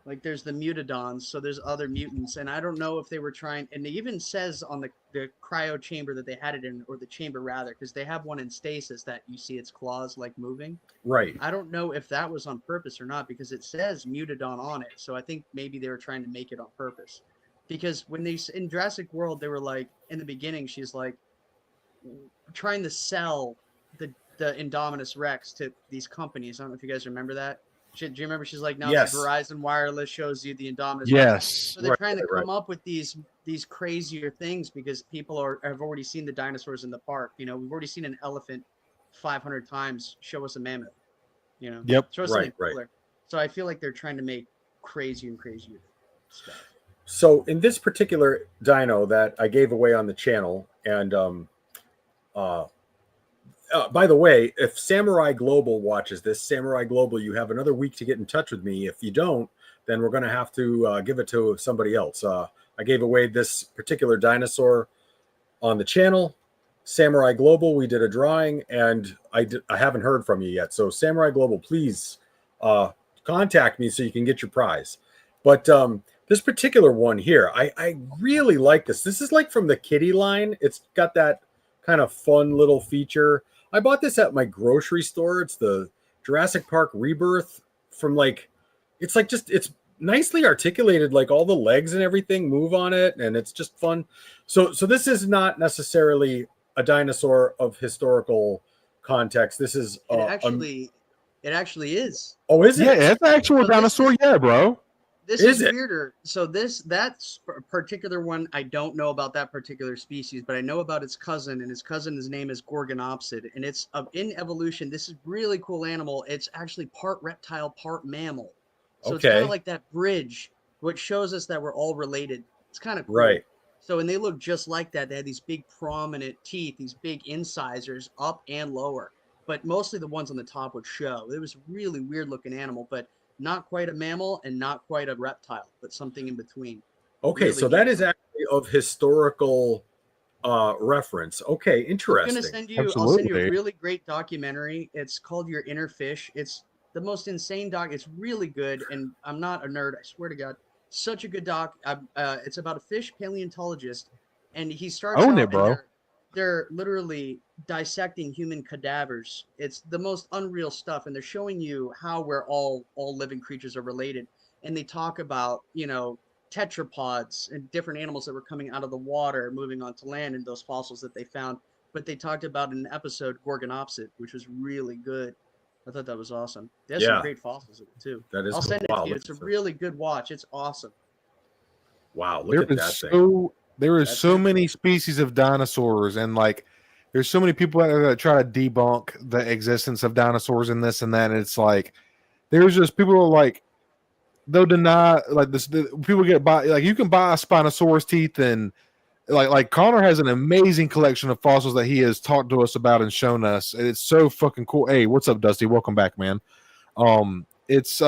Like there's the mutadons, so there's other mutants, and I don't know if they were trying. And it even says on the cryo chamber that they had it in, or the chamber rather, because they have one in stasis that you see its claws like moving. right. I don't know if that was on purpose or not because it says mutadon on it. So I think maybe they were trying to make it on purpose. Because when they in Jurassic World, they were like in the beginning, she's like trying to sell the Indominus Rex to these companies. I don't know if you guys remember that. Do you remember? She's like, now Yes. it's Verizon Wireless shows you the Indominus Rex. Yes. So they're Right, trying to right, come up with these crazier things because people have already seen the dinosaurs in the park. You know, we've already seen an elephant 500 times. Show us a mammoth. You know. Yep. Show us Right, something cooler. So I feel like they're trying to make crazier and crazier stuff. So in this particular dino that I gave away on the channel, and by the way, if Samurai Global watches this, Samurai Global, you have another week to get in touch with me. If you don't, then we're going to have to give it to somebody else. I gave away this particular dinosaur on the channel. Samurai Global, we did a drawing, and I haven't heard from you yet. So Samurai Global, please contact me so you can get your prize. But this particular one here, I really like this. This is like from the kitty line. It's got that kind of fun little feature. I bought this at my grocery store. It's the Jurassic Park Rebirth from like, it's like just, it's nicely articulated, like all the legs and everything move on it, and it's just fun. So this is not necessarily a dinosaur of historical context. This is It actually is. oh, is it? Yeah, it's an actual So this dinosaur. is- Yeah, bro. This Is is it? weirder. So that particular one, I don't know about that particular species, but I know about its cousin, and his name is Gorgonopsid, and it's in evolution. This is really cool animal. It's actually part reptile, part mammal. So it's kind Okay. of like that bridge, which shows us that we're all related. It's kind of cool. Right. So, and they look just like that. They had these big prominent teeth, these big incisors up and lower, but mostly the ones on the top would show. It was a really weird looking animal, but not quite a mammal and not quite a reptile, but something in between. Okay, Really so that neat. is actually of historical reference. Okay, interesting. I'll send you a Absolutely. really great documentary. It's called Your Inner Fish. It's the most insane doc. It's really good, and I'm not a nerd, I swear to God. Such a good doc. It's about a fish paleontologist, and he starts Own out it, bro. and they're literally dissecting human cadavers. It's the most unreal stuff, and they're showing you how we're all living creatures are related. And they talk about, you know, tetrapods and different animals that were coming out of the water, moving onto land, and those fossils that they found. But they talked about in an episode Gorgonopsid, which was really good. I thought that was awesome. There's Yeah. some great fossils in it too. That is I'll send it wow, to you. look It's a at this. really good watch. It's awesome. Wow, look There at is that thing. there is That's so it. many species of dinosaurs, and like there's so many people out there that try to debunk the existence of dinosaurs and this and that. And it's like there's just people who are like they'll deny like this. People get by like you can buy a Spinosaurus teeth, and like Connor has an amazing collection of fossils that he has talked to us about and shown us. And it's so fucking cool. Hey, what's up, Dusty? Welcome back, man. It's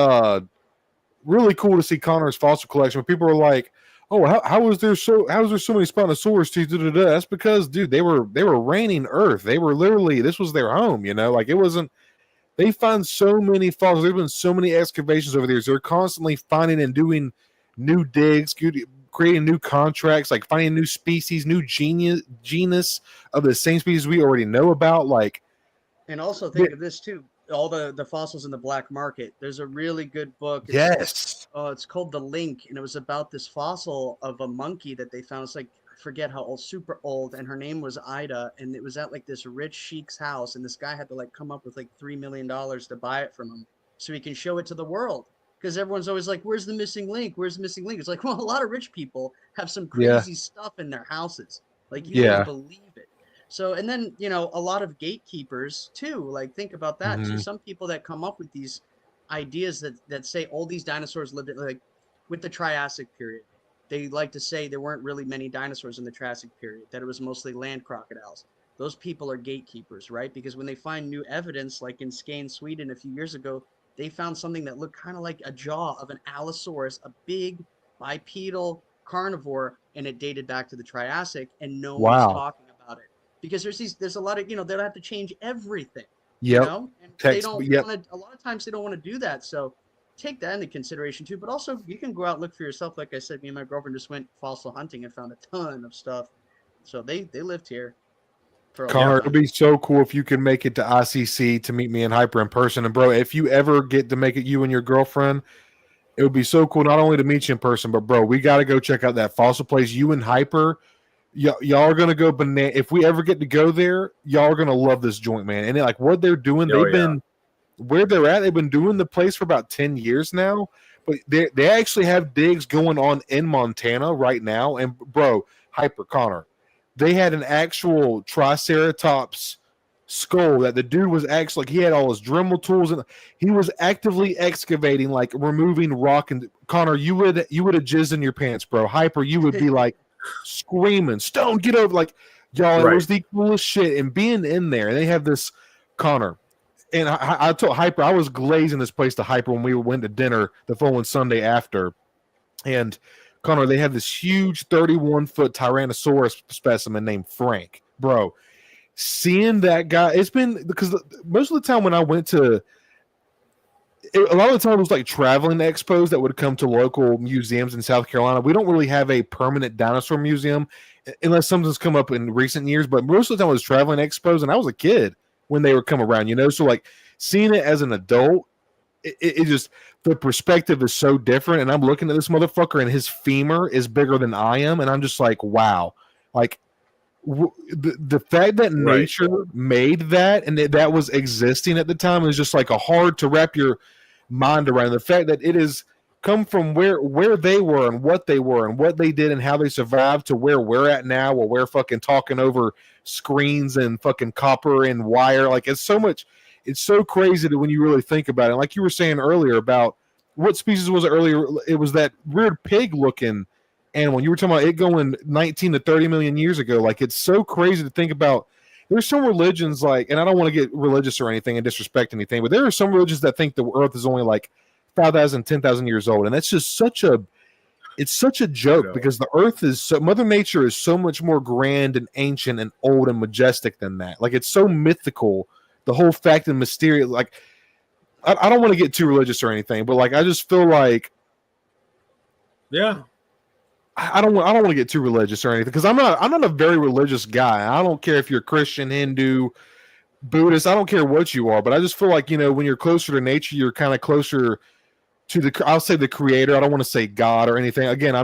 really cool to see Connor's fossil collection. But people are like, "Oh, how is there so many Spinosaurus teeth?" That's because, dude, they were reigning Earth. They were literally this was their home. You know, like it wasn't. They find so many fossils. There's been so many excavations over there. So they're constantly finding and doing new digs, creating new contracts, like finding new species, new genus of the same species we already know about. Like, And also think of this too. All the fossils in the black market. There's a really good book. yes, It's called The Link, and it was about this fossil of a monkey that they found. It's like I forget how old, super old, and her name was Ida, and it was at like this rich sheik's house, and this guy had to like come up with like $3 million to buy it from him so he can show it to the world. Because everyone's always like, "Where's the missing link? Where's the missing link?" It's like, well, a lot of rich people have some crazy stuff in their houses. Like you wouldn't believe it. So, and then, you know, a lot of gatekeepers too, like think about that too. Some people that come up with these ideas that say all these dinosaurs lived like with the Triassic period. They like to say there weren't really many dinosaurs in the Triassic period, that it was mostly land crocodiles. Those people are gatekeepers, right? Because when they find new evidence, like in Skane, Sweden a few years ago, they found something that looked kind of like a jaw of an Allosaurus, a big bipedal carnivore, and it dated back to the Triassic, and no one was Wow. talking about it because there's a lot of, they'll have to change everything, Yep. and they Text. don't Yep. want to, a lot of times they don't want to do that. So take that into consideration too, but also you can go out and look for yourself. Like I said, me and my girlfriend just went fossil hunting and found a ton of stuff. So they lived here for a long Connor, time. it'd be so cool if you can make it to ICC to meet me and Hyper in person. And bro, if you ever get to make it, you and your girlfriend, it would be so cool not only to meet you in person, but bro, we got to go check out that fossil place. You and Hyper, y'all are gonna go banana. If we ever get to go there, y'all are gonna love this joint, man. And like what they're doing, they've been where they're at. They've been doing the place for about 10 years now, but they actually have digs going on in Montana right now. And bro, Hyper, Connor, they had an actual Triceratops skull that the dude was actually like, he had all his Dremel tools and he was actively excavating, like removing rock. And Connor, you would have jizzed in your pants, bro. Hyper, you would be like screaming, Stone, get over, like y'all. It was the coolest shit. And being in there, they have this, Connor, and I told Hyper, I was glazing this place to Hyper when we went to dinner the following Sunday after, and Connor, they have this huge 31-foot Tyrannosaurus specimen named Frank, bro. Seeing that guy, it's been because most of the time when I went to, a lot of the time it was like traveling expos that would come to local museums in South Carolina. We don't really have a permanent dinosaur museum unless something's come up in recent years, but most of the time it was traveling expos, and I was a kid when they would come around, so like seeing it as an adult, it just, the perspective is so different. And I'm looking at this motherfucker and his femur is bigger than I am, and I'm just like, wow, like the fact that nature made that and that was existing at the time is just like a hard to wrap your mind around. The fact that it is come from where they were and what they did and how they survived to where we're at now, where we're fucking talking over screens and fucking copper and wire. Like it's so crazy that when you really think about it, like you were saying earlier about what species was it earlier? It was that weird pig looking animal. You were talking about it going 19 to 30 million years ago. Like it's so crazy to think about. There's some religions like, and I don't want to get religious or anything and disrespect anything, but there are some religions that think the earth is only like 5,000, 10,000 years old. And that's just such a joke because the earth is so, Mother Nature is so much more grand and ancient and old and majestic than that. Like it's so mythical. The whole fact and mysterious, like I don't want to get too religious or anything, but like I just feel like, I don't want to get too religious or anything because I'm not a very religious guy. I don't care if you're Christian, Hindu, Buddhist. I don't care what you are, but I just feel like when you're closer to nature, you're kind of closer to I'll say the creator. I don't want to say God or anything. Again, I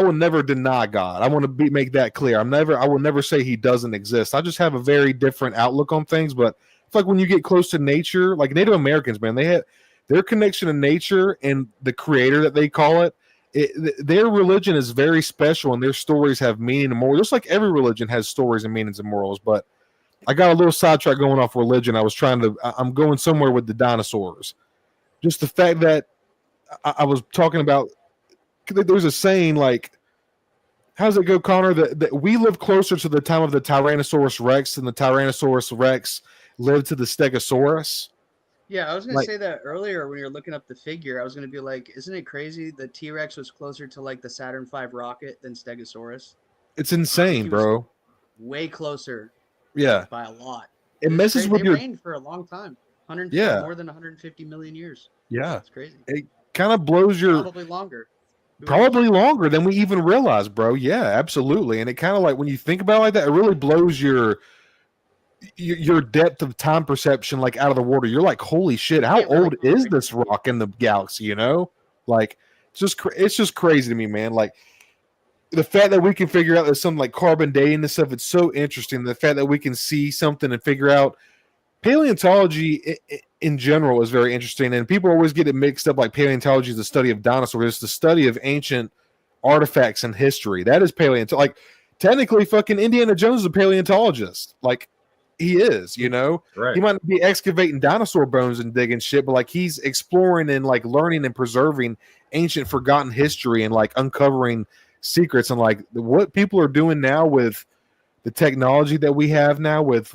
will never deny God. I want to make that clear. I will never say he doesn't exist. I just have a very different outlook on things. But it's like when you get close to nature, like Native Americans, man, they had their connection to nature and the creator that they call it. Their religion is very special and their stories have meaning and morals. Just like every religion has stories and meanings and morals. But I got a little sidetrack going off religion. I'm going somewhere with the dinosaurs. Just the fact that I was talking about, there's a saying like, how does it go, Connor? That we live closer to the time of the Tyrannosaurus Rex than the Tyrannosaurus Rex lived to the Stegosaurus. Yeah, I was going to say that earlier when you're looking up the figure. I was going to be like, isn't it crazy the T-Rex was closer to like the Saturn V rocket than Stegosaurus? It's insane, bro. Way closer. Yeah. By a lot. It messes with your... They reigned for a long time. More than 150 million years. Yeah. It's crazy. It kind of blows your... Probably longer. Probably longer than we even realize, bro. Yeah, absolutely. And it kind of like, when you think about it like that, it really blows your depth of time perception like out of the water. You're like, holy shit, how old is this rock in the galaxy? Like it's just crazy to me, man. Like the fact that we can figure out there's something like carbon dating and stuff, it's so interesting. The fact that we can see something and figure out paleontology in general is very interesting, and people always get it mixed up. Like paleontology is the study of dinosaurs. It's the study of ancient artifacts and history. That is paleontology. Like technically, fucking Indiana Jones is a paleontologist. Like he is, Right. He might be excavating dinosaur bones and digging shit, but like he's exploring and like learning and preserving ancient forgotten history and like uncovering secrets. And like what people are doing now with the technology that we have now with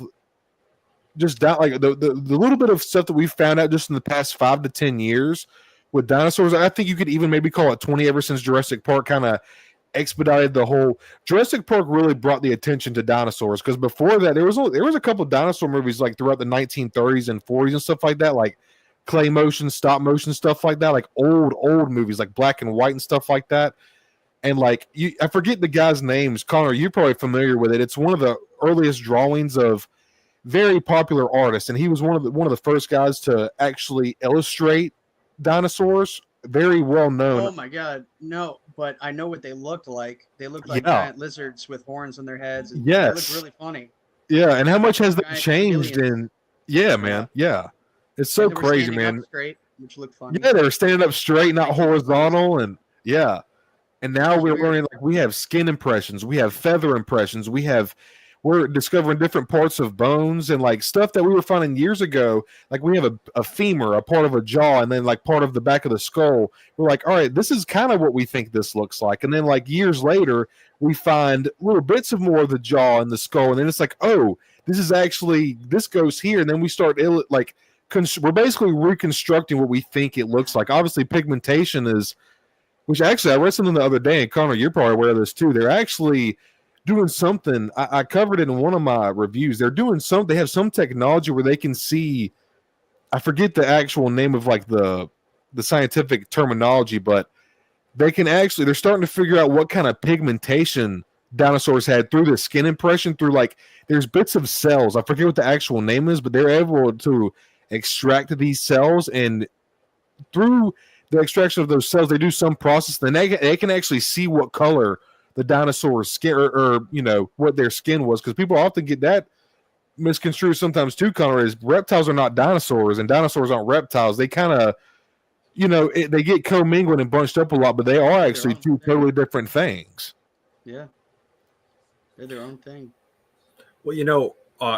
just down like the little bit of stuff that we found out just in the past 5 to 10 years with dinosaurs. I think you could even maybe call it 20 ever since Jurassic Park kind of expedited the whole. Jurassic Park really brought the attention to dinosaurs, because before that there was a couple of dinosaur movies like throughout the 1930s and 40s and stuff like that, like clay motion, stop motion stuff like that, like old movies like black and white and stuff like that. And like I forget the guy's names. Connor, you're probably familiar with it. It's one of the earliest drawings of very popular artist, and he was one of the first guys to actually illustrate dinosaurs. Very well known. Oh my god, no! But I know what they looked like. They looked like giant lizards with horns on their heads. And they looked really funny. Yeah, and how much has that changed? In man, it's so crazy, man. Straight, which looked funny. Yeah, they were standing up straight, not horizontal, and and now we're learning, like, we have skin impressions, we have feather impressions, we're discovering different parts of bones and like stuff that we were finding years ago. Like we have a femur, a part of a jaw, and then like part of the back of the skull. We're like, all right, this is kind of what we think this looks like. And then like years later, we find little bits of more of the jaw and the skull, and then it's like, oh, this goes here. And then we start we're basically reconstructing what we think it looks like. Obviously, pigmentation is, which actually I read something the other day, and Connor, you're probably aware of this too. They're actually doing something. I covered it in one of my reviews. They're doing they have some technology where they can see, I forget the actual name of like the scientific terminology, but they're starting to figure out what kind of pigmentation dinosaurs had through the skin impression, through like, there's bits of cells. I forget what the actual name is, but they're able to extract these cells, and through the extraction of those cells, they do some process. Then they can actually see what color the dinosaur's skin, or what their skin was, because people often get that misconstrued sometimes too, Connor, is reptiles are not dinosaurs and dinosaurs aren't reptiles. They kind of, they get commingled and bunched up a lot, but they are actually two totally different things. Yeah, they're their own thing. Well,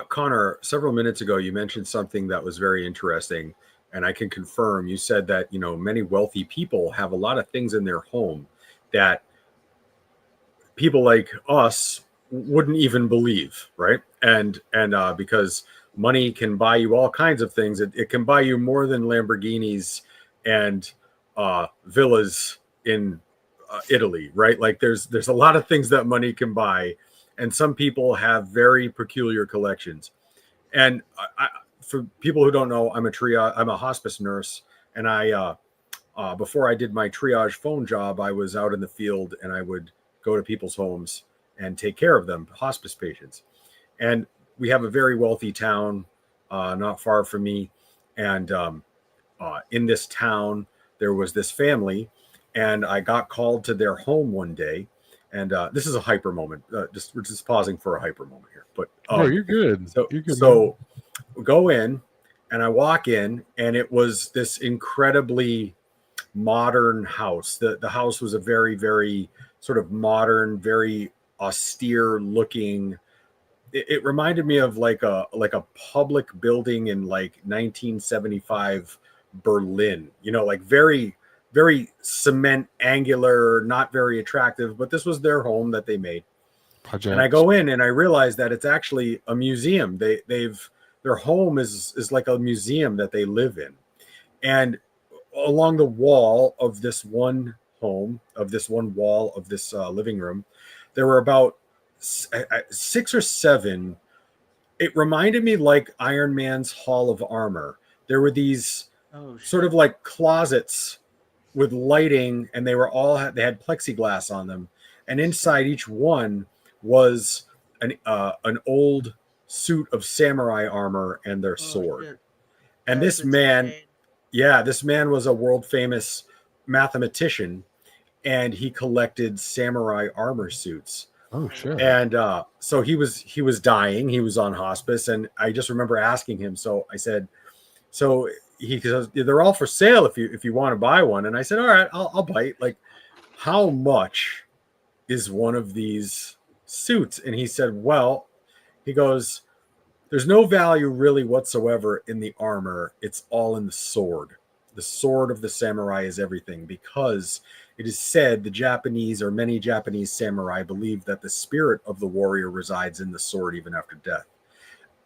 Connor, several minutes ago you mentioned something that was very interesting, and I can confirm. You said that many wealthy people have a lot of things in their home that people like us wouldn't even believe, right? And because money can buy you all kinds of things. It can buy you more than Lamborghinis and villas in Italy, right? Like there's a lot of things that money can buy, and some people have very peculiar collections. And for people who don't know, I'm a hospice nurse, and before I did my triage phone job, I was out in the field, and I would go to people's homes and take care of them, hospice patients. And we have a very wealthy town not far from me. And in this town, there was this family, and I got called to their home one day. And this is a hyper moment. We're just pausing for a hyper moment here. But you're good. So we go in, and I walk in, and it was this incredibly modern house. The house was a very, very sort of modern, very austere looking. It reminded me of like a public building in like 1975 Berlin, like very, very cement, angular, not very attractive, but this was their home that they made. Project. And I go in, and I realize that it's actually a museum. Their home is like a museum that they live in. And along the wall of this one home, of this one wall of this living room, there were about 6 or 7. It reminded me like Iron Man's Hall of Armor. There were these sort of like closets with lighting, and they had plexiglass on them, and inside each one was an old suit of samurai armor and their sword. Shit. And this man was a world famous mathematician, and he collected samurai armor suits. Oh, sure. And so he was dying. He was on hospice, and I just remember asking him. So I said, so he says, they're all for sale if you want to buy one. And I said, all right, I'll bite. Like, how much is one of these suits? And he said, well, he goes, there's no value really whatsoever in the armor. It's all in the sword. The sword of the samurai is everything, because it is said many Japanese samurai believe that the spirit of the warrior resides in the sword even after death.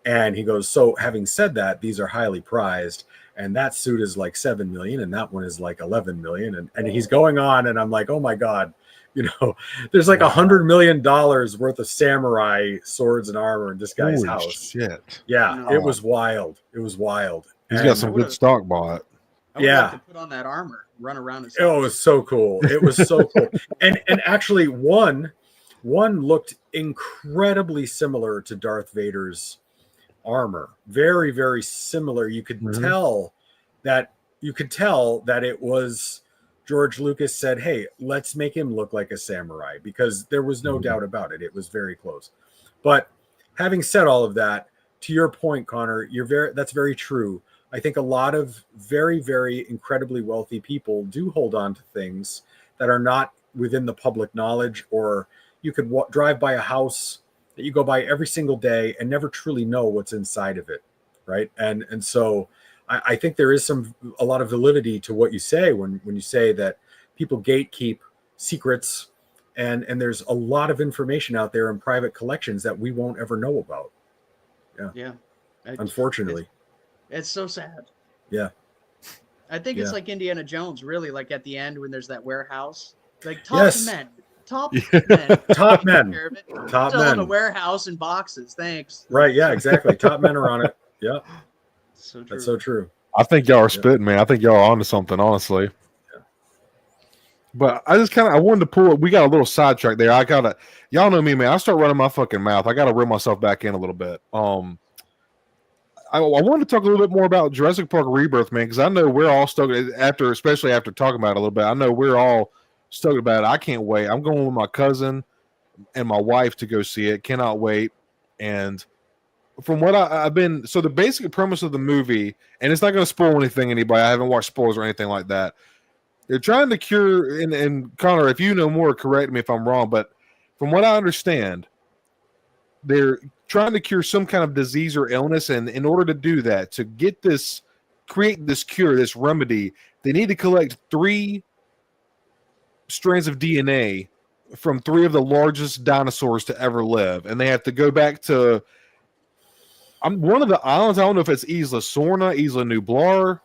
And he goes, so having said that, these are highly prized, and that suit is like 7 million, and that one is like 11 million. And he's going on, and I'm like, oh my God, there's like $100 million worth of samurai swords and armor in this guy's Holy house. shit. Yeah, it was wild. It was wild. He's got some good stock bought. I would like to put on that armor, run around his house. Oh, it was so cool. It was so cool. And actually one looked incredibly similar to Darth Vader's armor. Very, very similar. You could tell that it was George Lucas said, hey, let's make him look like a samurai, because there was no doubt about it. It was very close. But having said all of that, to your point, Connor, that's very true. I think a lot of very, very incredibly wealthy people do hold on to things that are not within the public knowledge, or you could drive by a house that you go by every single day and never truly know what's inside of it, right? And so I think there is a lot of validity to what you say when you say that people gatekeep secrets, and there's a lot of information out there in private collections that we won't ever know about. Yeah. Unfortunately. It's so sad. Yeah. I think it's like Indiana Jones, really, like at the end when there's that warehouse. Like top men. Top men. Top Still men. in a warehouse in boxes. Thanks. Right. Yeah, exactly. Top men are on it. Yeah. So true. That's so true. I think y'all are spitting, man. I think y'all are onto something, honestly. Yeah. But I wanted to pull it. We got a little sidetrack there. Y'all know me, man. I start running my fucking mouth. I gotta reel myself back in a little bit. I wanted to talk a little bit more about Jurassic Park Rebirth, man, because I know we're all stoked especially after talking about it a little bit. I know we're all stoked about it. I can't wait. I'm going with my cousin and my wife to go see it. Cannot wait. And from what I've been, so the basic premise of the movie, and it's not going to spoil anything, anybody. I haven't watched spoilers or anything like that. They're trying to cure, and Connor, if you know more, correct me if I'm wrong, but from what I understand, they're trying to cure some kind of disease or illness, and in order to do that, to create this cure, this remedy, they need to collect 3 strands of DNA from 3 of the largest dinosaurs to ever live, and they have to go back to one of the islands. I don't know if it's Isla Sorna, Isla Nublar,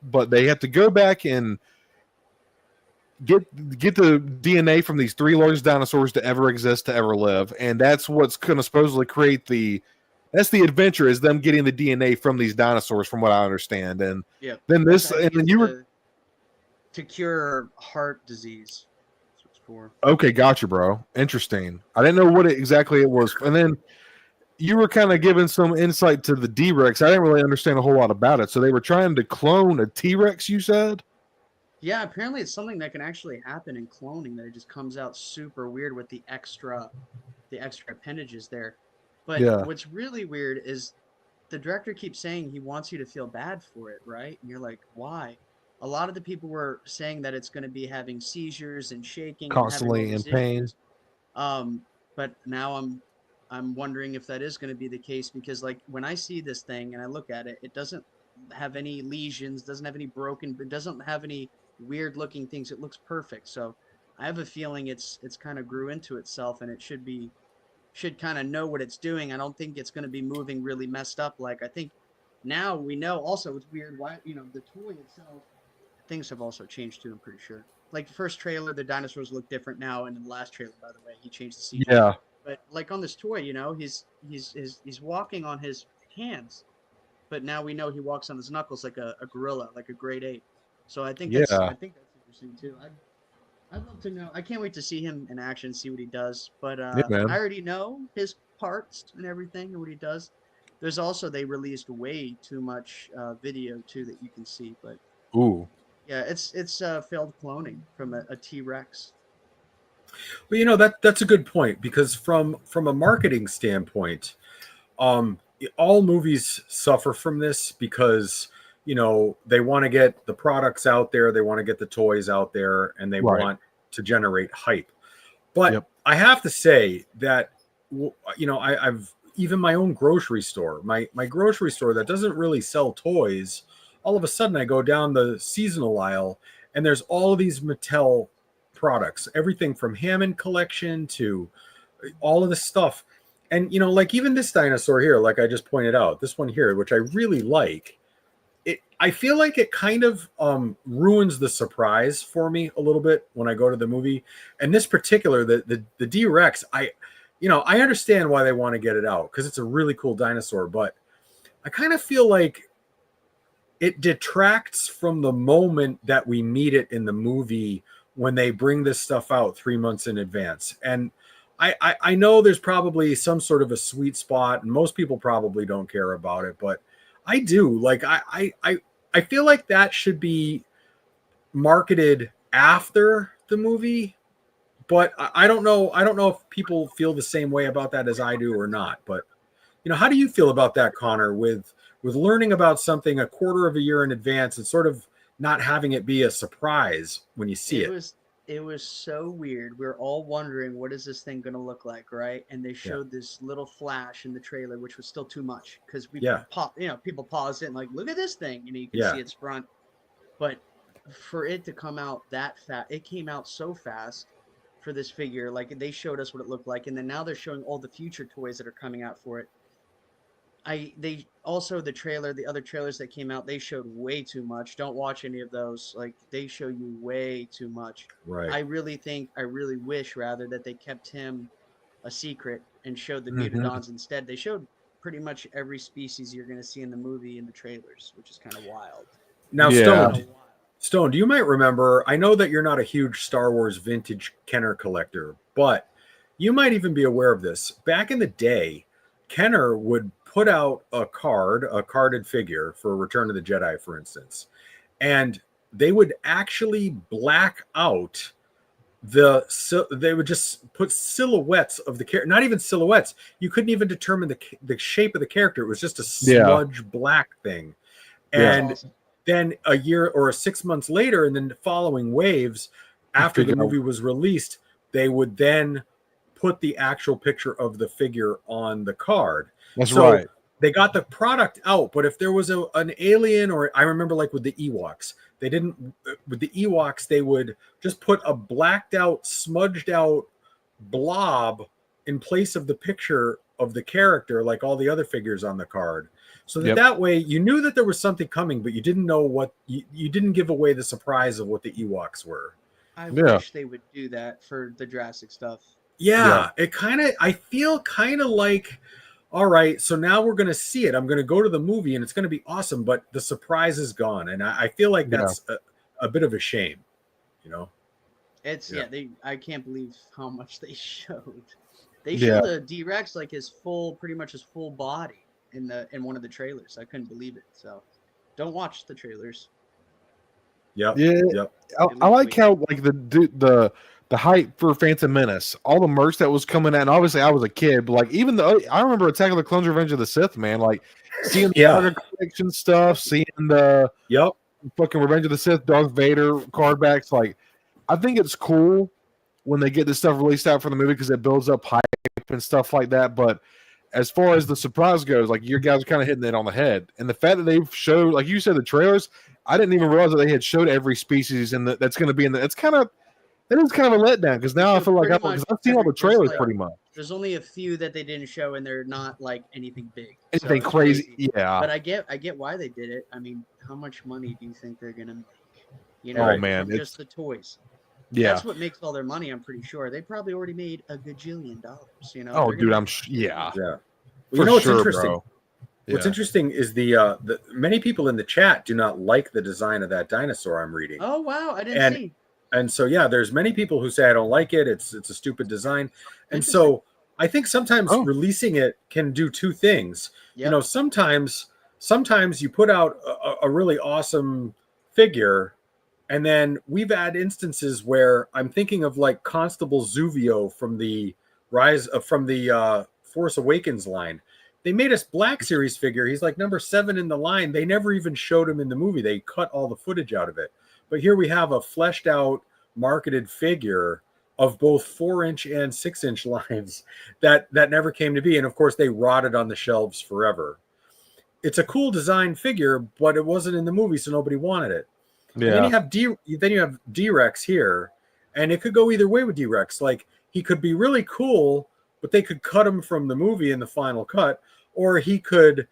but they have to go back and get the DNA from these 3 largest dinosaurs to ever exist, to ever live, and that's what's going to supposedly create that's the adventure, is them getting the DNA from these dinosaurs, from what I understand. And then you were to cure heart disease. That's what it's for. Okay, gotcha, bro. Interesting. I didn't know what exactly it was, and then you were kind of giving some insight to the D-Rex. I didn't really understand a whole lot about it. So they were trying to clone a T-Rex, you said? Yeah, apparently it's something that can actually happen in cloning, that it just comes out super weird with the extra appendages there. But what's really weird is the director keeps saying he wants you to feel bad for it, right? And you're like, why? A lot of the people were saying that it's going to be having seizures and shaking, constantly in pain. But now I'm wondering if that is going to be the case, because like when I see this thing and I look at it, it doesn't have any lesions, doesn't have any broken, it doesn't have any weird looking things. It looks perfect. So I have a feeling it's kind of grew into itself, and it should kind of know what it's doing. I don't think it's going to be moving really messed up. Like, I think now we know also it's weird why, the toy itself, things have also changed too, I'm pretty sure. Like the first trailer, the dinosaurs look different now, and in the last trailer, by the way, he changed the CG. Yeah. But like on this toy, he's walking on his hands, but now we know he walks on his knuckles like a gorilla, like a great ape. So I think that's interesting too. I'd love to know. I can't wait to see him in action, see what he does. But I already know his parts and everything and what he does. There's also, they released way too much video too that you can see. But yeah, it's failed cloning from a T-Rex. Well, that's a good point, because from a marketing standpoint, all movies suffer from this, because they want to get the products out there, they want to get the toys out there, and they want to generate hype. But I have to say that I've even my own grocery store, my grocery store that doesn't really sell toys, all of a sudden I go down the seasonal aisle and there's all of these Mattel products, everything from Hammond collection to all of this stuff. And you know, like even this dinosaur here, like I just pointed out, this one here, which I really like, I feel like it kind of ruins the surprise for me a little bit when I go to the movie. And this particular, the D-Rex, I understand why they want to get it out because it's a really cool dinosaur, but I kind of feel like it detracts from the moment that we meet it in the movie when they bring this stuff out 3 months in advance. And I know there's probably some sort of a sweet spot, and most people probably don't care about it, but I do. Like I feel like that should be marketed after the movie, but I don't know. I don't know if people feel the same way about that as I do or not. But you know, how do you feel about that, Connor? With learning about something a quarter of a year in advance and sort of not having it be a surprise when you see it. It was so weird. We were all wondering, what is this thing going to look like, right? And they showed this little flash in the trailer, which was still too much because we people paused it and like, look at this thing, and you can see its front. But for it to come out that fast, it came out so fast for this figure. Like they showed us what it looked like, and then now they're showing all the future toys that are coming out for it. They also the other trailers that came out, they showed way too much. Don't watch any of those. Like they show you way too much. Right. I really wish rather that they kept him a secret and showed the Mutadons instead. They showed pretty much every species you're going to see in the movie in the trailers, which is kind of wild. Now, Stone, do you might remember, I know that you're not a huge Star Wars vintage Kenner collector, but you might even be aware of this. Back in the day, Kenner would put out a carded figure for Return of the Jedi, for instance, and they would actually black out they would just put silhouettes of the character, not even silhouettes. You couldn't even determine the shape of the character. It was just a smudge black thing. And then a year or 6 months later, and then the following waves after the movie was released, they would then put the actual picture of the figure on the card. That's right. They got the product out, but if there was an alien, or I remember like with the Ewoks, they would just put a blacked out, smudged out blob in place of the picture of the character, like all the other figures on the card. So that way you knew that there was something coming, but you didn't know what, you didn't give away the surprise of what the Ewoks were. I wish they would do that for the Jurassic stuff. I feel kind of like, all right, so now we're going to see it. I'm going to go to the movie and it's going to be awesome, but the surprise is gone. And I feel like that's a bit of a shame, you know? It's, I can't believe how much they showed. They showed the D-Rex like pretty much his full body in one of the trailers. I couldn't believe it. So don't watch the trailers. I like how like the hype for Phantom Menace, all the merch that was coming out, and obviously I was a kid, but like even I remember Attack of the Clones, Revenge of the Sith, man, like seeing the collection stuff, seeing the fucking Revenge of the Sith, Darth Vader card backs. Like I think it's cool when they get this stuff released out for the movie because it builds up hype and stuff like that. But as far as the surprise goes, like your guys are kind of hitting it on the head, and the fact that they've showed, like you said, the trailers, I didn't even realize that they had showed every species and that's going to be in the. It's kind of. That is kind of a letdown because now I feel like I've seen all the trailers pretty much. There's only a few that they didn't show, and they're not like anything big. Anything crazy, yeah. But I get why they did it. I mean, how much money do you think they're gonna make? You know, from just the toys. Yeah, that's what makes all their money. I'm pretty sure they probably already made $1 gajillion. You know. Oh, dude, yeah. Well, you know what's interesting? Bro. What's interesting is the many people in the chat do not like the design of that dinosaur I'm reading. Oh wow, I didn't see. And so, there's many people who say, I don't like it. It's a stupid design. And so I think sometimes releasing it can do two things. Yep. You know, sometimes you put out a really awesome figure. And then we've had instances where I'm thinking of like Constable Zuvio from the Force Awakens line. They made a Black Series figure. He's like number 7 in the line. They never even showed him in the movie. They cut all the footage out of it. But here we have a fleshed out, marketed figure of both 4-inch and 6-inch lines that never came to be. And of course, they rotted on the shelves forever. It's a cool design figure, but it wasn't in the movie, so nobody wanted it. Yeah. Then you have D-Rex here, and it could go either way with D-Rex. Like he could be really cool, but they could cut him from the movie in the final cut, or he could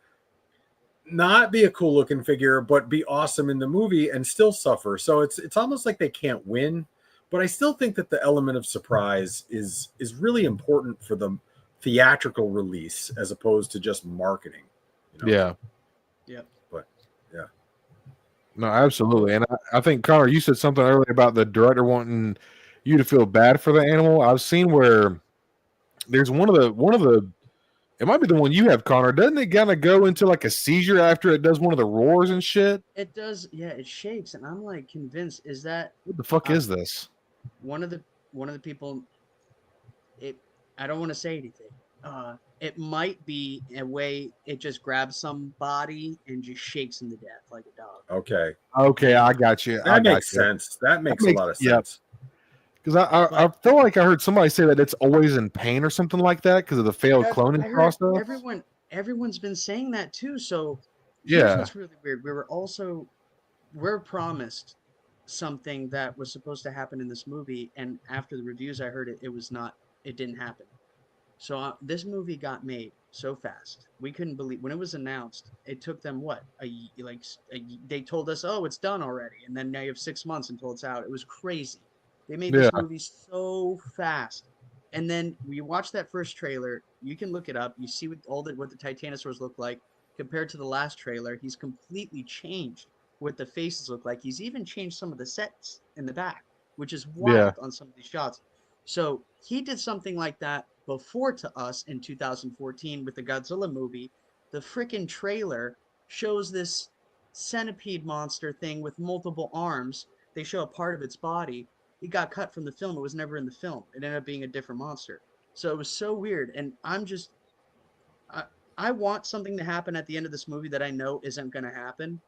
not be a cool looking figure but be awesome in the movie and still suffer. So it's almost like they can't win, but I still think that the element of surprise is really important for the theatrical release as opposed to just marketing, you know? Yeah. But yeah, No, absolutely. And I think, Connor, you said something earlier about the director wanting you to feel bad for the animal. I've seen where there's one of the it might be the one you have, Connor. Doesn't it kind of go into like a seizure after it does one of the roars and shit? It does, yeah. It shakes, and I'm like convinced. Is that What the fuck is this? one of the people? I don't want to say anything. It might be a way it just grabs somebody and just shakes them to death like a dog. okay, I got you. that makes sense. That makes a lot of sense. Because I feel like I heard somebody say that it's always in pain or something like that because of the failed cloning process. Everyone's been saying that too. So yeah, here's what's really weird. We're promised something that was supposed to happen in this movie, and after the reviews I heard it was not. It didn't happen. So this movie got made so fast. We couldn't believe when it was announced. It took them they told us, oh, it's done already, and then now you have 6 months until it's out. It was crazy. They made this movie so fast. And then when you watch that first trailer, you can look it up. You see what the Titanosaurs look like compared to the last trailer. He's completely changed what the faces look like. He's even changed some of the sets in the back, which is wild on some of these shots. So he did something like that before to us in 2014 with the Godzilla movie. The freaking trailer shows this centipede monster thing with multiple arms. They show a part of its body. It got cut from the film. It was never in the film. It ended up being a different monster. So it was so weird. And I want something to happen at the end of this movie that I know isn't going to happen.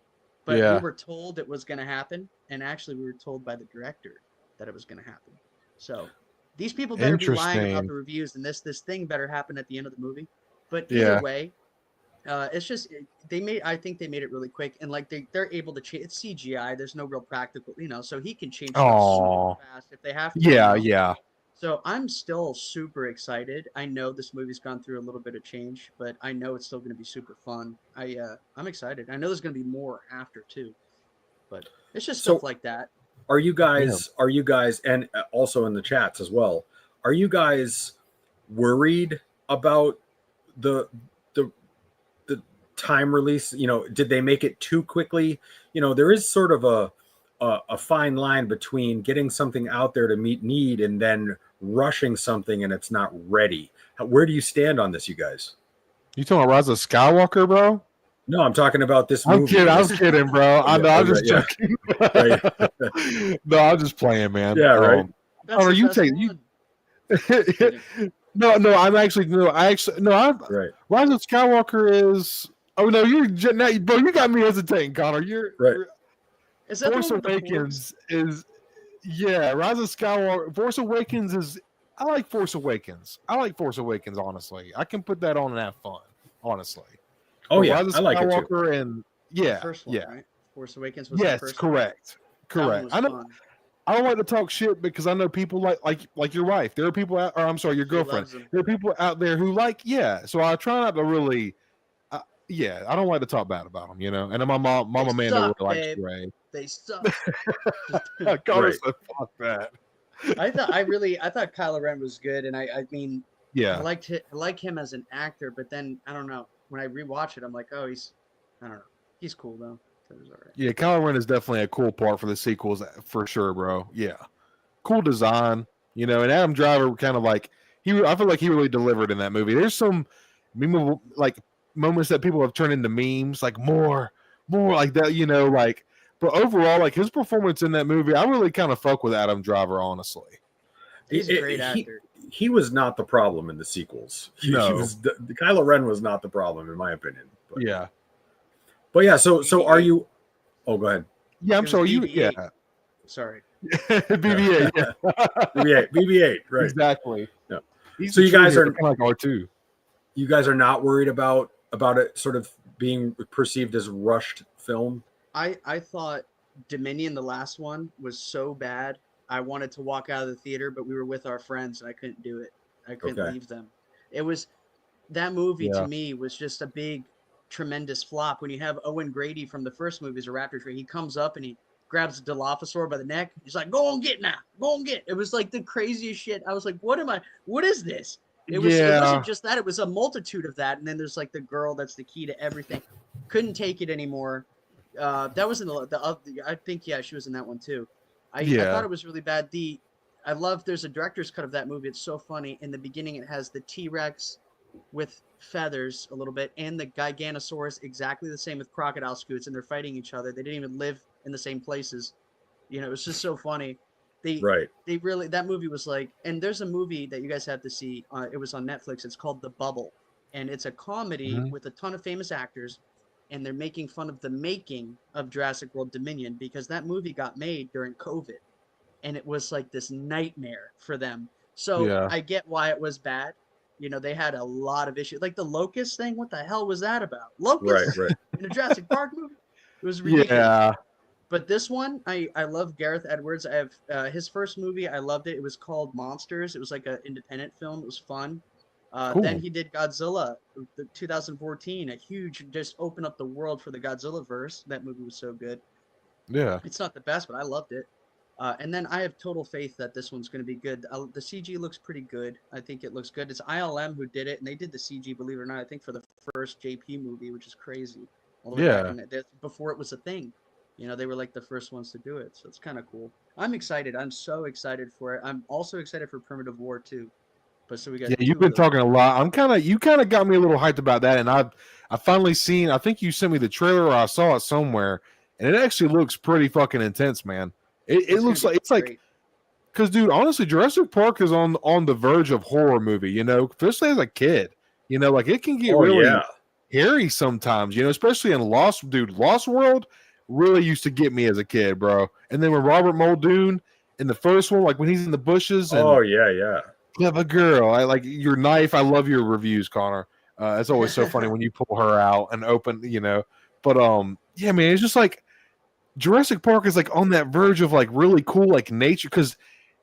But we were told it was going to happen. And actually, we were told by the director that it was going to happen. So these people better be lying about the reviews, and this thing better happen at the end of the movie. But either way, it's just I think they made it really quick, and like they're able to change. It's CGI. There's no real practical, so he can change stuff super fast if they have to. Yeah. So I'm still super excited. I know this movie's gone through a little bit of change, but I know it's still going to be super fun. I'm excited. I know there's going to be more after too, but it's just stuff like that. Are you guys, and also in the chats as well, are you guys worried about the time release? Did they make it too quickly? There is sort of a fine line between getting something out there to meet need and then rushing something and it's not ready. Where do you stand on this, you guys? You talking about Rise of Skywalker, bro? No, I'm talking about this movie. I was kidding, bro. I know. I'm just joking. No, I'm just playing, man. Yeah, right. Are you taking you? No. I'm actually no. Rise of Skywalker is. Oh no, bro. You got me hesitating, Connor. You're right. Is that Force Awakens is. Yeah, Rise of Skywalker. Force Awakens is. I like Force Awakens. Honestly, I can put that on and have fun. Honestly. Oh yeah, I like it too. And first one, right? Force Awakens was yes, the first correct. I don't like to talk shit because I know people like your wife. There are people out, or I'm sorry, your girlfriend. There are people out there who so I try not to really. I don't like to talk bad about them, And then my mom Amanda really likes Ray. They suck. Connor said, "Fuck that." I thought Kylo Ren was good, and I mean, I like him as an actor, but then I don't know. When I rewatch it, I'm like, oh, I don't know. He's cool though. So it was all right. Yeah, Kylo Ren is definitely a cool part for the sequels for sure, bro. Yeah, cool design, And Adam Driver kind of I feel like he really delivered in that movie. There's some moments that people have turned into memes, like more like that, But overall, his performance in that movie, I really kind of fuck with Adam Driver, honestly. He's a great actor. He was not the problem in the sequels. Kylo Ren was not the problem, in my opinion. But, But yeah, so are you? Oh, go ahead. Yeah, I'm sorry. Sorry. BB-8. Yeah. BB-8. Right. Exactly. Yeah. So you guys are kind of like R2. You guys are not worried about it sort of being perceived as rushed film? I thought Dominion, the last one, was so bad. I wanted to walk out of the theater, but we were with our friends and I couldn't do it. I couldn't leave them. It was that movie to Yeah. me was just a big, tremendous flop. When you have Owen Grady from the first movie as a raptor tree, he comes up and he grabs Dilophosaur by the neck. He's like, "Go on, get now, go on, get." It was like the craziest shit. I was like, "What am I? What is this?" It was. It Yeah. wasn't just that. It was a multitude of that. And then there's like the girl that's the key to everything. Couldn't take it anymore. That was in the I think she was in that one too. I thought it was really bad. I love there's a director's cut of that movie. It's so funny. In the beginning, it has the T-Rex with feathers a little bit, and the Giganosaurus exactly the same with crocodile scoots, and they're fighting each other. They didn't even live in the same places. You know, it was just so funny. They really that movie was like, and there's a movie that you guys have to see. It was on Netflix. It's called The Bubble, and it's a comedy with a ton of famous actors, and they're making fun of the making of Jurassic World Dominion because that movie got made during COVID, and it was like this nightmare for them. So Yeah. I get why it was bad. You know, they had a lot of issues. Like the locust thing, what the hell was that about? Locusts in a Jurassic Park movie? It was ridiculous. Yeah. But this one, I love Gareth Edwards. I have his first movie. I loved it. It was called Monsters. It was like an independent film. It was fun. Cool. Then he did Godzilla, the 2014, a huge, just open up the world for the Godzilla verse. That movie was so good. Yeah. It's not the best, but I loved it. And then I have total faith that this one's going to be good. The CG looks pretty good. I think it looks good. It's ILM who did it, and they did the CG, believe it or not, I think for the first JP movie, which is crazy. All the way back in before it was a thing. You know, they were like the first ones to do it, so it's kind of cool. I'm excited. I'm so excited for it. I'm also excited for Primitive War too. But so we got you've been talking a lot. You kind of got me a little hyped about that, and I finally seen. I think you sent me the trailer, or I saw it somewhere, and it actually looks pretty fucking intense, man. It looks like it's like, because dude, honestly, Jurassic Park is on the verge of horror movie. You know, especially as a kid. You know, like it can get really hairy sometimes. You know, especially in Lost World really used to get me as a kid, bro. And then when Robert Muldoon in the first one, like when he's in the bushes. And, clever girl. I like your knife. I love your reviews, Connor. It's always so funny when you pull her out and open, you know. But yeah, man, it's just like Jurassic Park is like on that verge of like really cool like nature, because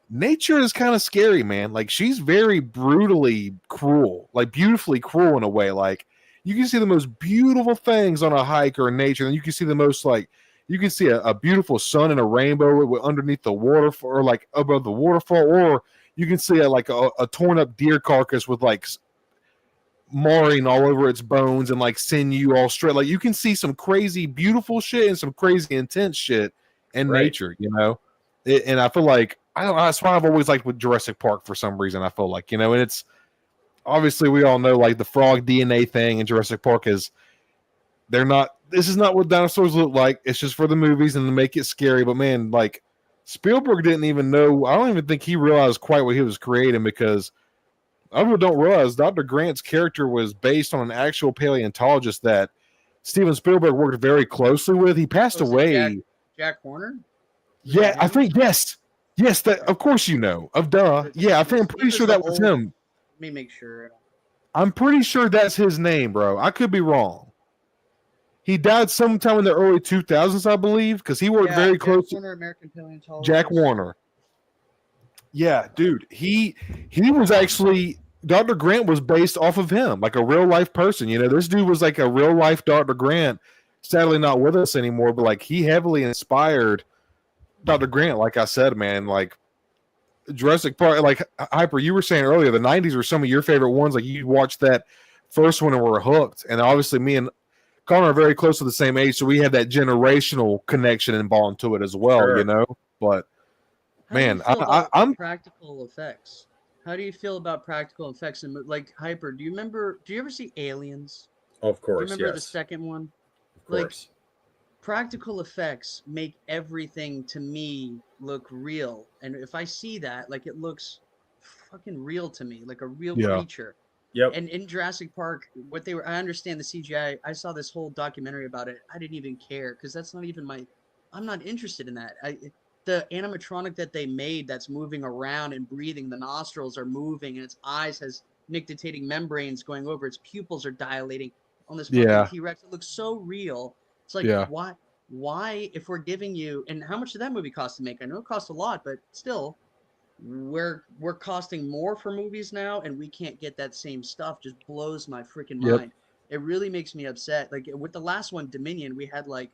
nature is kind of scary, man. Like she's very brutally cruel, like beautifully cruel in a way. Like you can see the most beautiful things on a hike or in nature, and you can see the most like you can see a beautiful sun and a rainbow underneath the waterfall, or like above the waterfall, or you can see like a torn up deer carcass with like marring all over its bones and like sinew all straight. Like you can see some crazy beautiful shit and some crazy intense shit in nature, you know. And I feel like that's why I've always liked with Jurassic Park for some reason. I feel like, you know, and it's obviously we all know like the frog DNA thing in Jurassic Park is this is not what dinosaurs look like. It's just for the movies and to make it scary. But man, like Spielberg didn't even know. I don't even think he realized quite what he was creating, because I don't realize Dr. Grant's character was based on an actual paleontologist that Steven Spielberg worked very closely with. He passed away. Jack Horner? Yeah, I think yes. Yes, that of course you know. Of duh. Yeah, I'm pretty sure that was him. Let me make sure. I'm pretty sure that's his name, bro. I could be wrong. He died sometime in the early 2000s, I believe, because he worked very close to American paleontologist. Jack Warner. Yeah, dude. He was actually, Dr. Grant was based off of him, like a real life person. You know, this dude was like a real life Dr. Grant. Sadly not with us anymore, but like he heavily inspired Dr. Grant. Like I said, man, like Jurassic Park, like Hyper, you were saying earlier, the 90s were some of your favorite ones. Like you watched that first one and were hooked. And obviously me and Connor are very close to the same age, so we have that generational connection and bond to it as well, you know. But man, I'm practical effects. How do you feel about practical effects? And like Hyper, do you ever see Aliens? Of course, do you remember the second one? Of course. Like, practical effects make everything to me look real, and if I see that, like it looks fucking real to me, like a real creature. Yep. And in Jurassic Park, I understand the CGI. I saw this whole documentary about it. I didn't even care because that's not even I'm not interested in that. The animatronic that they made that's moving around and breathing, the nostrils are moving and its eyes has nictitating membranes going over. Its pupils are dilating on this fucking T-Rex. It looks so real. It's like, why, if we're giving you, and how much did that movie cost to make? I know it cost a lot, but still, we're costing more for movies now, and we can't get that same stuff. Just blows my freaking Yep. mind. It really makes me upset. Like with the last one, Dominion, we had like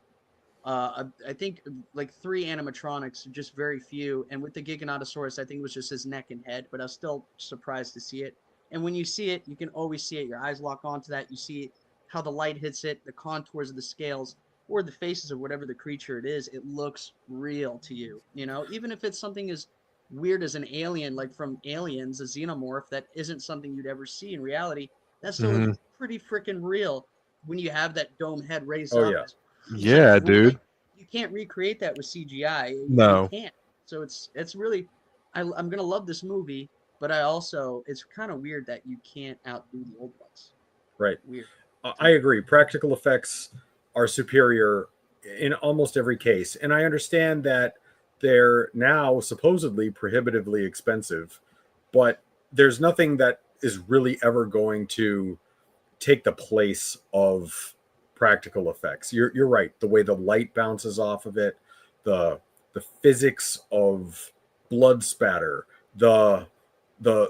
I think like 3 animatronics, just very few. And with the Giganotosaurus, I think it was just his neck and head, but I was still surprised to see it. And when you see it, you can always see it. Your eyes lock onto that. You see how the light hits it, the contours of the scales, or the faces of whatever the creature it is. It looks real to you, you know, even if it's something as weird as an alien, like from Aliens, a xenomorph that isn't something you'd ever see in reality. That still Mhm. looks pretty freaking real when you have that dome head raised Oh, up. yeah. It's like Yeah, dude. like, you can't recreate that with CGI. You No. can't. So it's really, I'm gonna love this movie, but I also it's kind of weird that you can't outdo the old ones. Right. Weird. I agree. Practical effects are superior in almost every case. And I understand that they're now supposedly prohibitively expensive, but there's nothing that is really ever going to take the place of practical effects. You're right. The way the light bounces off of it, the physics of blood spatter, the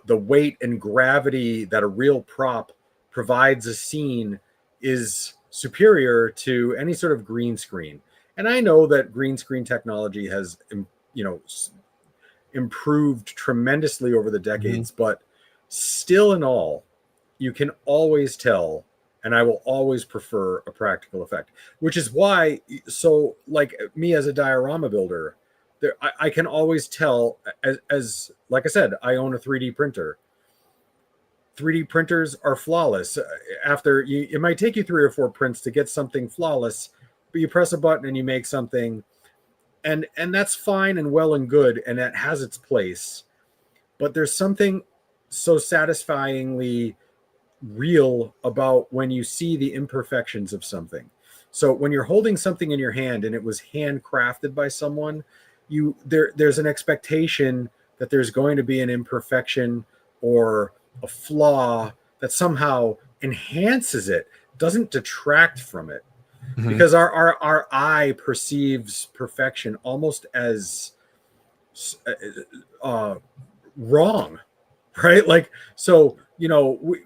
weight and gravity that a real prop provides a scene is superior to any sort of green screen. And I know that green screen technology has, you know, improved tremendously over the decades, but still in all, you can always tell, and I will always prefer a practical effect, which is why, so like me as a diorama builder, there, I can always tell, as like I said, I own a 3D printer. 3D printers are flawless. After you, it might take you 3 or 4 prints to get something flawless, but you press a button and you make something, and that's fine and well and good, and that has its place. But there's something so satisfyingly real about when you see the imperfections of something. So when you're holding something in your hand and it was handcrafted by someone, there's an expectation that there's going to be an imperfection or a flaw that somehow enhances it, doesn't detract from it. Mhm. Because our eye perceives perfection almost as wrong, right? Like, so, you know,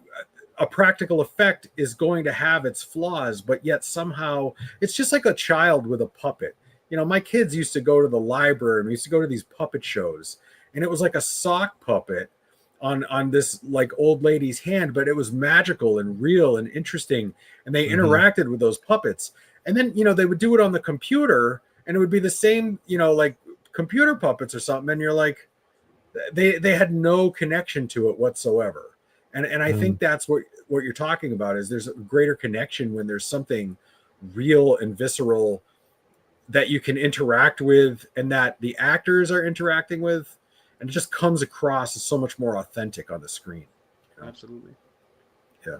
a practical effect is going to have its flaws, but yet somehow it's just like a child with a puppet. You know, my kids used to go to the library and we used to go to these puppet shows, and it was like a sock puppet on this like old lady's hand, but it was magical and real and interesting, and they interacted with those puppets. And then, you know, they would do it on the computer and it would be the same, you know, like computer puppets or something, and you're like, they had no connection to it whatsoever. And I think that's what you're talking about, is there's a greater connection when there's something real and visceral that you can interact with and that the actors are interacting with, and it just comes across as so much more authentic on the screen. You know? Absolutely. Yeah.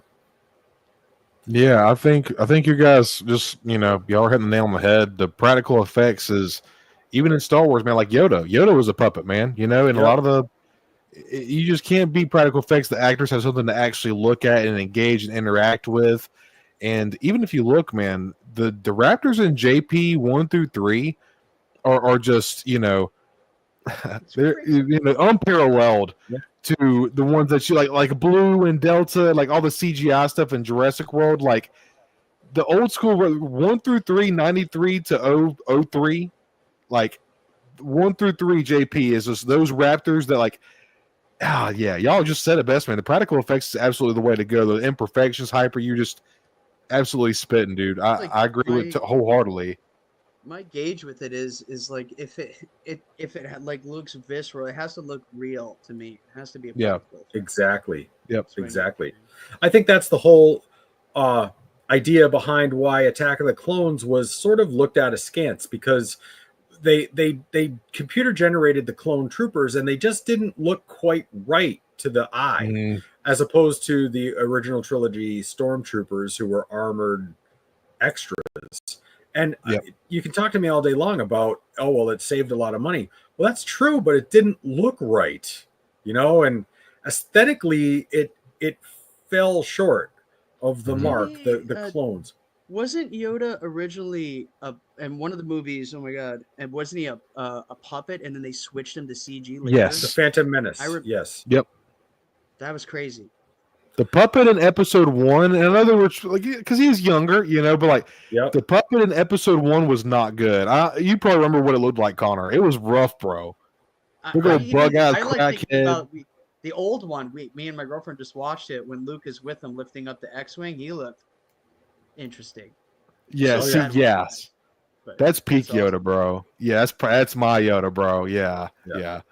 Yeah, I think you guys just, you know, y'all are hitting the nail on the head. The practical effects is, even in Star Wars, man, like Yoda. Yoda was a puppet, man, you know, and a lot of the, you just can't beat practical effects. The actors have something to actually look at and engage and interact with. And even if you look, man, the Raptors in JP 1 through 3 are just, you know, they're, you know, unparalleled to the ones that you like Blue and Delta, like all the CGI stuff in Jurassic World, like the old school 1 through 3, 93 to 03, like 1 through 3 JP is just those Raptors that like, yeah, y'all just said it best, man. The practical effects is absolutely the way to go. The imperfections, Hyper, you just absolutely spitting, dude. I agree with it wholeheartedly. My gauge with it is like if it had, like, looks visceral, it has to look real to me. It has to be a practical effect. Exactly. Yep. Exactly. I think that's the whole idea behind why Attack of the Clones was sort of looked at askance, because they computer generated the clone troopers and they just didn't look quite right to the eye, as opposed to the original trilogy stormtroopers who were armored extras. And you can talk to me all day long about, oh, well, it saved a lot of money. Well, that's true, but it didn't look right, you know, and aesthetically it fell short of the mark, the clones. Wasn't Yoda originally in one of the movies? Oh my god! And wasn't he a puppet? And then they switched him to CG later. Yes. The Phantom Menace. I re- Yes. Yep. That was crazy. The puppet in episode 1, in other words, like because he was younger, but like Yep. the puppet in episode 1 was not good. You probably remember what it looked like, Connor. It was rough, bro. Big old bug-eyed thinking crackhead. about the old one. Me and my girlfriend just watched it when Luke is with him lifting up the X-wing. He looked interesting. Yeah, So see, that was yeah. nice, but That's peak that's awesome. Yoda, bro. Yeah, that's my Yoda, bro. Yeah. The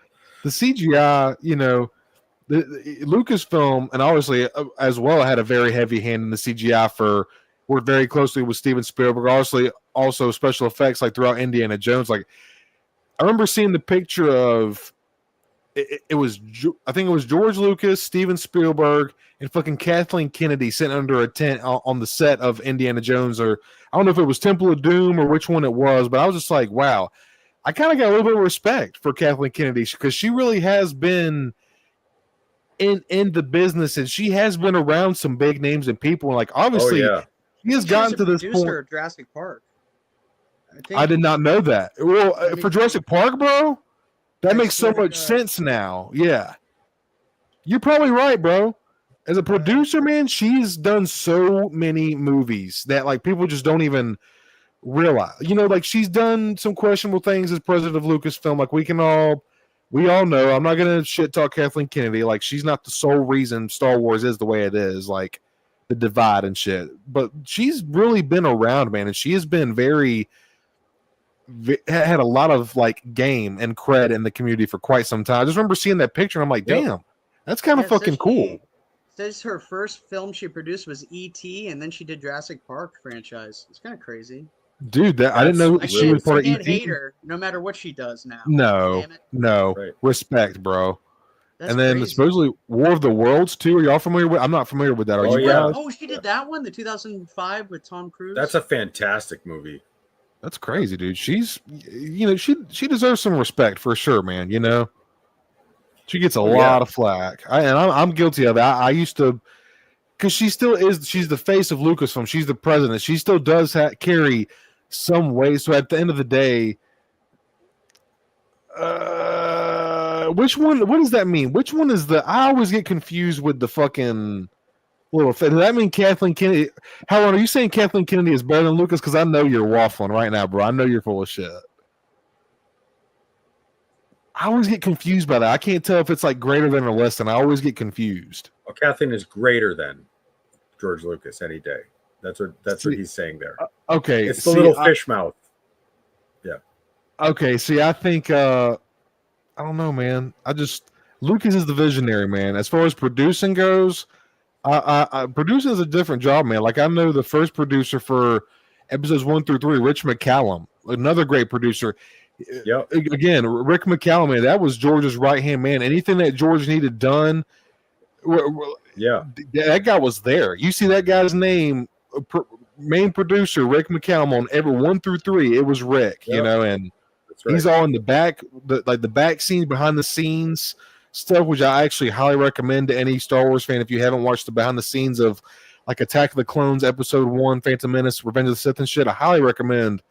CGI, the Lucasfilm, and obviously as well, had a very heavy hand in the CGI. Worked very closely with Steven Spielberg. Obviously, also special effects like throughout Indiana Jones. Like, I remember seeing the picture of it was, I think it was George Lucas, Steven Spielberg, and fucking Kathleen Kennedy sitting under a tent on the set of Indiana Jones, or I don't know if it was Temple of Doom or which one it was, but I was just like, wow. I kind of got a little bit of respect for Kathleen Kennedy because she really has been in the business, and she has been around some big names and people. Like, obviously, he has gotten to this point. Of Jurassic Park. I did not know that. Well, for Jurassic Park, bro, that makes so much sense now. Yeah, you're probably right, bro. As a producer, man, she's done so many movies that like people just don't even realize. Like she's done some questionable things as president of Lucasfilm. Like we all know. I'm not gonna shit talk Kathleen Kennedy. Like she's not the sole reason Star Wars is the way it is. Like the divide and shit. But she's really been around, man, and she has been had a lot of like game and cred in the community for quite some time. I just remember seeing that picture and I'm like, damn, that's kind of fucking cool. Says her first film she produced was E.T. and then she did Jurassic Park franchise. It's kind of crazy. Dude, I didn't know she was part of E.T. Hate her no matter what she does now. No. Right. Respect, bro. That's and then supposedly War of the Worlds too. Are y'all familiar with? I'm not familiar with that. Are you guys? Oh, she did that one, the 2005 with Tom Cruise. That's a fantastic movie. That's crazy, dude. She's, she deserves some respect for sure, man. She gets a lot of flack, I'm guilty of it. I used to, because she still is. She's the face of Lucasfilm. She's the president. She still does carry some weight. So at the end of the day, which one? What does that mean? Which one is the? I always get confused with the fucking little. Does that mean Kathleen Kennedy? Howard, are you saying Kathleen Kennedy is better than Lucas? Because I know you're waffling right now, bro. I know you're full of shit. I always get confused by that. I can't tell if it's like greater than or less than. I always get confused. Well, Kathleen is greater than George Lucas any day. That's what he's saying there. Okay, it's the little fish mouth. Yeah. Okay, see, I think I don't know, man. Lucas is the visionary, man. As far as producing goes, producing is a different job, man. Like I know the first producer for episodes 1 through 3, Rich McCallum, another great producer. Yeah. Again, Rick McCallum, man, that was George's right hand man. Anything that George needed done, that guy was there. You see that guy's name, main producer Rick McCallum on every 1 through 3. It was Rick, and he's all in the back, the back scenes, behind the scenes stuff, which I actually highly recommend to any Star Wars fan if you haven't watched the behind the scenes of like Attack of the Clones, Episode 1, Phantom Menace, Revenge of the Sith and shit. I highly recommend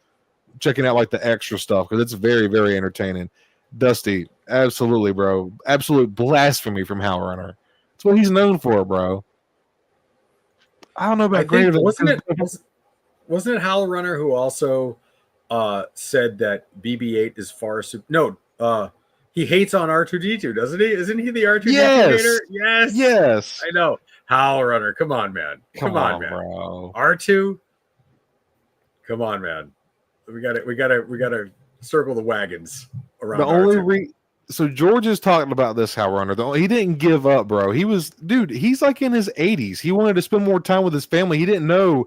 checking out like the extra stuff because it's very, very entertaining. Dusty, absolutely, bro. Absolute blasphemy from HowlrunnerR. That's what he's known for, bro. I don't know about greater than. Wasn't it HowlrunnerR who also said that BB-8 is far super? No, he hates on R2-D2, doesn't he? Isn't he the R2-D2 hater? Yes. I know. HowlrunnerR, come on, man. Come on, man. Bro. R2, come on, man. We gotta circle the wagons around. The only so George is talking about this HowlrunnerR. He didn't give up, bro. He's like in his 80s. He wanted to spend more time with his family. He didn't know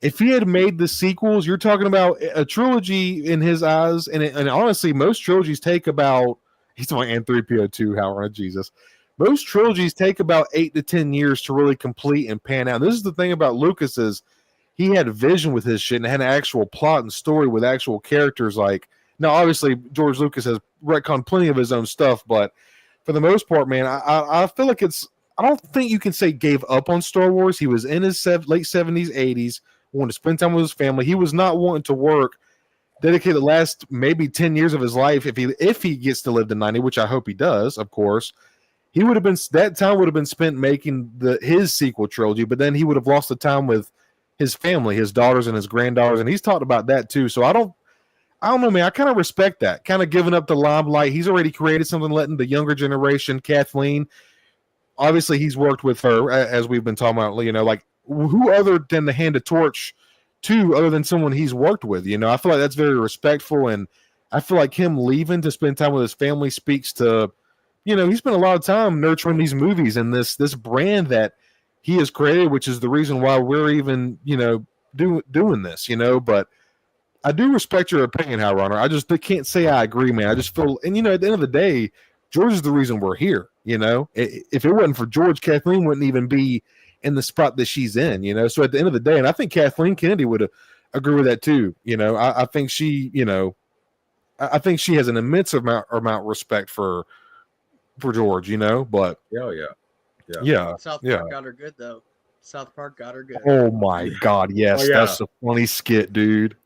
if he had made the sequels. You're talking about a trilogy in his eyes, and honestly, most trilogies take about. He's on N3PO2 HowlrunnerR. Jesus, most trilogies take about 8 to 10 years to really complete and pan out. And this is the thing about Lucas is. He had vision with his shit and had an actual plot and story with actual characters. Like now, obviously, George Lucas has retconned plenty of his own stuff, but for the most part, man, I feel like I don't think you can say gave up on Star Wars. He was in his late 70s, 80s wanted to spend time with his family. He was not wanting to work, dedicate the last maybe 10 years of his life if he gets to live to 90, which I hope he does, of course. He would have been, that time would have been spent making his sequel trilogy, but then he would have lost the time with his family, his daughters and his granddaughters, and he's talked about that too. So I don't know, man. I kind of respect that, kind of giving up the limelight. He's already created something, letting the younger generation, Kathleen, obviously he's worked with her, as we've been talking about, you know, like who other than to hand a torch to other than someone he's worked with, you know. I feel like that's very respectful, and I feel like him leaving to spend time with his family speaks to, you know, he spent a lot of time nurturing these movies and this brand that he has created, which is the reason why we're even, you know, doing this, you know. But I do respect your opinion, HowlrunNer. I just can't say I agree, man. I just feel, and you know, at the end of the day, George is the reason we're here, you know. If it wasn't for George, Kathleen wouldn't even be in the spot that she's in, you know. So at the end of the day, and I think Kathleen Kennedy would agree with that too, you know. I think she, you know, I think she has an immense amount of respect for George, you know. But South Park got her good though. South Park got her good. Oh my God, yes, that's a funny skit, dude.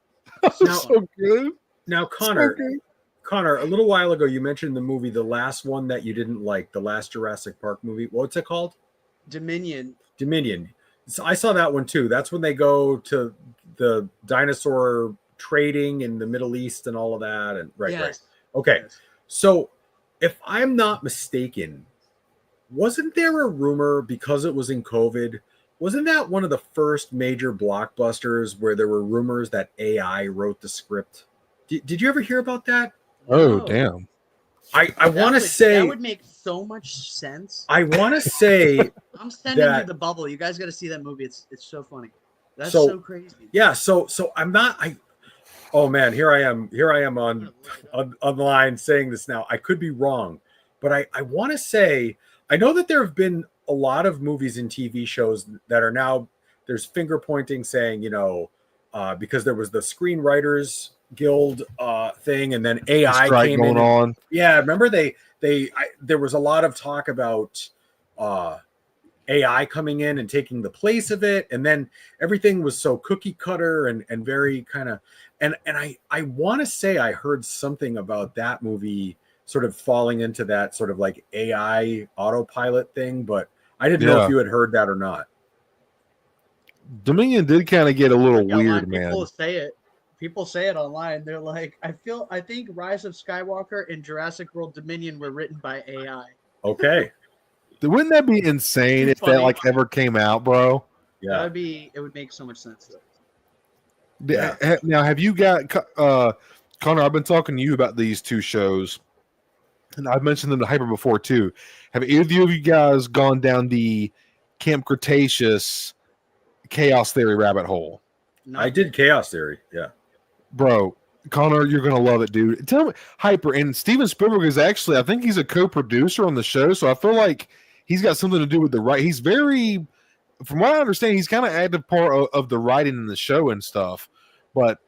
So good. Now, Connor, a little while ago you mentioned the movie, the last one that you didn't like, the last Jurassic Park movie. What's it called? Dominion. So I saw that one too. That's when they go to the dinosaur trading in the Middle East and all of that. And right. Okay. Yes. So if I'm not mistaken, wasn't there a rumor, because it was in COVID, wasn't that one of the first major blockbusters where there were rumors that AI wrote the script? Did you ever hear about that? Oh, damn. I want to say that would make so much sense. I want to say I'm sending you the bubble. You guys got to see that movie. It's so funny. That's so crazy. Yeah. So I'm not. Oh man, here I am on the line saying this now. I could be wrong, but I want to say I know that there have been a lot of movies and TV shows that are now, there's finger pointing saying, you know, because there was the Screenwriters Guild thing, and then AI came in on. Yeah, remember there was a lot of talk about AI coming in and taking the place of it, and then everything was so cookie cutter and very kind of, and I want to say I heard something about that movie sort of falling into that sort of like AI autopilot thing, but I didn't know if you had heard that or not. Dominion did kind of get a little weird, man. People say it online. They're like, I think Rise of Skywalker and Jurassic World Dominion were written by AI. Okay. Wouldn't that be insane if that like ever came out, bro? Yeah. It would make so much sense though. Yeah. Now, have you got Connor, I've been talking to you about these two shows, and I've mentioned them to Hyper before too. Have either of you guys gone down the Camp Cretaceous Chaos Theory rabbit hole? No. I did Chaos Theory, yeah. Bro, Connor, you're gonna love it, dude. Tell me, Hyper, and Steven Spielberg is actually, I think he's a co-producer on the show, so I feel like he's got something to do with the right. He's very, from what I understand, he's kind of active part of the writing in the show and stuff. But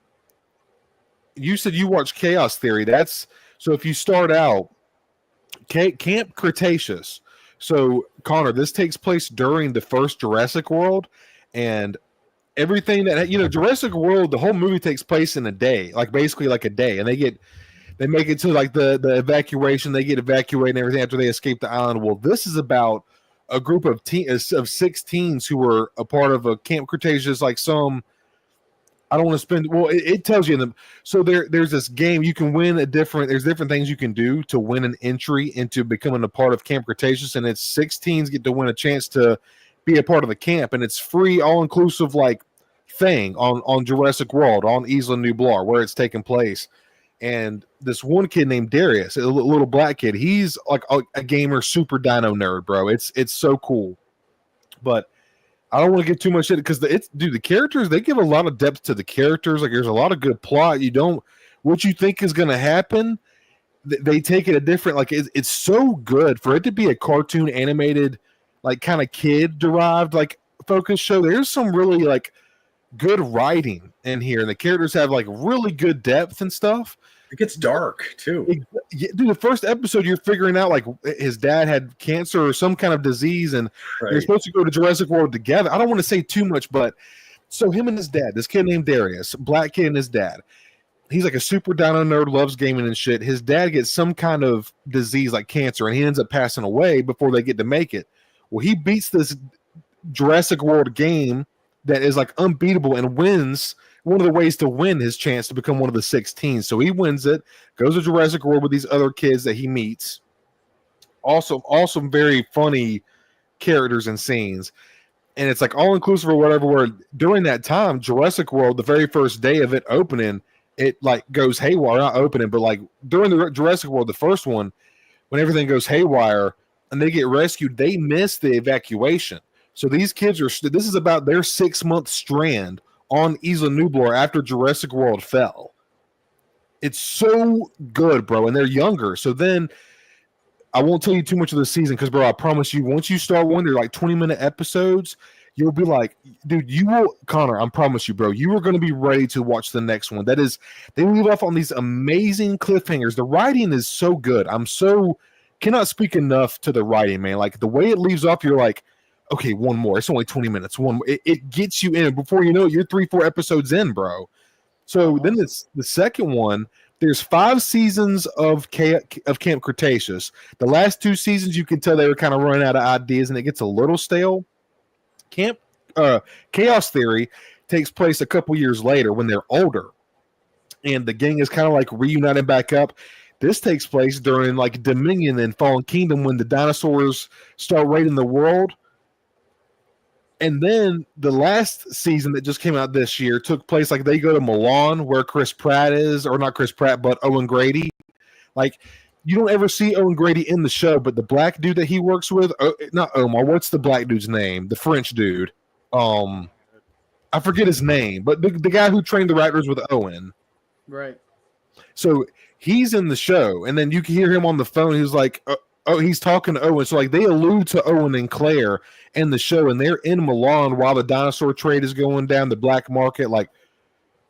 you said you watched Chaos Theory. That's so if you start out Camp Cretaceous. So Connor, this takes place during the first Jurassic World, and everything that, you know, Jurassic World, the whole movie takes place in a day, like basically like a day, and they make it to like the evacuation. They get evacuated and everything after they escape the island. Well, this is about a group of 6 teens who were a part of a Camp Cretaceous, like some. I don't want to spend. Well, it tells you in the. So there's this game you can win there's different things you can do to win an entry into becoming a part of Camp Cretaceous, and it's 6 teens get to win a chance to be a part of the camp, and it's free, all inclusive, like thing on Jurassic World on Isla Nublar where it's taking place. And this one kid named Darius, a little black kid, he's like a gamer, super dino nerd, bro. It's so cool. But I don't want to get too much in it because the characters, they give a lot of depth to the characters. Like there's a lot of good plot. What you think is going to happen, they take it a different, like it's so good for it to be a cartoon animated, like kind of kid derived, like focus show. There's some really like good writing in here, and the characters have like really good depth and stuff. It gets dark too. Dude, the first episode, you're figuring out like his dad had cancer or some kind of disease, and they're supposed to go to Jurassic World together. I don't want to say too much, but So him and his dad, this kid named Darius, black kid and his dad. He's like a super dino nerd, loves gaming and shit. His dad gets some kind of disease like cancer, and he ends up passing away before they get to make it. Well, he beats this Jurassic World game that is like unbeatable and wins. One of the ways to win his chance to become one of the 16. So he wins it, goes to Jurassic World with these other kids that he meets. Also very funny characters and scenes. And it's like all inclusive or whatever. Where during that time, Jurassic World, the very first day of it opening, it like goes haywire. Not opening, but like during the Jurassic World, the first one, when everything goes haywire and they get rescued, they miss the evacuation. So these kids are. This is about their 6-month strand on Isla Nublar after Jurassic World fell. It's so good, bro, and they're younger. So then I won't tell you too much of the season because, bro, I promise you, once you start one, they're like 20-minute episodes. You'll be like, dude, you will, Connor, I promise you, bro, you are going to be ready to watch the next one. That is, they leave off on these amazing cliffhangers. The writing is so good. Cannot speak enough to the writing, man. Like the way it leaves off, you're like, okay, one more. It's only 20 minutes. One more. It gets you in. Before you know it, you're 3-4 episodes in, bro. So then it's the second one. There's 5 seasons of Camp Cretaceous. The last 2 seasons, you can tell they were kind of running out of ideas, and it gets a little stale. Chaos Theory takes place a couple years later when they're older, and the gang is kind of like reunited back up. This takes place during like Dominion and Fallen Kingdom when the dinosaurs start raiding the world. And then the last season that just came out this year took place like they go to Milan where Chris Pratt is, or not Chris Pratt, but Owen Grady. Like you don't ever see Owen Grady in the show, but the black dude that he works with, not Omar, what's the black dude's name? The French dude. I forget his name, but the guy who trained the Raptors with Owen. Right. So he's in the show, and then you can hear him on the phone. He's like, he's talking to Owen. So like they allude to Owen and Claire in the show, and they're in Milan while the dinosaur trade is going down, the black market. Like,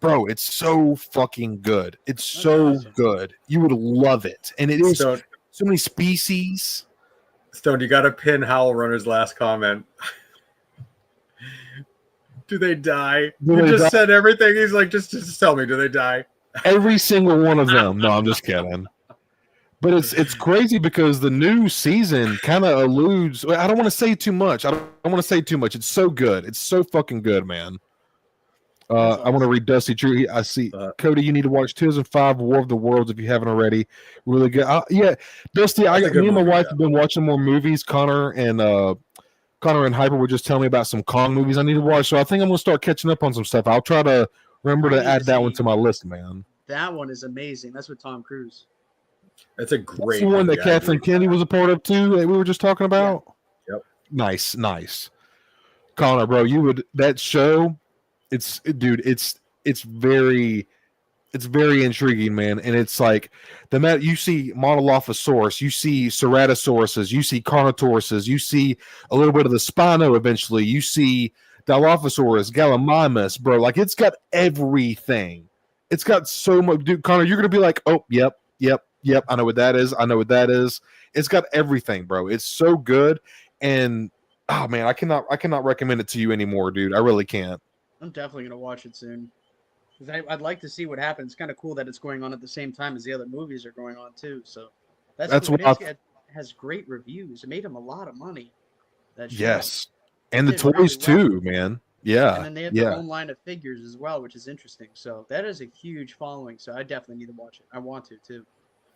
bro, it's so fucking good. It's so good. You would love it. And it is so many species. Stone, you got to pin Howlrunner's last comment. Do they die? You just said everything. He's like, just tell me, do they die? Every single one of them. No, I'm just kidding. But it's crazy because the new season kind of alludes. I don't want to say too much. I don't want to say too much. It's so good. It's so fucking good, man. Awesome. I want to read Dusty True. I see Cody. You need to watch 2005 War of the Worlds if you haven't already. Really good. Yeah, Dusty. Me and my wife have been watching more movies. Connor and Hyper were just telling me about some Kong movies I need to watch. So I think I'm gonna start catching up on some stuff. I'll try to remember to add that one to my list, man. That one is amazing. That's with Tom Cruise. That's a great one that Kathleen Kennedy was a part of too. That we were just talking about. Yeah. Yep. Nice. Connor, bro, that show. It's very intriguing, man. And it's like you see Monolophosaurus, you see Ceratosauruses, you see Carnotauruses, you see a little bit of the Spino eventually, you see Dilophosaurus, Gallimimus, bro. Like it's got everything. It's got so much. Dude, Connor, you're gonna be like, oh, yep. I know what that is. It's got everything, bro. It's so good. And oh man, I cannot recommend it to you anymore, dude. I really can't. I'm definitely gonna watch it soon. I'd like to see what happens. It's kind of cool that it's going on at the same time as the other movies are going on too. So that's cool. It has great reviews. It made them a lot of money. Yes, and the toys too, man. Yeah, and then they have their own line of figures as well, which is interesting. So that is a huge following. So I definitely need to watch it. I want to too.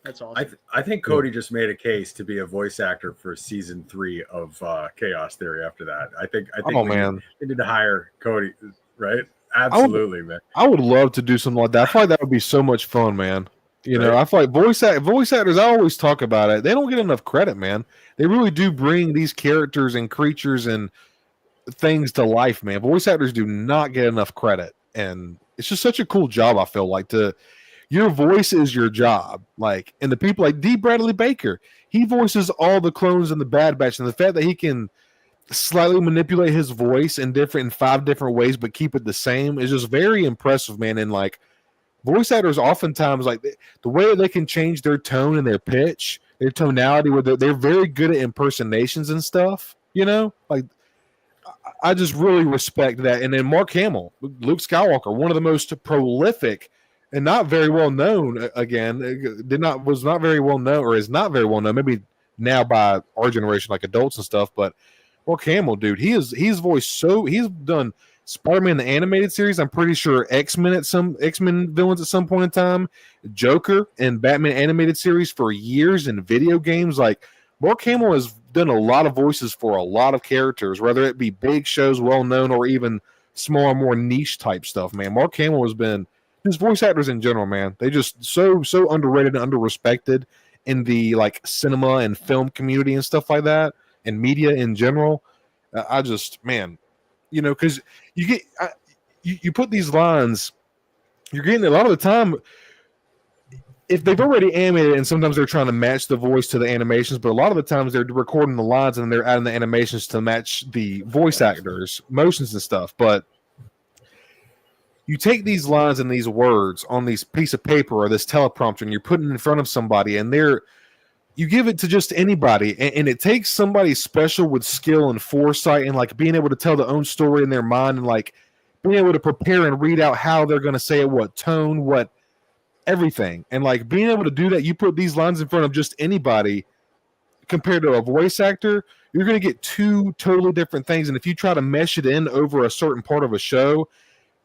That's awesome. I think Cody just made a case to be a voice actor for season 3 of Chaos Theory. After that, I think we need to hire Cody, right? Absolutely, man. I would love to do something like that. I feel like that would be so much fun, man. You know, I feel like voice actors. I always talk about it. They don't get enough credit, man. They really do bring these characters and creatures and things to life, man. Voice actors do not get enough credit, and it's just such a cool job. I feel like your voice is your job. Like, and the people like D. Bradley Baker, he voices all the clones in the Bad Batch, and the fact that he can slightly manipulate his voice in 5 different ways, but keep it the same is just very impressive, man. And like, voice actors oftentimes like the way they can change their tone and their pitch, their tonality, where they're very good at impersonations and stuff. You know, like I just really respect that. And then Mark Hamill, Luke Skywalker, one of the most prolific and not very well known. Again, was not very well known, or is not very well known. Maybe now by our generation, like adults and stuff. But Mark Hamill, dude, he's voiced he's done Spider-Man the animated series. I'm pretty sure X-Men villains at some point in time, Joker and Batman animated series for years, in video games. Like Mark Hamill has done a lot of voices for a lot of characters, whether it be big shows, well known, or even smaller, more niche type stuff. Man, Mark Hamill has been, his voice actors in general, man, they just so underrated and underrespected in the like cinema and film community and stuff like that, and media in general. I just, man, you know, because you get you put these lines, you're getting a lot of the time. If they've already animated, and sometimes they're trying to match the voice to the animations, but a lot of the times they're recording the lines and they're adding the animations to match the voice actors' motions and stuff. But you take these lines and these words on these piece of paper or this teleprompter, and you're putting it in front of somebody, and you give it to just anybody, and it takes somebody special with skill and foresight and like being able to tell their own story in their mind, and like being able to prepare and read out how they're going to say it, what tone, what everything, and like being able to do that. You put these lines in front of just anybody compared to a voice actor, you're going to get two totally different things. And if you try to mesh it in over a certain part of a show,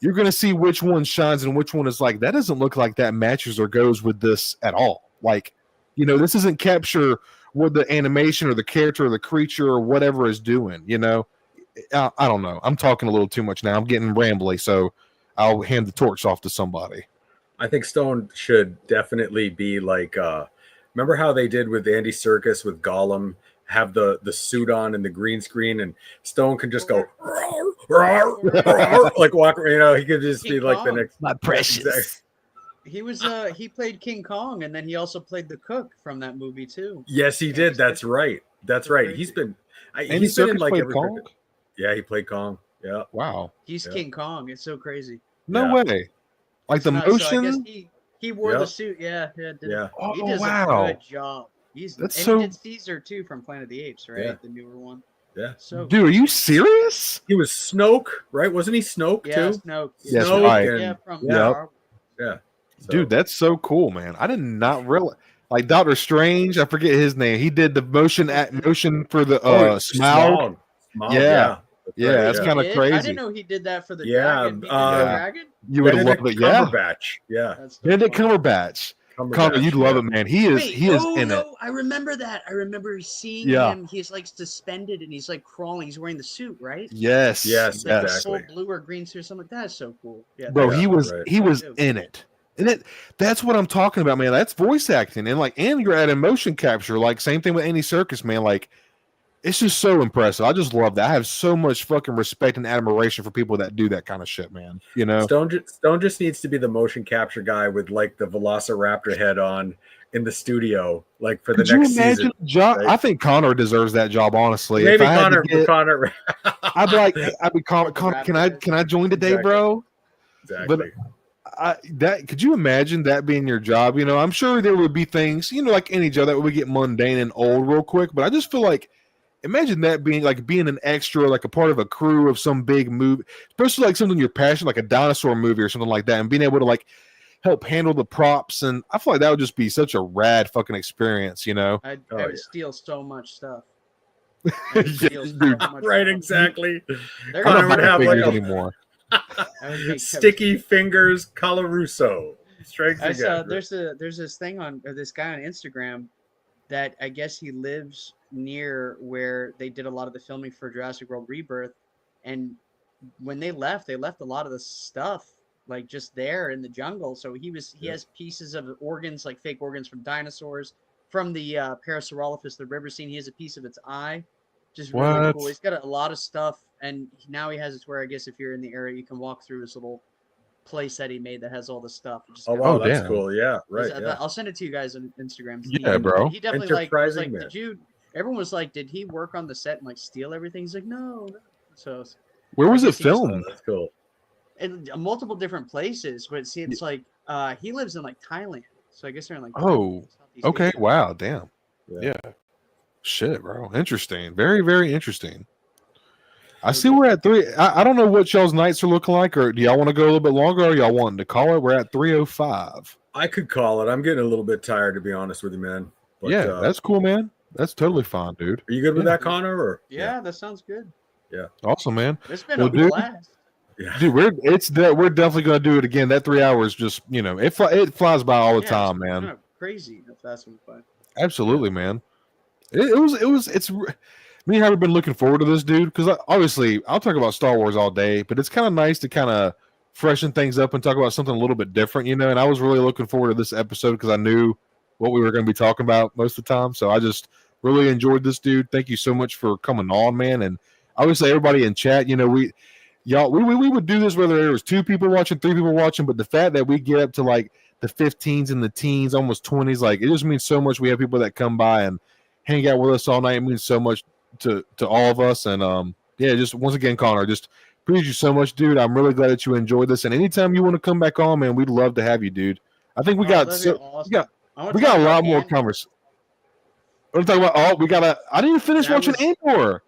you're going to see which one shines and which one is like, that doesn't look like that matches or goes with this at all. Like, you know, this doesn't capture what the animation or the character or the creature or whatever is doing. You know, I don't know. I'm talking a little too much now. I'm getting rambly, so I'll hand the torch off to somebody. I think Stone should definitely be like, remember how they did with Andy Serkis with Gollum, have the suit on and the green screen, and Stone can just go rawr, rawr, rawr, like walk, you know, he could just King be like Kong. the next, My precious. He was he played King Kong, and then he also played the cook from that movie too. Yes, he did. That's right. That's right. He's been Andy he's been in Serkis like played every Kong? Yeah, he played Kong. Yeah. Wow. He's King Kong. It's so crazy. No way. Like the nuts. So I motion. guess he wore the suit. Yeah. Yeah. He Oh, does wow. a good job. He did Caesar too from Planet of the Apes, right? Yeah. The newer one. Yeah. So Dude, are you serious? He was Snoke, right? Wasn't he Snoke too? Snoke. Yes, Snoke right. and- Yeah, from Yep. Yeah. So, Dude, that's so cool, man. I did not realize. Like Doctor Strange, I forget his name. He did the motion for the Smaug. Smaug, Yeah. That's Yeah, right, that's kind of I crazy. didn't know he did that for the Yeah, dragon. He did the dragon? You would love it, yeah. Cumberbatch. Yeah. That's so Benedict funny. Cumberbatch. Connor, you'd love it, man. He is in it. I remember that. I remember seeing him. He's like suspended and he's like crawling. He's wearing the suit, right? Yes. Yes, Like exactly. the full blue or green suit or something like that. Is so cool. Yeah, Bro, Yeah, he was right. in it. And that's what I'm talking about, man. That's voice acting. And you're adding motion capture. Like same thing with Andy Serkis, man. Like it's just so impressive. I just love that. I have so much fucking respect and admiration for people that do that kind of shit, man. You know, Stone just needs to be the motion capture guy with like the Velociraptor head on in the studio, like for the next season. Right? I think Connor deserves that job, honestly. Maybe if I Connor. I'd be Connor. Can I join today, Exactly. bro? Exactly. But could you imagine that being your job? You know, I'm sure there would be things, you know, like any job that would get mundane and old real quick. But I just feel like, imagine that being an extra, like a part of a crew of some big movie, especially like something you're passionate, like a dinosaur movie or something like that, and being able to like help handle the props. And I feel like that would just be such a rad fucking experience, you know? I would steal so much stuff. Right, exactly. They're Connor gonna would have like anymore. Sticky fingers, Colorusso. Strength I saw again. there's this thing on this guy on Instagram that I guess he lives near where they did a lot of the filming for Jurassic World Rebirth, and when they left a lot of the stuff like just there in the jungle. So he has pieces of organs, like fake organs from dinosaurs, from the Parasaurolophus, the river scene. He has a piece of its eye, just really cool. He's got a lot of stuff, and now he has it where I guess if you're in the area, you can walk through his little place that he made that has all the stuff. Oh wow, that's damn. cool. Yeah, right. I'll send it to you guys on Instagram. Yeah, bro. He definitely was like, man. did you? Everyone was like, did he work on the set and like steal everything? He's like, no. So Where was I it guess he just- filmed? That's cool. in multiple different places, but see, it's like he lives in like Thailand, so I guess they're in like Southeast Okay. Asia. Wow. Damn. Yeah. Yeah. Shit, bro. Interesting. Very, very interesting. I see we're at 3. I don't know what y'all's nights are looking like, or do y'all want to go a little bit longer, or y'all wanting to call it? We're at 3:05. I could call it. I'm getting a little bit tired, to be honest with you, man. But, Yeah, that's cool, man. That's totally fine, dude. Are you good with that, Connor? Or Yeah, that sounds good. Yeah. Awesome, man. It's been Well, a dude, blast. Yeah. Dude, we're definitely gonna do it again. That 3 hours just it flies by all the time, man. Kind of crazy how fast it went by. Absolutely, man. It's me and I have been looking forward to this, dude, because obviously I'll talk about Star Wars all day, but it's kind of nice to kind of freshen things up and talk about something a little bit different, And I was really looking forward to this episode because I knew what we were going to be talking about most of the time. So I just really enjoyed this, dude. Thank you so much for coming on, man. And obviously everybody in chat, we would do this whether there was 2 people watching, 3 people watching, but the fact that we get up to like the 15s and the teens, almost 20s, like it just means so much. We have people that come by and hang out with us all night. It means so much to all of us. And just once again, Connor, just appreciate you so much, dude. I'm really glad that you enjoyed this. And anytime you want to come back on, man, we'd love to have you, dude. I think we got a lot more conversation. We're talking about I didn't even finish watching Andor.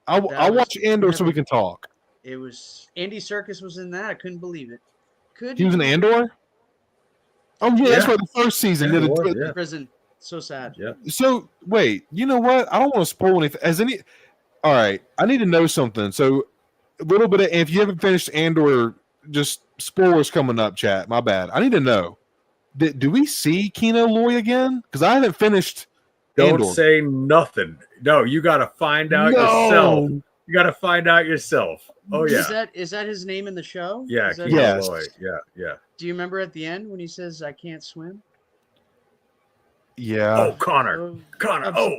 I'll watch Andor so we can talk. It was Andy Serkis was in that. I couldn't believe it. He was in Andor? Oh yeah, that's right. The first season. Prison. So sad. Yeah. So wait, you know what? I don't want to spoil anything. All right, I need to know something. So a little bit of, if you haven't finished Andor, just spoilers coming up, chat. My bad. I need to know. Do we see Kino Loy again? Because I haven't finished. Don't Andor. say nothing. No, you got to find out yourself. You got to find out yourself. Oh yeah. Is that his name in the show? Yeah. Yes. Loy. Yeah. Do you remember at the end when he says, "I can't swim"? Yeah. Oh, Connor. Oh.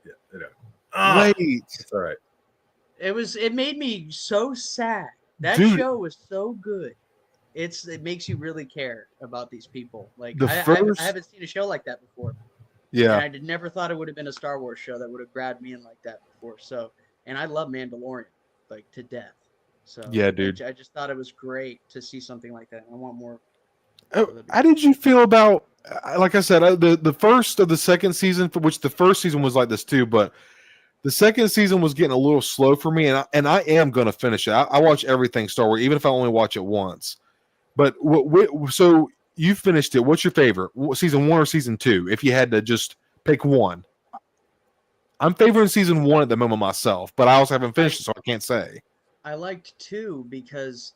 Yeah. Wait. It's all right. It made me so sad. That show was so good. It makes you really care about these people. Like I haven't seen a show like that before. Yeah. And I never thought it would have been a Star Wars show that would have grabbed me in like that before. So, and I love Mandalorian like to death. So yeah, dude. I just thought it was great to see something like that. I want more. How did you feel about? Like I said, the first of the second season, for which the first season was like this too, but the second season was getting a little slow for me, and I am gonna finish it. I watch everything Star Wars, even if I only watch it once. But so you finished it. What's your favorite, season 1 or season 2? If you had to just pick one, I'm favoring season 1 at the moment myself, but I also haven't finished it, so I can't say. I liked 2 because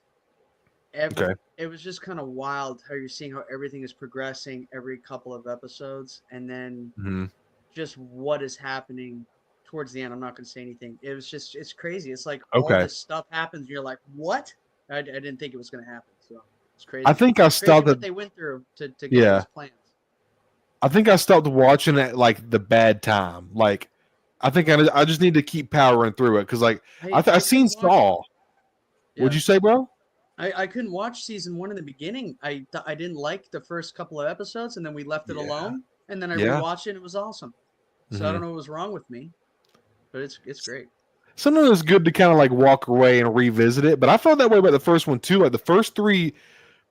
it was just kind of wild how you're seeing how everything is progressing every couple of episodes, and then just what is happening towards the end. I'm not going to say anything. It's crazy. It's like all this stuff happens, and you're like, what? I didn't think it was going to happen. So it's crazy. I think I stopped what they went through to get those plans. I think I stopped watching at like the bad time. Like, I think I just need to keep powering through it because, like, I seen Saul. Yeah. What'd you say, bro? I couldn't watch season 1 in the beginning. I didn't like the first couple of episodes, and then we left it alone. And then I rewatched it, and it was awesome. So I don't know what was wrong with me, but it's great. Sometimes it's good to kind of like walk away and revisit it. But I felt that way about the first one too. Like the first three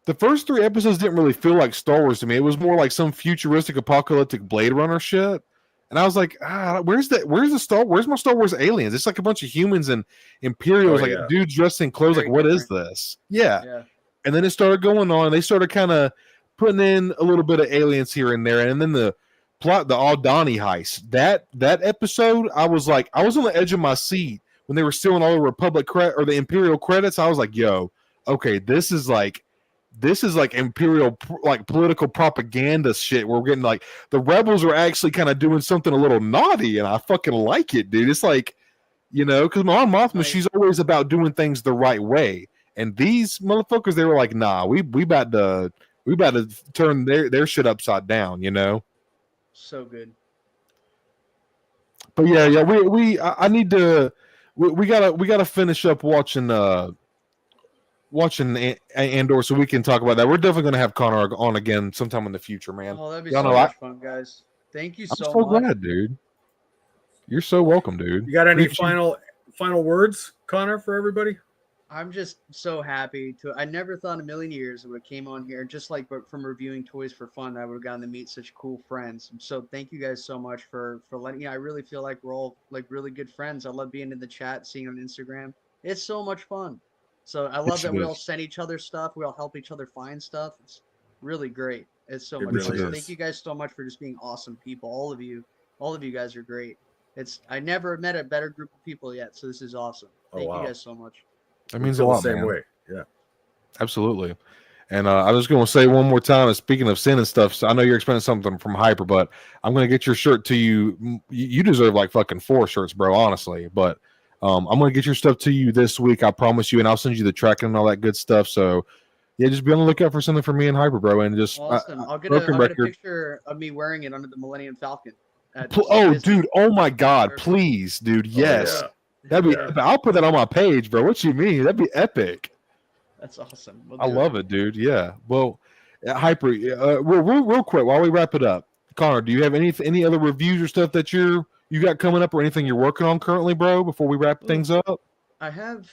episodes didn't really feel like Star Wars to me. It was more like some futuristic apocalyptic Blade Runner shit. And I was like, where's my Star Wars aliens? It's like a bunch of humans and Imperials, dudes dressed in clothes. Very like, what different. Is this? Yeah. And then it started going on. They started kind of putting in a little bit of aliens here and there. And then the plot, the Aldani heist, that episode, I was on the edge of my seat when they were stealing all the Republic or the Imperial credits. I was like, yo, okay, this is like Imperial like political propaganda shit. We're getting like the rebels are actually kind of doing something a little naughty, and I fucking like it, dude. It's like, because Mon Mothma, she's always about doing things the right way, and these motherfuckers, they were like, nah, we about to turn their shit upside down, So good. But I need to we gotta finish up watching Andor so we can talk about that. We're definitely going to have Connor on again sometime in the future, man. Oh, that'd be so much fun, guys. Thank you so much. I'm so glad, dude. You're so welcome, dude. You got any final words, Connor, for everybody? I'm just so happy I never thought in a million years I would have came on here, just like from reviewing toys for fun, I would have gotten to meet such cool friends. So thank you guys so much for letting I really feel like we're all like really good friends. I love being in the chat, seeing on Instagram. It's so much fun. So I love that we is. all send each other stuff. We all help each other find stuff. It's really great. It's so It much fun. really So is. thank you guys so much for just being awesome people. All of you guys are great. I never met a better group of people yet. So this is awesome. Thank you guys so much. That We means a feel lot, the same man. way. Yeah. Absolutely. And I was going to say one more time, speaking of sin and stuff, so I know you're expecting something from Hyper, but I'm going to get your shirt to you. You deserve like fucking 4 shirts, bro, honestly. But I'm going to get your stuff to you this week, I promise you, and I'll send you the tracking and all that good stuff. So, yeah, just be on the lookout for something from me and Hyper, bro. And just Awesome. I'll get broken a record. picture of me wearing it under the Millennium Falcon. Oh, dude. Oh, my God. Please, dude. Yes. Oh, That'd be. I'll put that on my page, bro. What you mean? That'd be epic. That's awesome. I love it, dude. Yeah. Well, Hyper, real quick while we wrap it up, Connor, do you have any other reviews or stuff that you got coming up, or anything you're working on currently, bro? Before we wrap things up, I have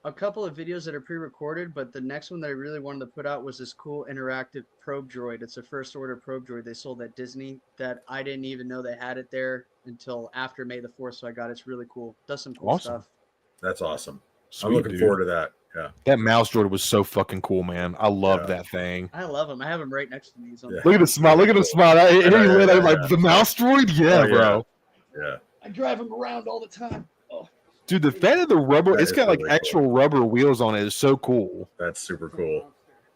a couple of videos that are pre-recorded, but the next one that I really wanted to put out was this cool interactive probe droid. It's a first order probe droid they sold at Disney that I didn't even know they had it there until after May the 4th, so I got it. It's really cool. Does some cool stuff. That's awesome. Sweet, I'm looking forward to that. Yeah. That mouse droid was so fucking cool, man. I love that thing. I love him. I have him right next to me. He's on Look at the smile. Look at the smile. Like the mouse droid. Yeah, bro. Yeah. I drive him around all the time. Oh. Dude, the fact that the rubber, it's got like really actual rubber wheels on it is so cool. That's super cool.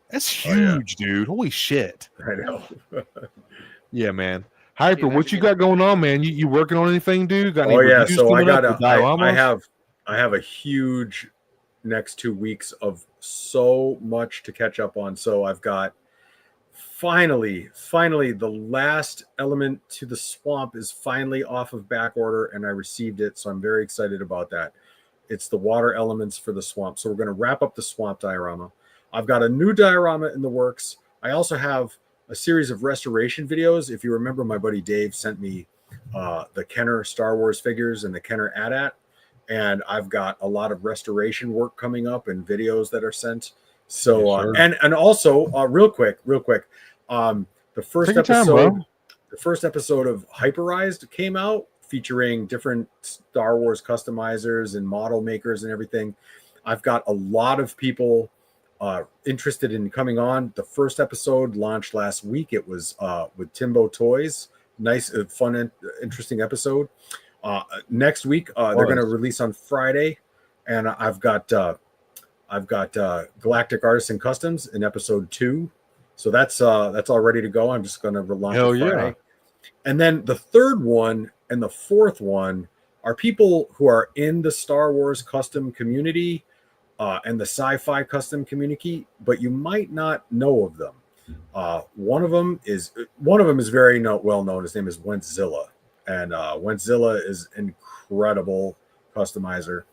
That's huge, dude. Holy shit. I know. Yeah, man. Hyper, what you got going on, man? You working on anything, dude? Got any reviews So coming up? I have a huge next 2 weeks of so much to catch up on. So I've got finally the last element to the swamp is finally off of back order, and I received it, so I'm very excited about that. It's the water elements for the swamp. So we're going to wrap up the swamp diorama. I've got a new diorama in the works. I also have a series of restoration videos. If you remember, my buddy Dave sent me the Kenner Star Wars figures and the Kenner AT-AT, and I've got a lot of restoration work coming up and videos that are sent. So and also real quick, the first episode of Hyperized came out, featuring different Star Wars customizers and model makers and everything. I've got a lot of people interested in coming on. The first episode launched last week. It was with Timbo Toys. Nice, fun, interesting episode. Next week, they're going to release on Friday, and I've got Galactic Artisan Customs in episode 2. So that's all ready to go. I'm just going to launch it Friday. And then the third one and the fourth one are people who are in the Star Wars custom community and the sci-fi custom community, but you might not know of them. One of them is very well known. His name is Wentzilla, and Wentzilla is incredible customizer.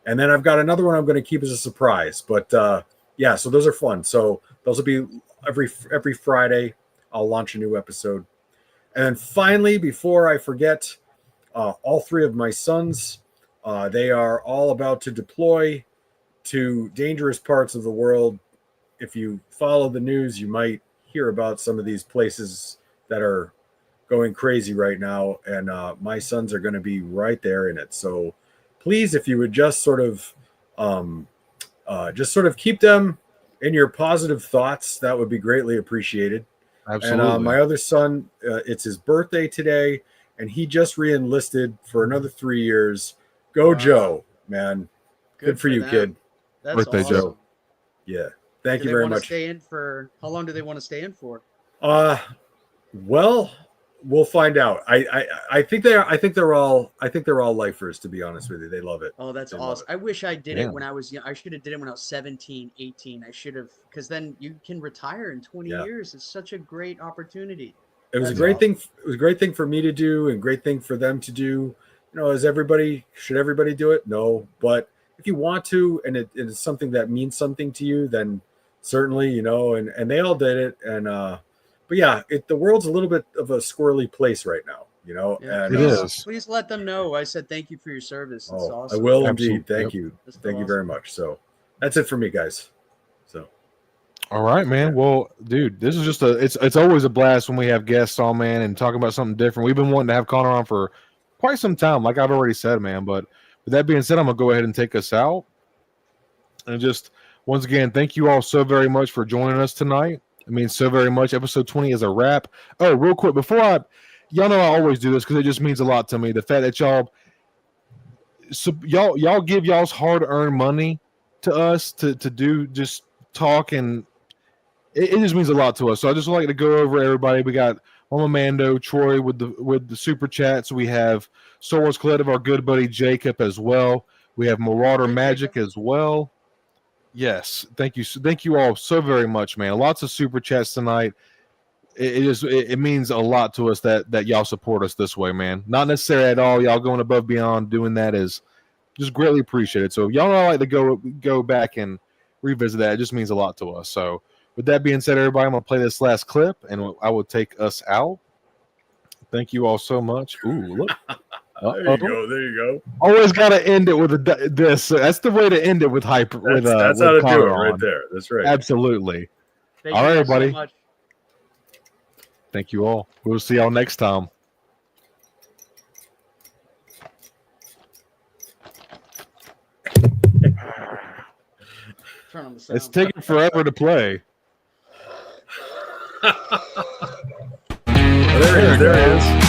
And then I've got another one I'm going to keep as a surprise. But so those are fun. So those will be every Friday. I'll launch a new episode. And then finally, before I forget, all 3 of my sons, they are all about to deploy to dangerous parts of the world. If you follow the news, you might hear about some of these places that are going crazy right now. And my sons are going to be right there in it. So please, if you would just sort of keep them in your positive thoughts, that would be greatly appreciated. Absolutely. And my other son, it's his birthday today, and he just re-enlisted for another 3 years. Go, Joe, man. Good for you, kid. That's birthday, awesome. Joe. Yeah. Thank you very much. How long do they want to stay in for? Well, we'll find out. I think they're all lifers, to be honest with you. They love it. Oh, that's awesome. I wish I did it when I was young. I should have did it when I was 17, 18. I should have, because then you can retire in 20 years. It's such a great opportunity. It was a great thing. It was a great thing for me to do and great thing for them to do. You know, should everybody do it? No, but if you want to, and it is something that means something to you, then certainly, you know, and they all did it. And, but yeah, the world's a little bit of a squirrely place right now, you know. Yeah, and it is. Please let them know. I said thank you for your service. It's awesome. I will Absolutely. indeed. Thank you. Thank you very much. So that's it for me, guys. So. All right, man. Well, dude, this is just it's always a blast when we have guests on, man, and talking about something different. We've been wanting to have Connor on for quite some time, like I've already said, man, but with that being said, I'm gonna go ahead and take us out. And just once again, thank you all so very much for joining us tonight. It means so very much. Episode 20 is a wrap. Oh, real quick, before y'all know I always do this because it just means a lot to me. The fact that y'all give y'all's hard-earned money to us to do just talk, and it just means a lot to us. So I just like to go over everybody. We got Mama Mando, Troy with the super chats. We have Star Wars Collective, our good buddy Jacob as well. We have Marauder Magic as well. Yes, thank you all so very much, man. Lots of super chats tonight. It means a lot to us that y'all support us this way, man. Not necessarily at all. Y'all going above beyond doing that is just greatly appreciated. So y'all know I like to go back and revisit that. It just means a lot to us. So with that being said, everybody, I'm gonna play this last clip and I will take us out. Thank you all so much. Ooh, look. There you go. There you go. Always got to end it with this. That's the way to end it with hyper. That's how to do it right there. That's right. Absolutely. Thank all you right, guys everybody. so much. Thank you all. We'll see y'all next time. Turn on the sound. It's taking forever to play. There it is.